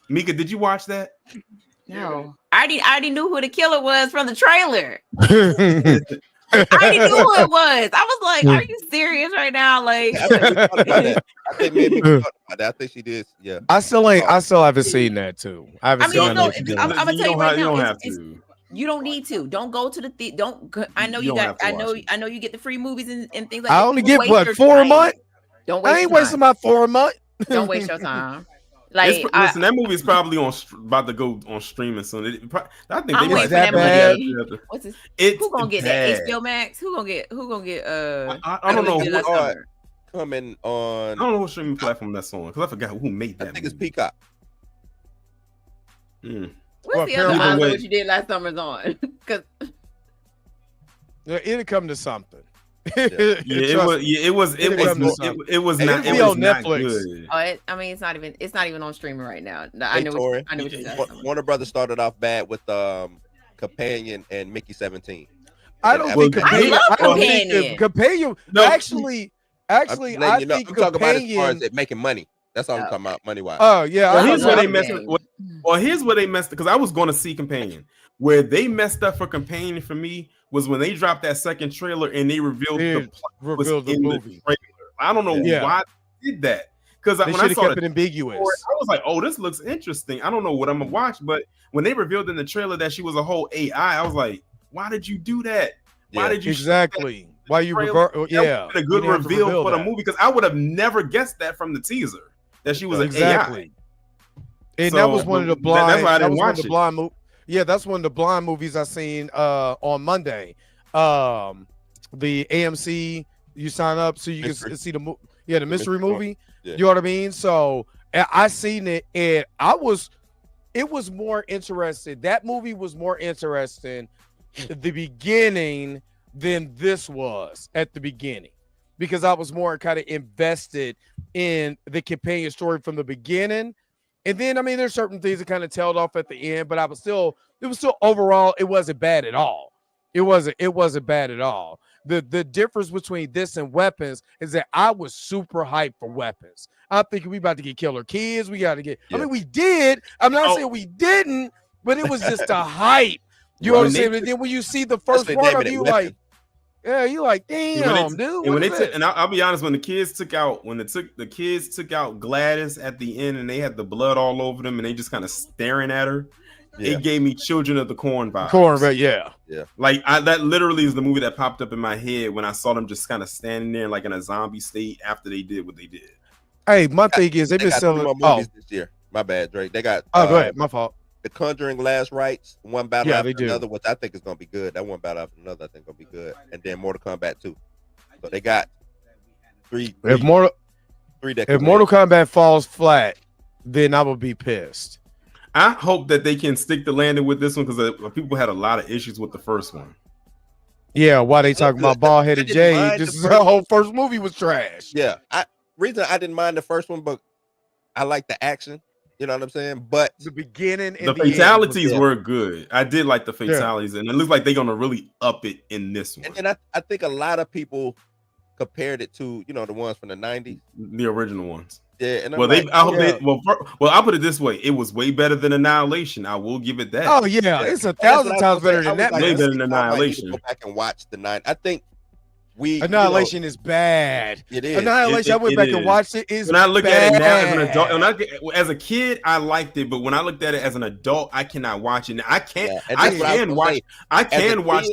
Mika, did you watch that? No. I already knew who the killer was from the trailer. I already knew who it was. I was like, are you serious right now? Like, I think maybe we talked about that. I think she did. Yeah. I still haven't seen that too. I'm gonna tell you right now. You don't have to. You don't need to. Don't go to the don't. I know you got. I know you get the free movies and things like that. I only get what 4 a month. Don't waste. I ain't wasting my 4 a month. Don't waste your time. Like, listen, that movie is probably about to go on streaming soon. I think I'm they waiting for might that movie. What's this? It's Who gonna get bad. that? HBO Max? Who gonna get? I don't know. Last Summer? Coming on. I don't know what streaming platform that's on because I forgot who made that. I think it's Peacock. What's the other I What You Did Last Summer's on? Because it'll come to something. It was not on Netflix. Good. I mean, it's not even on streaming right now. I know what you said. Warner Brothers started off bad with Companion and Mickey 17. I don't think Companion. No, actually, I think I'm talking about as far as it making money. That's all I'm talking about, money wise. Oh yeah. Well, here's where they messed. Here's where they messed because I was going to see Companion. Where they messed up for Companion for me was when they dropped that second trailer and they revealed the movie. I don't know why they did that because when I saw it ambiguous, I was like, "Oh, this looks interesting." I don't know what I'm gonna watch, but when they revealed in the trailer that she was a whole AI, I was like, "Why did you do that? Why did you exactly? Why you revert? Yeah, a good reveal for the movie because I would have never guessed that from the teaser that she was an AI." And that was one of the blind. That's why I didn't watch it. Yeah, that's one of the blind movies I seen on Monday. The AMC, you sign up so you can see the mystery movie. Yeah. You know what I mean? So I seen it and it was more interesting. That movie was more interesting at the beginning than this was at the beginning because I was more kind of invested in the companion story from the beginning. And then, I mean, there's certain things that kind of tailed off at the end, but it was still overall, it wasn't bad at all. It wasn't bad at all. The difference between this and Weapons is that I was super hyped for Weapons. I'm thinking we about to get Killer Kids. We got to get, I mean, we did. I'm not saying we didn't, but it was just a hype. You know what I'm saying? And then when you see the first one of you, like, yeah, you like, damn, dude. And I'll be honest, when the kids took out Gladys at the end, and they had the blood all over them, and they just kind of staring at her, it gave me Children of the Corn vibes. Yeah. Like that literally is the movie that popped up in my head when I saw them just kind of standing there like in a zombie state after they did what they did. Hey, my thing is they've been selling more movies this year. My bad, Drake. They got. Go ahead. My fault. The Conjuring Last Rites, one battle after another, which I think is going to be good. That one battle after another, I think, going to be good. And then Mortal Kombat 2. So they got three. If Mortal Kombat falls flat, then I will be pissed. I hope that they can stick the landing with this one because people had a lot of issues with the first one. Yeah, why they talking about bald-headed Jade? This is the whole first movie was trash. Yeah, reason I didn't mind the first one, but I like the action. You know what I'm saying? But the beginning and the fatalities were good. I did like the fatalities, and it looks like they're gonna really up it in this one. And I think a lot of people compared it to the ones from the 90s, the original ones. Yeah, and I'll put it this way: it was way better than Annihilation. I will give it that. Oh yeah, it's 1,000 times better than that. Way better than Annihilation. Go back and watch the 9. I think. Annihilation is bad. It is. Annihilation. I went back and watched it. When I look at it now as an adult, as a kid, I liked it, but when I looked at it as an adult, I cannot watch it. I can't. I can watch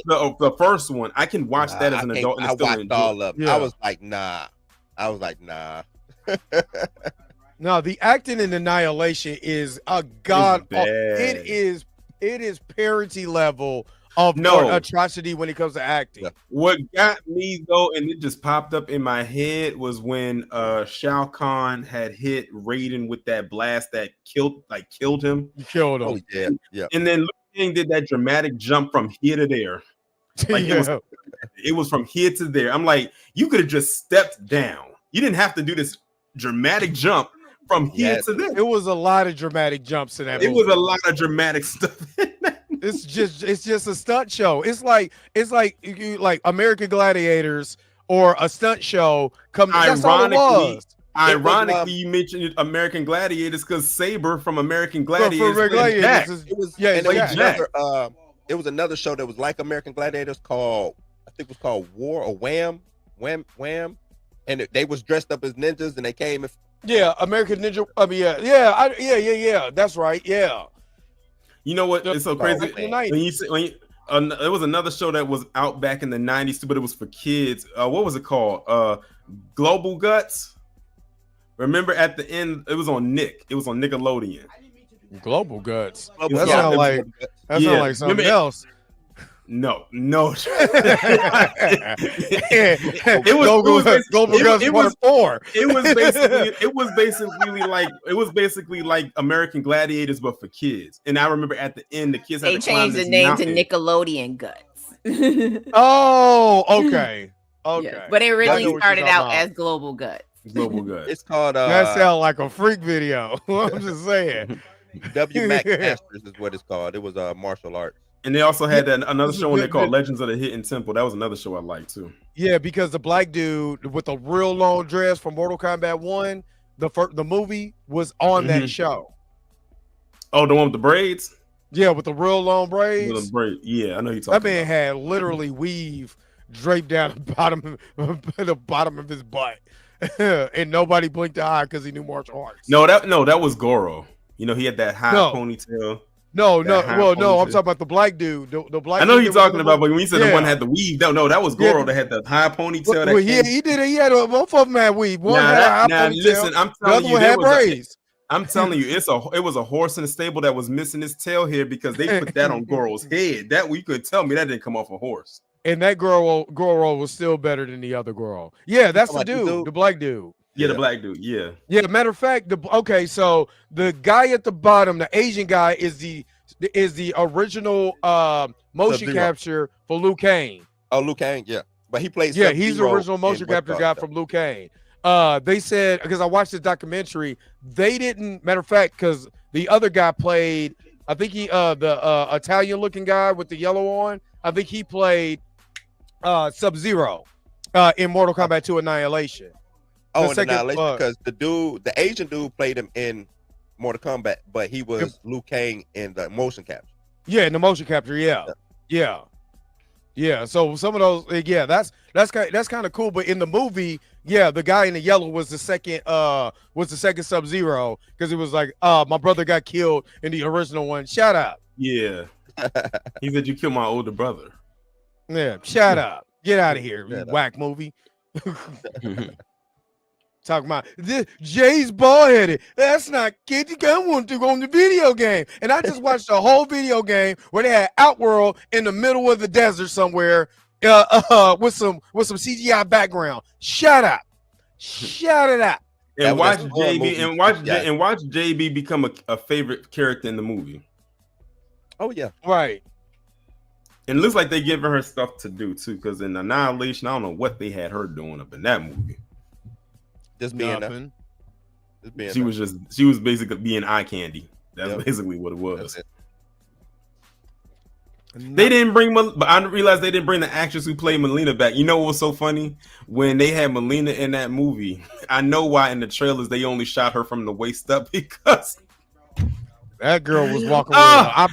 the first one. I can watch that as an adult. And I watched all of it. I was like, nah. No, the acting in Annihilation is a god. It is parody level of atrocity when it comes to acting. What got me though, and it just popped up in my head, was when Shao Kahn had hit Raiden with that blast that killed him. Killed him. Oh, yeah. And then Liu Kang did that dramatic jump from here to there. Like it was from here to there. I'm like, you could have just stepped down. You didn't have to do this dramatic jump from here to there. It was a lot of dramatic jumps in that movie. It was a lot of dramatic stuff in that. It's just a stunt show. It's like American Gladiators or a stunt show. Ironically, you mentioned American Gladiators because Saber from American Gladiators. It was another show that was like American Gladiators called War or Wham, and they was dressed up as ninjas and they came. American Ninja. That's right. Yeah. You know what? It's so crazy. There was another show that was out back in the 90s, but it was for kids. What was it called? Global Guts. Remember at the end, it was on Nick. It was on Nickelodeon. Global Guts. Global That Guts. sounds like something else. No. It was Global Guts Part 4. It was basically like American Gladiators, but for kids. And I remember at the end, the kids had They to climb changed the this name mountain. to Nickelodeon Guts. Oh, okay. Okay. Yeah, but it I really know what started you're out talking as about. Global Guts. Global Guts. It's called That sounds like a freak video. I'm just saying. W Max Masters is what it's called. It was martial arts. And they also had another show they called Legends of the Hidden Temple. That was another show I liked too. Yeah, because the black dude with the real long dress from Mortal Kombat 1, the movie was on that show. Oh, the one with the braids? Yeah, with the real long braids. With the braid. Yeah, I know you talking That man had literally weave draped down the bottom of his butt. And nobody blinked an eye because he knew martial arts. No, that was Goro. You know, he had that high ponytail. I'm talking about the black dude. The black. I know dude you're talking about, but when you said the one had the weave, no, that was Goro that had the high ponytail. Well, he did it. He had both of them had weave. One had a high ponytail. Listen, I'm the telling other you, one had braids. I'm telling you, it was a horse in the stable that was missing his tail here because they put that on Goro's head. That you could tell me that didn't come off a horse. And that Goro was still better than the other Goro. Yeah, that's the dude, the black dude. Yeah, the black dude. Yeah. Yeah. Matter of fact, so the guy at the bottom, the Asian guy, is the original motion capture for Liu Kang. Oh, Liu Kang, yeah, but he plays. Yeah, he's the original motion capture guy from Liu Kang. They said, because I watched this documentary, they didn't. Matter of fact, because the other guy played, I think the Italian looking guy with the yellow on. I think he played Sub-Zero in Mortal Kombat 2 Annihilation. Annihilation, because the Asian dude played him in Mortal Kombat, but he was Liu Kang in the motion capture. Yeah, in the motion capture, yeah. So some of those, that's kind of cool. But in the movie, the guy in the yellow was the second Sub-Zero, because it was like, my brother got killed in the original one. Shout out. Yeah. He said you killed my older brother. Yeah, shout out. Get out of here, you whack movie. Talking about this, Jay's bald-headed. That's not kid. You got one to go on the video game. And I just watched a whole video game where they had Outworld in the middle of the desert somewhere, with some CGI background. Shout out. Shout it out. And watch JB become a favorite character in the movie. Oh yeah. Right. And it looks like they giving her stuff to do too, because in Annihilation, I don't know what they had her doing up in that movie. Just being nothing. She was basically being eye candy. That's basically what it was. They didn't bring, but I realized they didn't bring the actress who played Melina back. You know what was so funny? When they had Melina in that movie, I know why in the trailers they only shot her from the waist up, because that girl was walking.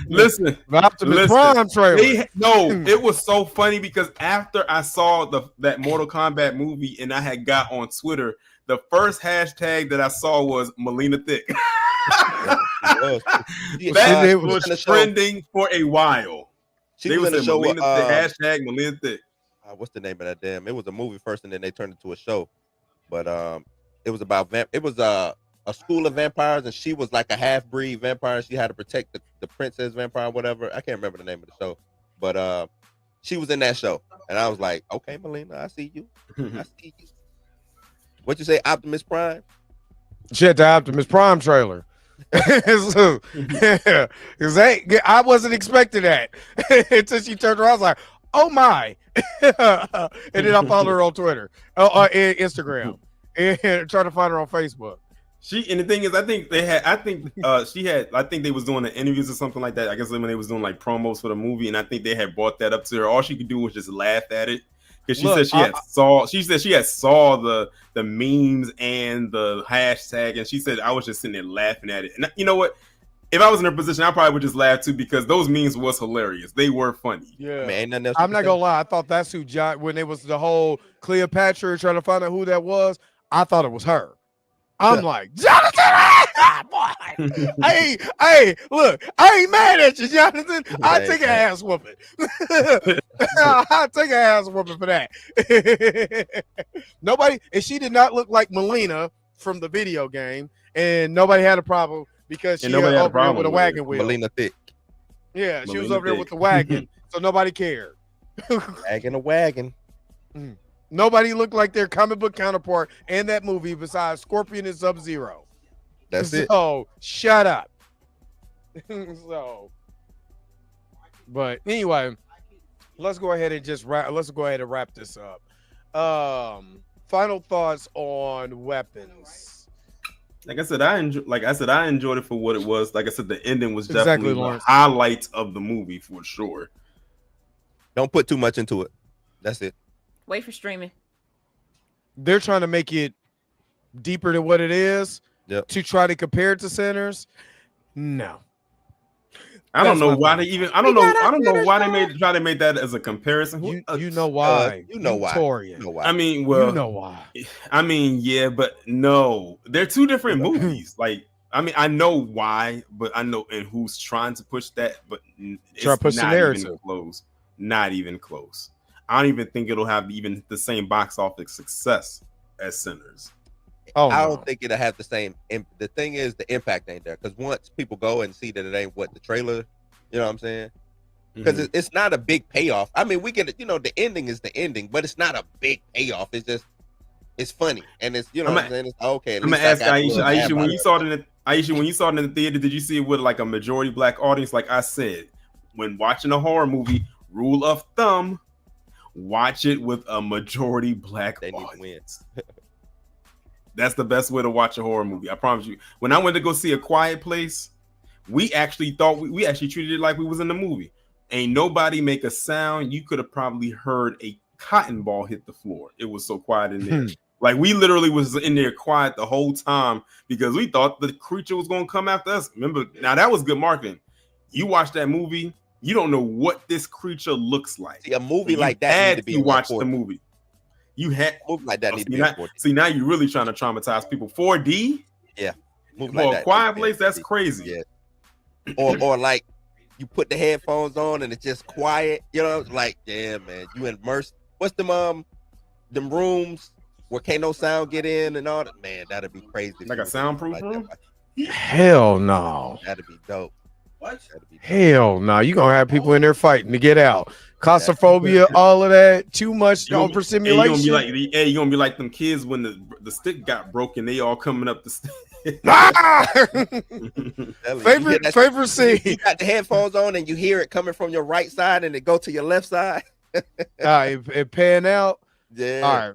Listen, Prime trailer. It was so funny because after I saw that Mortal Kombat movie and I had got on Twitter, the first hashtag that I saw was Melina Thick. That was trending for a while. She was in the show. Hashtag Melina Thick. What's the name of that damn? It was a movie first, and then they turned it to a show. But it was about it was a school of vampires, and she was like a half-breed vampire. And she had to protect the princess vampire, whatever. I can't remember the name of the show, but she was in that show, and I was like, okay, Melina, I see you. I see you. What you say, Optimus Prime? She had the Optimus Prime trailer. So, I wasn't expecting that until she turned around. I was like, oh my. And then I followed her on Twitter, and Instagram, and tried to find her on Facebook. And the thing is, I think they was doing the interviews or something like that. I guess when they was doing like promos for the movie, and I think they had brought that up to her. All she could do was just laugh at it. Because she said she had saw the memes and the hashtag, and she said I was just sitting there laughing at it. And you know what? If I was in her position, I probably would just laugh too, because those memes was hilarious. They were funny. Yeah, man. I'm not gonna lie. I thought that's who John. When it was the whole Cleopatra trying to find out who that was, I thought it was her. I'm like, Jonathan, boy. Hey, look, I ain't mad at you, Jonathan. I take an ass whooping. I take an ass whooping for that. Nobody, and she did not look like Melina from the video game, and nobody had a problem because she was over there with a wagon wheel. Melina Thick. Yeah, she was over there with the wagon, so nobody cared. Wagging a wagon. Nobody looked like their comic book counterpart in that movie besides Scorpion and Sub-Zero. That's it. So shut up. But anyway, let's go ahead and wrap this up. Final thoughts on weapons. Like I said, I enjoyed it for what it was. Like I said, the ending was definitely the highlight of the movie for sure. Don't put too much into it. That's it. Wait for streaming. They're trying to make it deeper than what it is to try to compare it to Sinners. No. I don't know why they even. I don't know why they made that as a comparison. You know why? You know why? I mean, well, you know why? I mean, yeah, but no, they're two different movies. Like, I mean, I know why, but I know and who's trying to push that, but it's not even close. Not even close. I don't even think it'll have even the same box office success as Sinners. I don't think it'll have the same. The thing is, the impact ain't there because once people go and see that it ain't what the trailer, you know what I'm saying? Because it's not a big payoff. I mean, we get the ending is the ending, but it's not a big payoff. It's just it's funny and it's what I'm saying. It's okay. I'm gonna ask Aisha, when you saw it in the theater, did you see it with like a majority black audience? Like I said, when watching a horror movie, rule of thumb, watch it with a majority black audience. That's the best way to watch a horror movie. I promise you. When I went to go see A Quiet Place, we actually thought we actually treated it like we was in the movie. Ain't nobody make a sound. You could have probably heard a cotton ball hit the floor. It was so quiet in there. Like we literally was in there quiet the whole time because we thought the creature was going to come after us. Remember, now that was good marketing. You watch that movie, you don't know what this creature looks like. See, a movie like that need to be watch the movie. You had movie like that need to be see now you're really trying to traumatize people. 4D, yeah. Movie for like a that quiet place, that's crazy. Yeah. Or like you put the headphones on and it's just quiet. You know, like yeah, man, you immersed. What's them rooms where can't no sound get in and all that? Man, that'd be crazy. Like a soundproof room? Hell no. That'd be dope. What? Hell no. You gonna have people in there fighting to get out. Claustrophobia, all of that, too much for simulation. You're gonna be like them kids when the stick got broken, they all coming up the stick. favorite scene. You got the headphones on and you hear it coming from your right side and it go to your left side. It pan out. Yeah.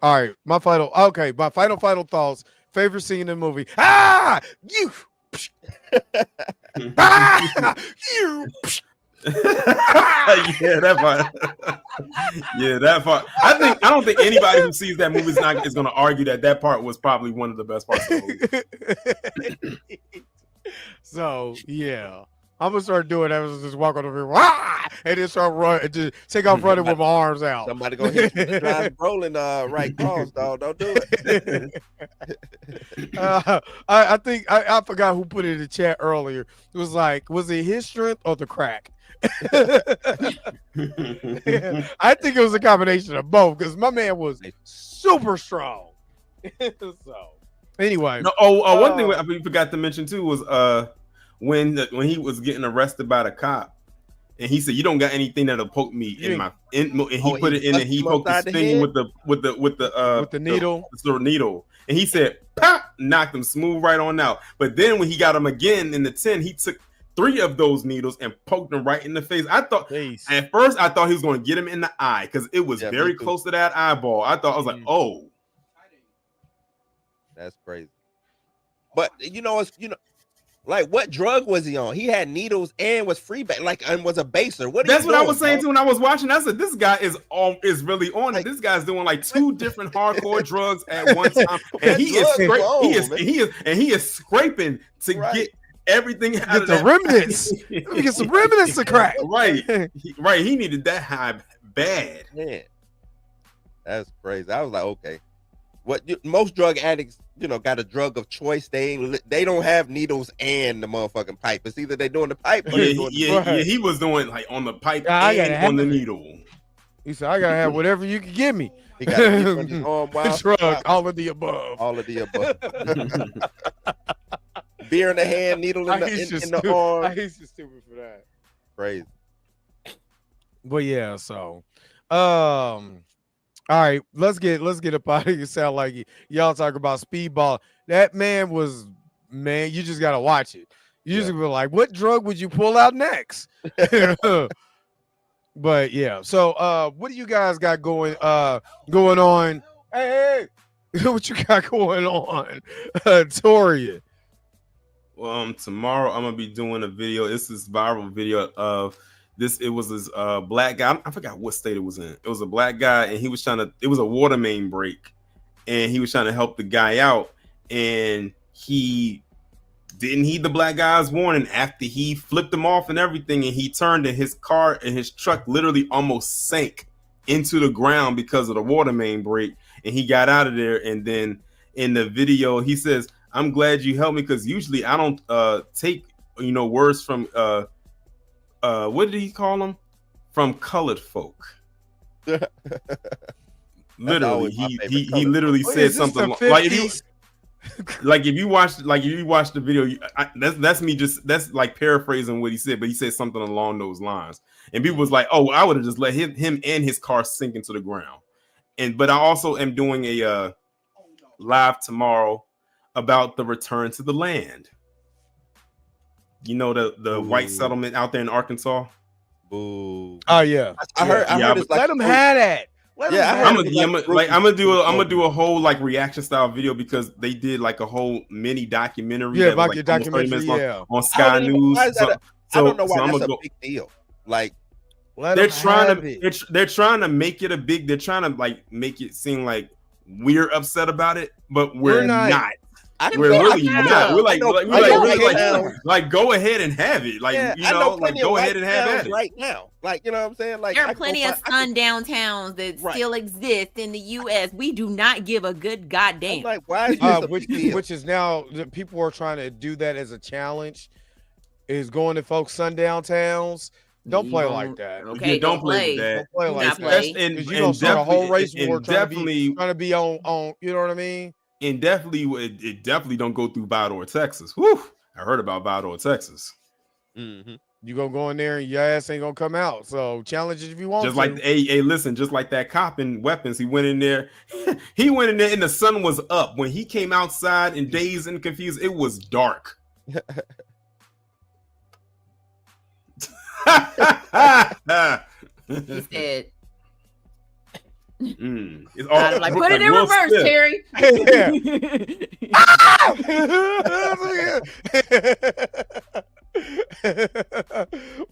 All right. My final thoughts. Favorite scene in the movie. You. You. Yeah, that part. Yeah, that part. I don't think anybody who sees that movie is going to argue that part was probably one of the best parts of the movie. So yeah, I'm gonna start doing that. Just walk on the river, and then start running, and just take off running with my arms out. Somebody gonna hit you drive rolling right cross, dog. Don't do it. I think I forgot who put it in the chat earlier. It was like, was it his strength or the crack? I think it was a combination of both because my man was super strong. So anyway, one thing we forgot to mention too was when he was getting arrested by the cop and he said, "You don't got anything that'll poke me and he put it in and he poked his finger with the needle, the needle, and he said, "Pop!" knocked him smooth right on out. But then when he got him again in the 10, he took 3 of those needles and poked him right in the face. At first I thought he was going to get him in the eye because it was very close to that eyeball. I was like, oh, that's crazy. But like what drug was he on? He had needles and was free and was a baser. That's what I was saying too when I was watching. I said, this guy is really on it. This guy's doing like 2 different hardcore drugs at one time, and he is scraping to get everything out of the remnants. Let me get some remnants to crack. Right. He needed that high bad. Yeah, that's crazy. I was like, okay, most drug addicts, got a drug of choice. They don't have needles and the motherfucking pipe. It's either they doing the pipe or he was doing like on the pipe and on the needle. He said, I gotta have whatever you can give me. He got his arm wild. Drug, all of the above. All of the above. Beer in the hand, needle in the arm. I hate you stupid for that. Crazy. But yeah, so all right, let's get up out of here. Sound like y'all talk about Speedball. That man, you just gotta watch it. You just be like, what drug would you pull out next? But yeah, so what do you guys got going on? Hey, what you got going on, Torian? Well, tomorrow I'm gonna be doing a video. It's this viral video of this. It was this black guy. I forgot what state it was in. It was a black guy, and he was it was a water main break, and he was trying to help the guy out, and he didn't heed the black guy's warning after he flipped him off and everything, and he turned, and his car and his truck literally almost sank into the ground because of the water main break, and he got out of there. And then in the video he says, I'm glad you helped me, because usually I don't take words from what did he call them, from colored folk. Literally he literally said something like if you watch the video, that's like paraphrasing what he said, but he said something along those lines, and people was like, oh, I would have just let him and his car sink into the ground. But I also am doing a live tomorrow about the return to the land. The white settlement out there in Arkansas. Boo. Oh yeah, I heard it's like, let them have that. I'm gonna do a whole like reaction style video, because they did like a whole mini documentary. Yeah, like your documentary, on Sky News. I don't know why that's a big deal. Like they're trying to make it a big. They're trying to like make it seem like we're upset about it, but we're not. We're really not. We're like, go ahead and have it. Like, go ahead and have it right now. Like, you know what I'm saying? Like, there are plenty of sundown towns that still exist in the U.S. We do not give a good goddamn. Like, why is this which is now people are trying to do that as a challenge, is going to folks sundown towns. Don't play like that. Okay, don't play that. Don't play like that. Because you're gonna start a whole race war trying to be on. You know what I mean? And it definitely don't go through Valdor, Texas. Whew, I heard about Valdor, Texas. Mm-hmm. You gonna go in there and your ass ain't gonna come out. So challenge it if you want. Just like listen, just like that cop in Weapons, he went in there. He went in there and the sun was up. When he came outside and dazed and confused, it was dark. He said. It's all, like, put it in reverse, Terry.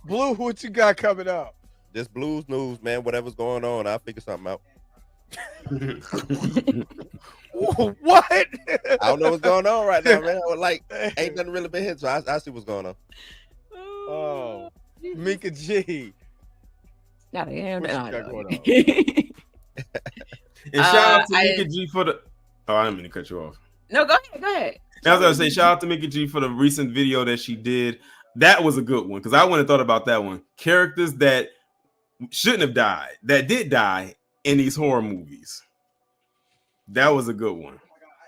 Blue, what you got coming up? Just blues news, man. Whatever's going on, I'll figure something out. What? I don't know what's going on right now, man. Like, ain't nothing really been hit, so I see what's going on. Oh, Mika G. No. And shout out to Mika G for the. Oh, I didn't mean to cut you off. No, go ahead. I was gonna say shout out to Mika G for the recent video that she did. That was a good one, because I wouldn't have thought about that one. Characters that shouldn't have died, that did die in these horror movies. That was a good one.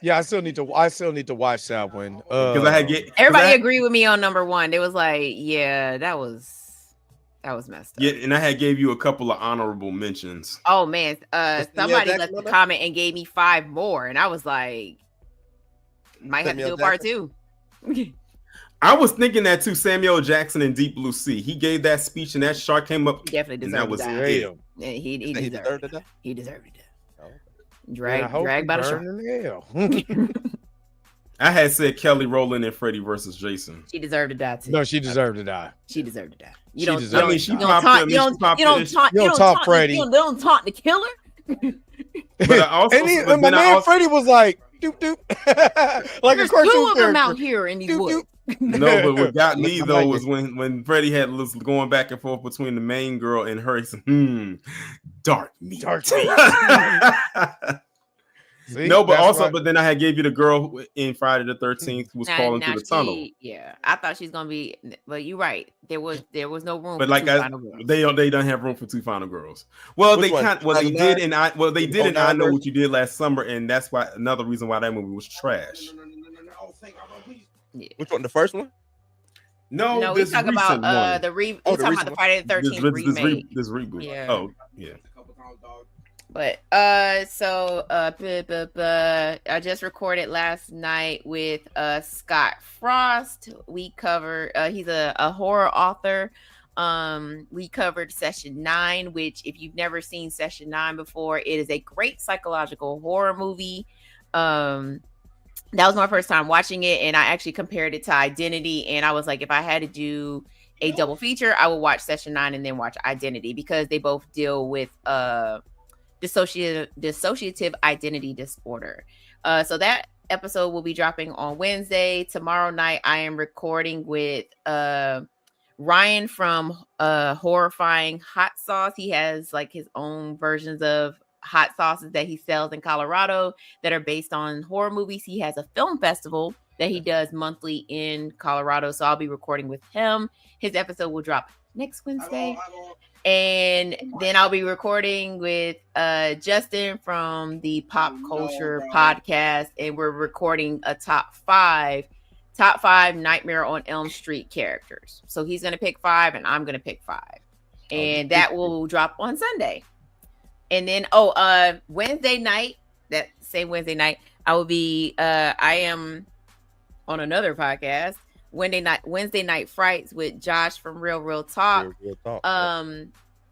Yeah, I still need to watch that one. Because everybody agreed with me on number one. They was like, yeah, that was messed up. Yeah, and I had gave you a couple of honorable mentions. Oh man, somebody left a comment and gave me 5 more, and I was like, might have to do a part 2. I was thinking that too. Samuel Jackson in Deep Blue Sea. He gave that speech, and that shark came up. He definitely deserved to die. Yeah, he deserved it. He deserved it. Drag by the shark. I had said Kelly Rowland and Freddy versus Jason. She deserved to die too. No, she deserved to die. She deserved to die. You don't talk Freddie. You don't talk the killer. But my man Freddie was like, doop doop, like there's a cartoon 2 of them character. out here in these woods. No, but what got me though was when Freddie was going back and forth between the main girl and her. He said, dark meat. See, no, but that's also, right. but then I had gave you the girl in Friday the 13th who was falling through the tunnel. Yeah, I thought she's gonna be, but you're right. There was no room. But for like two final girls. they don't have room for two final girls. Well, Which they one? can't. Well, they did, and they did, and I know version? what you did last summer, and that's why another reason why that movie was trash. Yeah. Which one? The first one? No, we talk about the talking about the Friday the 13th remake. This reboot. Yeah. Oh, yeah. But so I just recorded last night with Scott Frost. We covered he's a horror author. We covered session 9, which if you've never seen session 9 before, it is a great psychological horror movie. That was my first time watching it, and I actually compared it to Identity, and I was like, if I had to do a double feature, I would watch session 9 and then watch Identity, because they both deal with dissociative identity disorder. So that episode will be dropping on Wednesday. Tomorrow night, I am recording with Ryan from Horrifying Hot Sauce. He has like his own versions of hot sauces that he sells in Colorado that are based on horror movies. He has a film festival that he does monthly in Colorado. So I'll be recording with him. His episode will drop next Wednesday. And then I'll be recording with Justin from the Pop Culture Podcast, and we're recording a top five Nightmare on Elm Street characters. So he's gonna pick 5 and I'm gonna pick 5, and that will drop on Sunday. And then Wednesday night, that same Wednesday night, I will be I am on another podcast, Wednesday Night Frights with Josh from Real Talk.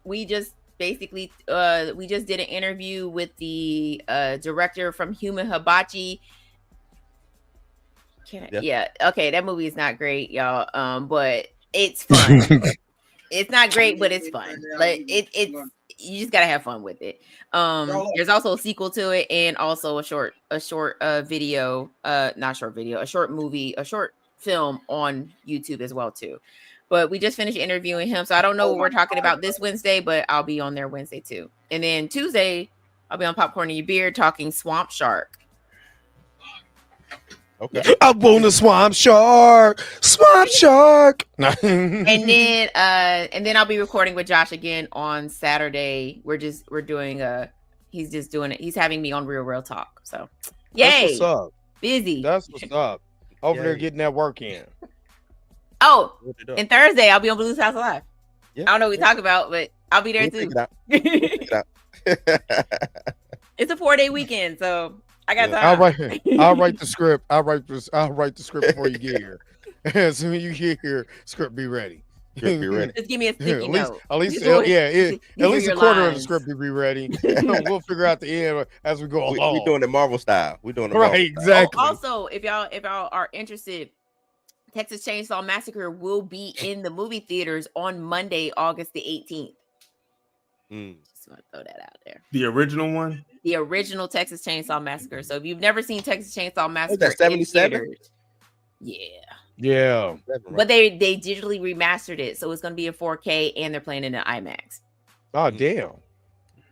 We just basically we just did an interview with the director from Human Hibachi. Okay, that movie is not great, y'all. But it's fun. It's not great, but it's fun. Like it's you just gotta have fun with it. There's also a sequel to it, and also a short video, not short video, a short movie, a short film on YouTube as well too. But we just finished interviewing him, so I don't know what we're talking about this Wednesday, but I'll be on there Wednesday too. And then Tuesday, I'll be on Popcorn in Your Beard talking Swamp Shark. Okay. I want a swamp shark. And then I'll be recording with Josh again on Saturday. We're doing he's just doing it. He's having me on Real Talk. So yay. That's what's up. Busy. That's what's up. Over there getting that work in. Oh, and Thursday I'll be on Blues House Live. Yeah. I don't know what we talk about, but I'll be there too. It's a 4-day weekend, so I got time. I'll write the script. I'll write the script before you get here. As soon as you get here, script be ready. Just give me a sticky note. At least a quarter of the script will be ready. We'll figure out the end as we go along. We're doing the Marvel style. We're doing the right, Marvel exactly. Oh, also, if y'all are interested, Texas Chainsaw Massacre will be in the movie theaters on Monday, August the 18th. Just want to throw that out there. The original one? The original Texas Chainsaw Massacre. So if you've never seen Texas Chainsaw Massacre, that 77? Yeah. But they digitally remastered it, so it's going to be in 4K, and they're playing in the IMAX. Oh damn!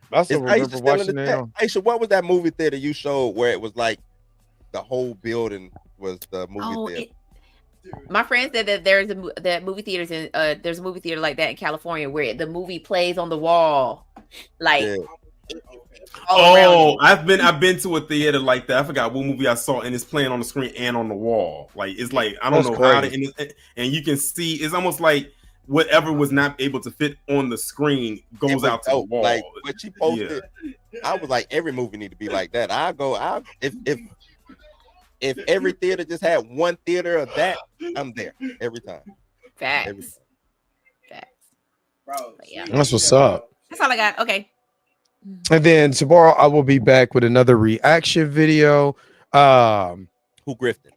That's what I remember watching now. Aisha, what was that movie theater you showed where it was like the whole building was the movie theater? My friend said that there's that movie theaters in there's a movie theater like that in California where the movie plays on the wall, like. Yeah. I've been to a theater like that. I forgot what movie I saw, and it's playing on the screen and on the wall. Like it's like I don't know how to, and you can see it's almost like whatever was not able to fit on the screen goes out to the wall. Like what she posted, I was like, every movie need to be like that. If every theater just had one theater of that, I'm there every time. Facts. Bro, yeah. That's what's up. That's all I got. Okay. And then tomorrow I will be back with another reaction video. Who grifted?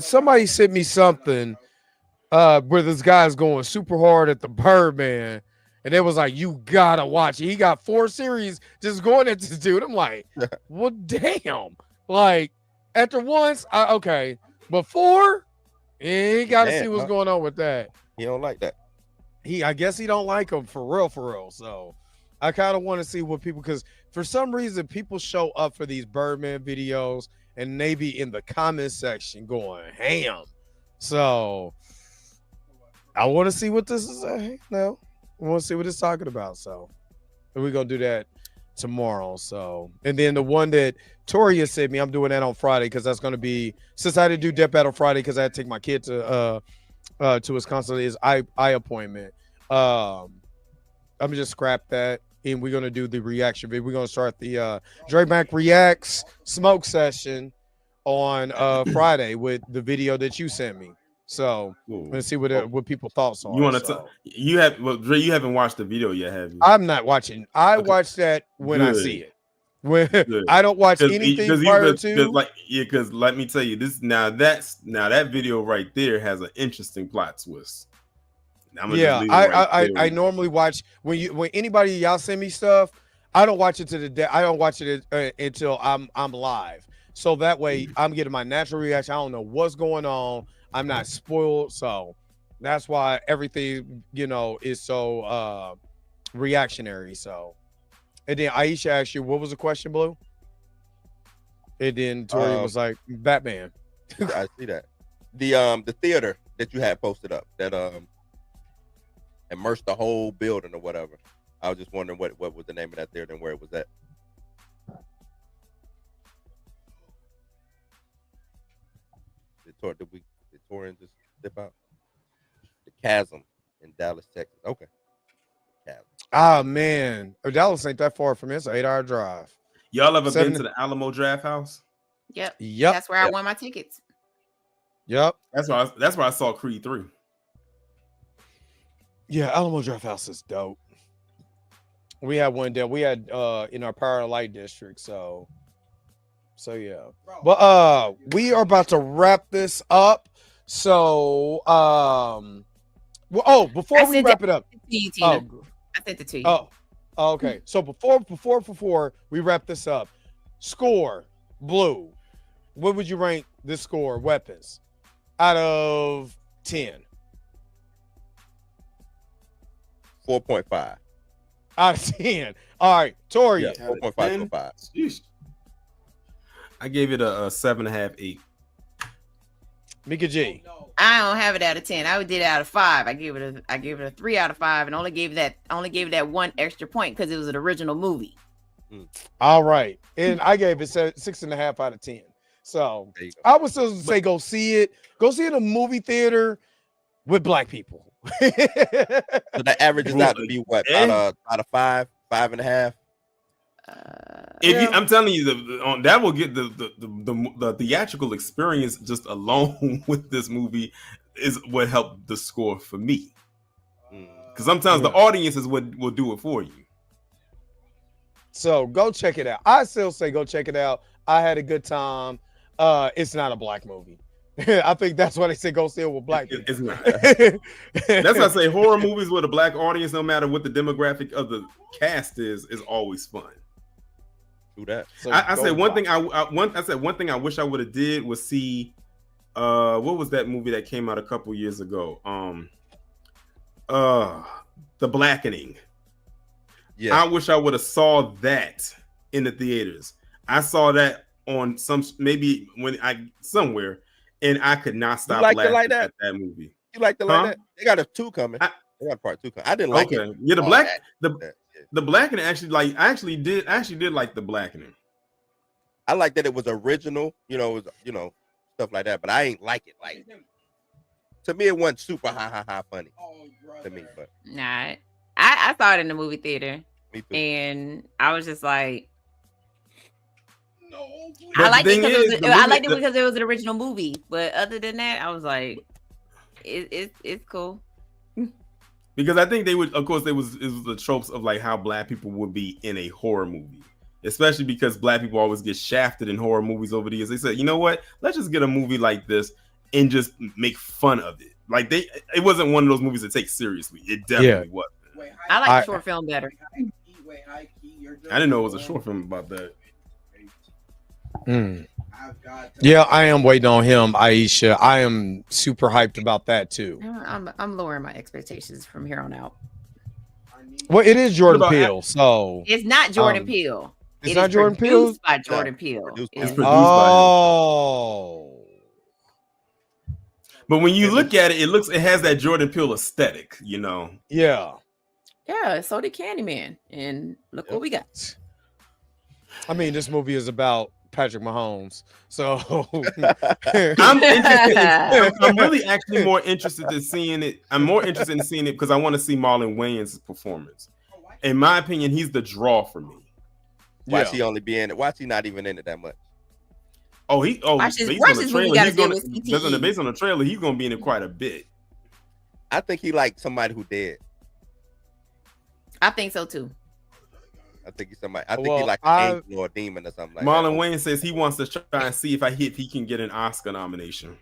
Somebody sent me something where this guy's going super hard at the Birdman, and it was like, you gotta watch it. He got 4 series just going at this dude. I'm like, well, damn. Like after once, okay, but 4, you gotta see what's going on with that. He don't like that. I guess he don't like him for real. So I kind of want to see what people, because for some reason, people show up for these Birdman videos and they be in the comment section going ham. So I want to see what this is. No, I want to see what it's talking about. So we're going to do that tomorrow. So, and then the one that Toria sent me, I'm doing that on Friday because that's going to be, since I didn't do Death Battle Friday because I had to take my kid to Wisconsin, his eye appointment. I'm gonna just scrap that, and we're gonna do the reaction video. We're gonna start the Dre Mac Reacts smoke session on Friday with the video that you sent me. So let's see what people thoughts are. You want to? You have Dre. You haven't watched the video yet, have you? I'm not watching. I watch that when I see it. When I don't watch anything prior to. Because let me tell you this. Now that video right there has an interesting plot twist. I normally watch when anybody y'all send me stuff. I don't watch it to the day. I don't watch it until I'm live. So that way I'm getting my natural reaction. I don't know what's going on. I'm not spoiled. So that's why everything, is so reactionary. So, and then Aisha asked you, what was the question, Blue? And then Tori was like, Batman. I see that. The theater that you had posted up that immersed the whole building or whatever. I was just wondering what was the name of that theater and where it was at. Did Torian just step out? The Chasm in Dallas, Texas. Okay. Chasm. Ah, man. Dallas ain't that far from here. It's an 8-hour drive. Y'all ever been to the Alamo Draft House? Yep. That's where I won my tickets. Yep. That's where I saw Creed 3. Yeah, Alamo Draft House is dope. We had one there. We had in our Power Light district, so yeah. But we are about to wrap this up. So before we wrap it up. I sent it to you. Oh, okay. So before we wrap this up, score, Blue. What would you rank this score, weapons, out of 10? 4.5 out of 10. All right, Tori. Yeah, 4.5 5. I gave it a 7.5, 8. Mika G. I don't have it out of 10. I did it out of 5. I gave it a 3 out of 5, and only gave it that one extra point because it was an original movie. All right, and I gave it 6.5 out of 10. So I would still say go see it. Go see it in a movie theater with black people. So the average is out to be what? Out of 5, 5.5. I'm telling you, that will get the theatrical experience just alone with this movie is what helped the score for me. Because sometimes the audience is what will do it for you. So go check it out. I still say go check it out. I had a good time. It's not a black movie. I think that's why they say go see it with black people. It's not. That's why I say horror movies with a black audience, no matter what the demographic of the cast is always fun. Do that. So I said one thing. I said one thing I wish I would have did was see. What was that movie that came out a couple years ago? The Blackening. Yeah. I wish I would have saw that in the theaters. I saw that on somewhere. And I could not stop laughing at that movie. You like the like that? They got a 2 coming. They got part 2 coming. I didn't like it. Yeah, the Blackening I actually did like the Blackening. I like that it was original, stuff like that. But I ain't like it. Like to me, it wasn't super high funny to me. But nah, I saw it in the movie theater. Me too. And I was just like. I liked it because it was an original movie, but other than that, I was like, it's cool. Because I think they would, of course, it was the tropes of like how black people would be in a horror movie, especially because black people always get shafted in horror movies over the years. They said, you know what? Let's just get a movie like this and just make fun of it. Like it wasn't one of those movies to take seriously. It definitely wasn't. I like the short film better. I didn't know it was a short film about that. Yeah, I am waiting on him, Aisha. I am super hyped about that too. I'm lowering my expectations from here on out. Well, it is Jordan Peele, so it's not Jordan Peele. It's not Jordan Peele. Produced by Jordan Peele. It's produced by him. But when you look at it, it has that Jordan Peele aesthetic, you know. Yeah. Yeah, so did Candyman. And look what we got. I mean, this movie is about Patrick Mahomes. So I'm interested. I'm really actually more interested in seeing it. I'm more interested in seeing it because I want to see Marlon Wayans' performance. In my opinion, he's the draw for me. Why she only be in it? Why she not even in it that much? Based on the trailer, he's gonna be in it quite a bit. I think he like somebody who dead. I think so too. I think he's somebody. I think he like an angel or a demon or something like Marlon that. Wayans says he wants to try and see if he can get an Oscar nomination.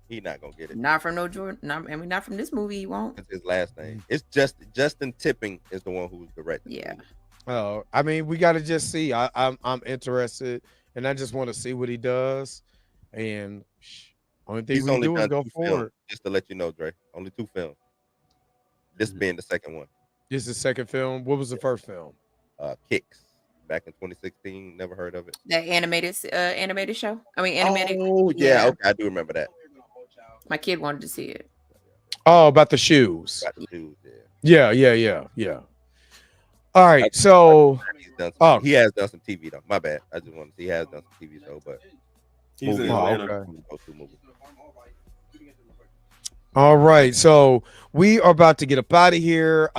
He not gonna get it. Not from no Jordan. Not from this movie. He won't. It's his last name. It's just Justin Tipping is the one who's directing. Yeah. Oh, I mean, we got to just see. I'm interested, and I just want to see what he does. And only thing we do is go forward. Just to let you know, Dre, only 2 films. This being the second one. This is the second film. What was the first film? Kicks, back in 2016. Never heard of it. That animated show. I mean, animated. Oh yeah, okay, I do remember that. My kid wanted to see it. Oh, about the shoes. About the shoes, yeah. Yeah. All right, so he has done some TV though. My bad. I just want to see he has done some TV show, but he's in Atlanta. Okay. All right, so we are about to get up out of here.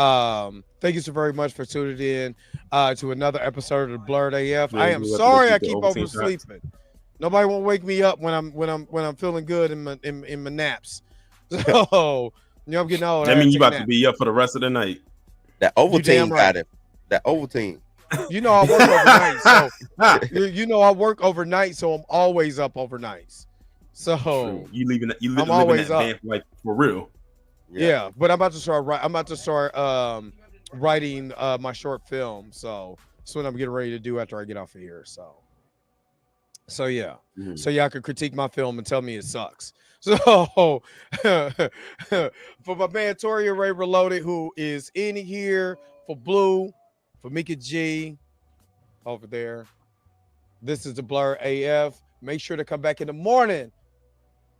Thank you so very much for tuning in to another episode of the Blerd AF. I am sorry I keep oversleeping. Nobody won't wake me up when I'm feeling good in my naps. So I'm getting old. That means you about to be up for the rest of the night. That Oval team got it. That Oval team. You know I work overnight, so I work overnight, so I'm always up overnights. So you living I'm always that band, like for real. Yeah, but I'm about to start writing my short film. So that's what I'm getting ready to do after I get off of here. So yeah. So y'all can critique my film and tell me it sucks. So for my man Tori Ray Reloaded, who is in here, for Blue, for Mika G over there. This is the Blerd AF. Make sure to come back in the morning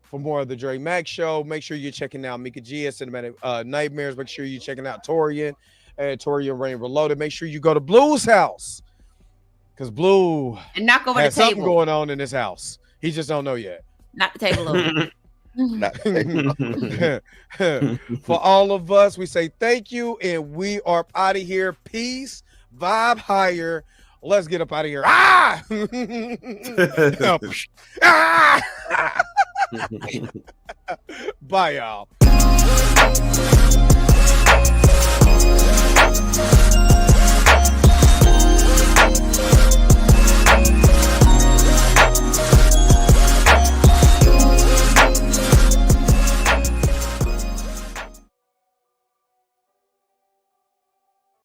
for more of the Dre Max Show. Make sure you're checking out Mika G at Cinematic Nightmares. Make sure you're checking out Torian and Torian Rain Reloaded. Make sure you go to Blue's house, because Blue and knock over has the table. Something going on in his house. He just don't know yet. Knock the table over. For all of us, we say thank you, and we are out of here. Peace, vibe higher. Let's get up out of here. Bye, y'all.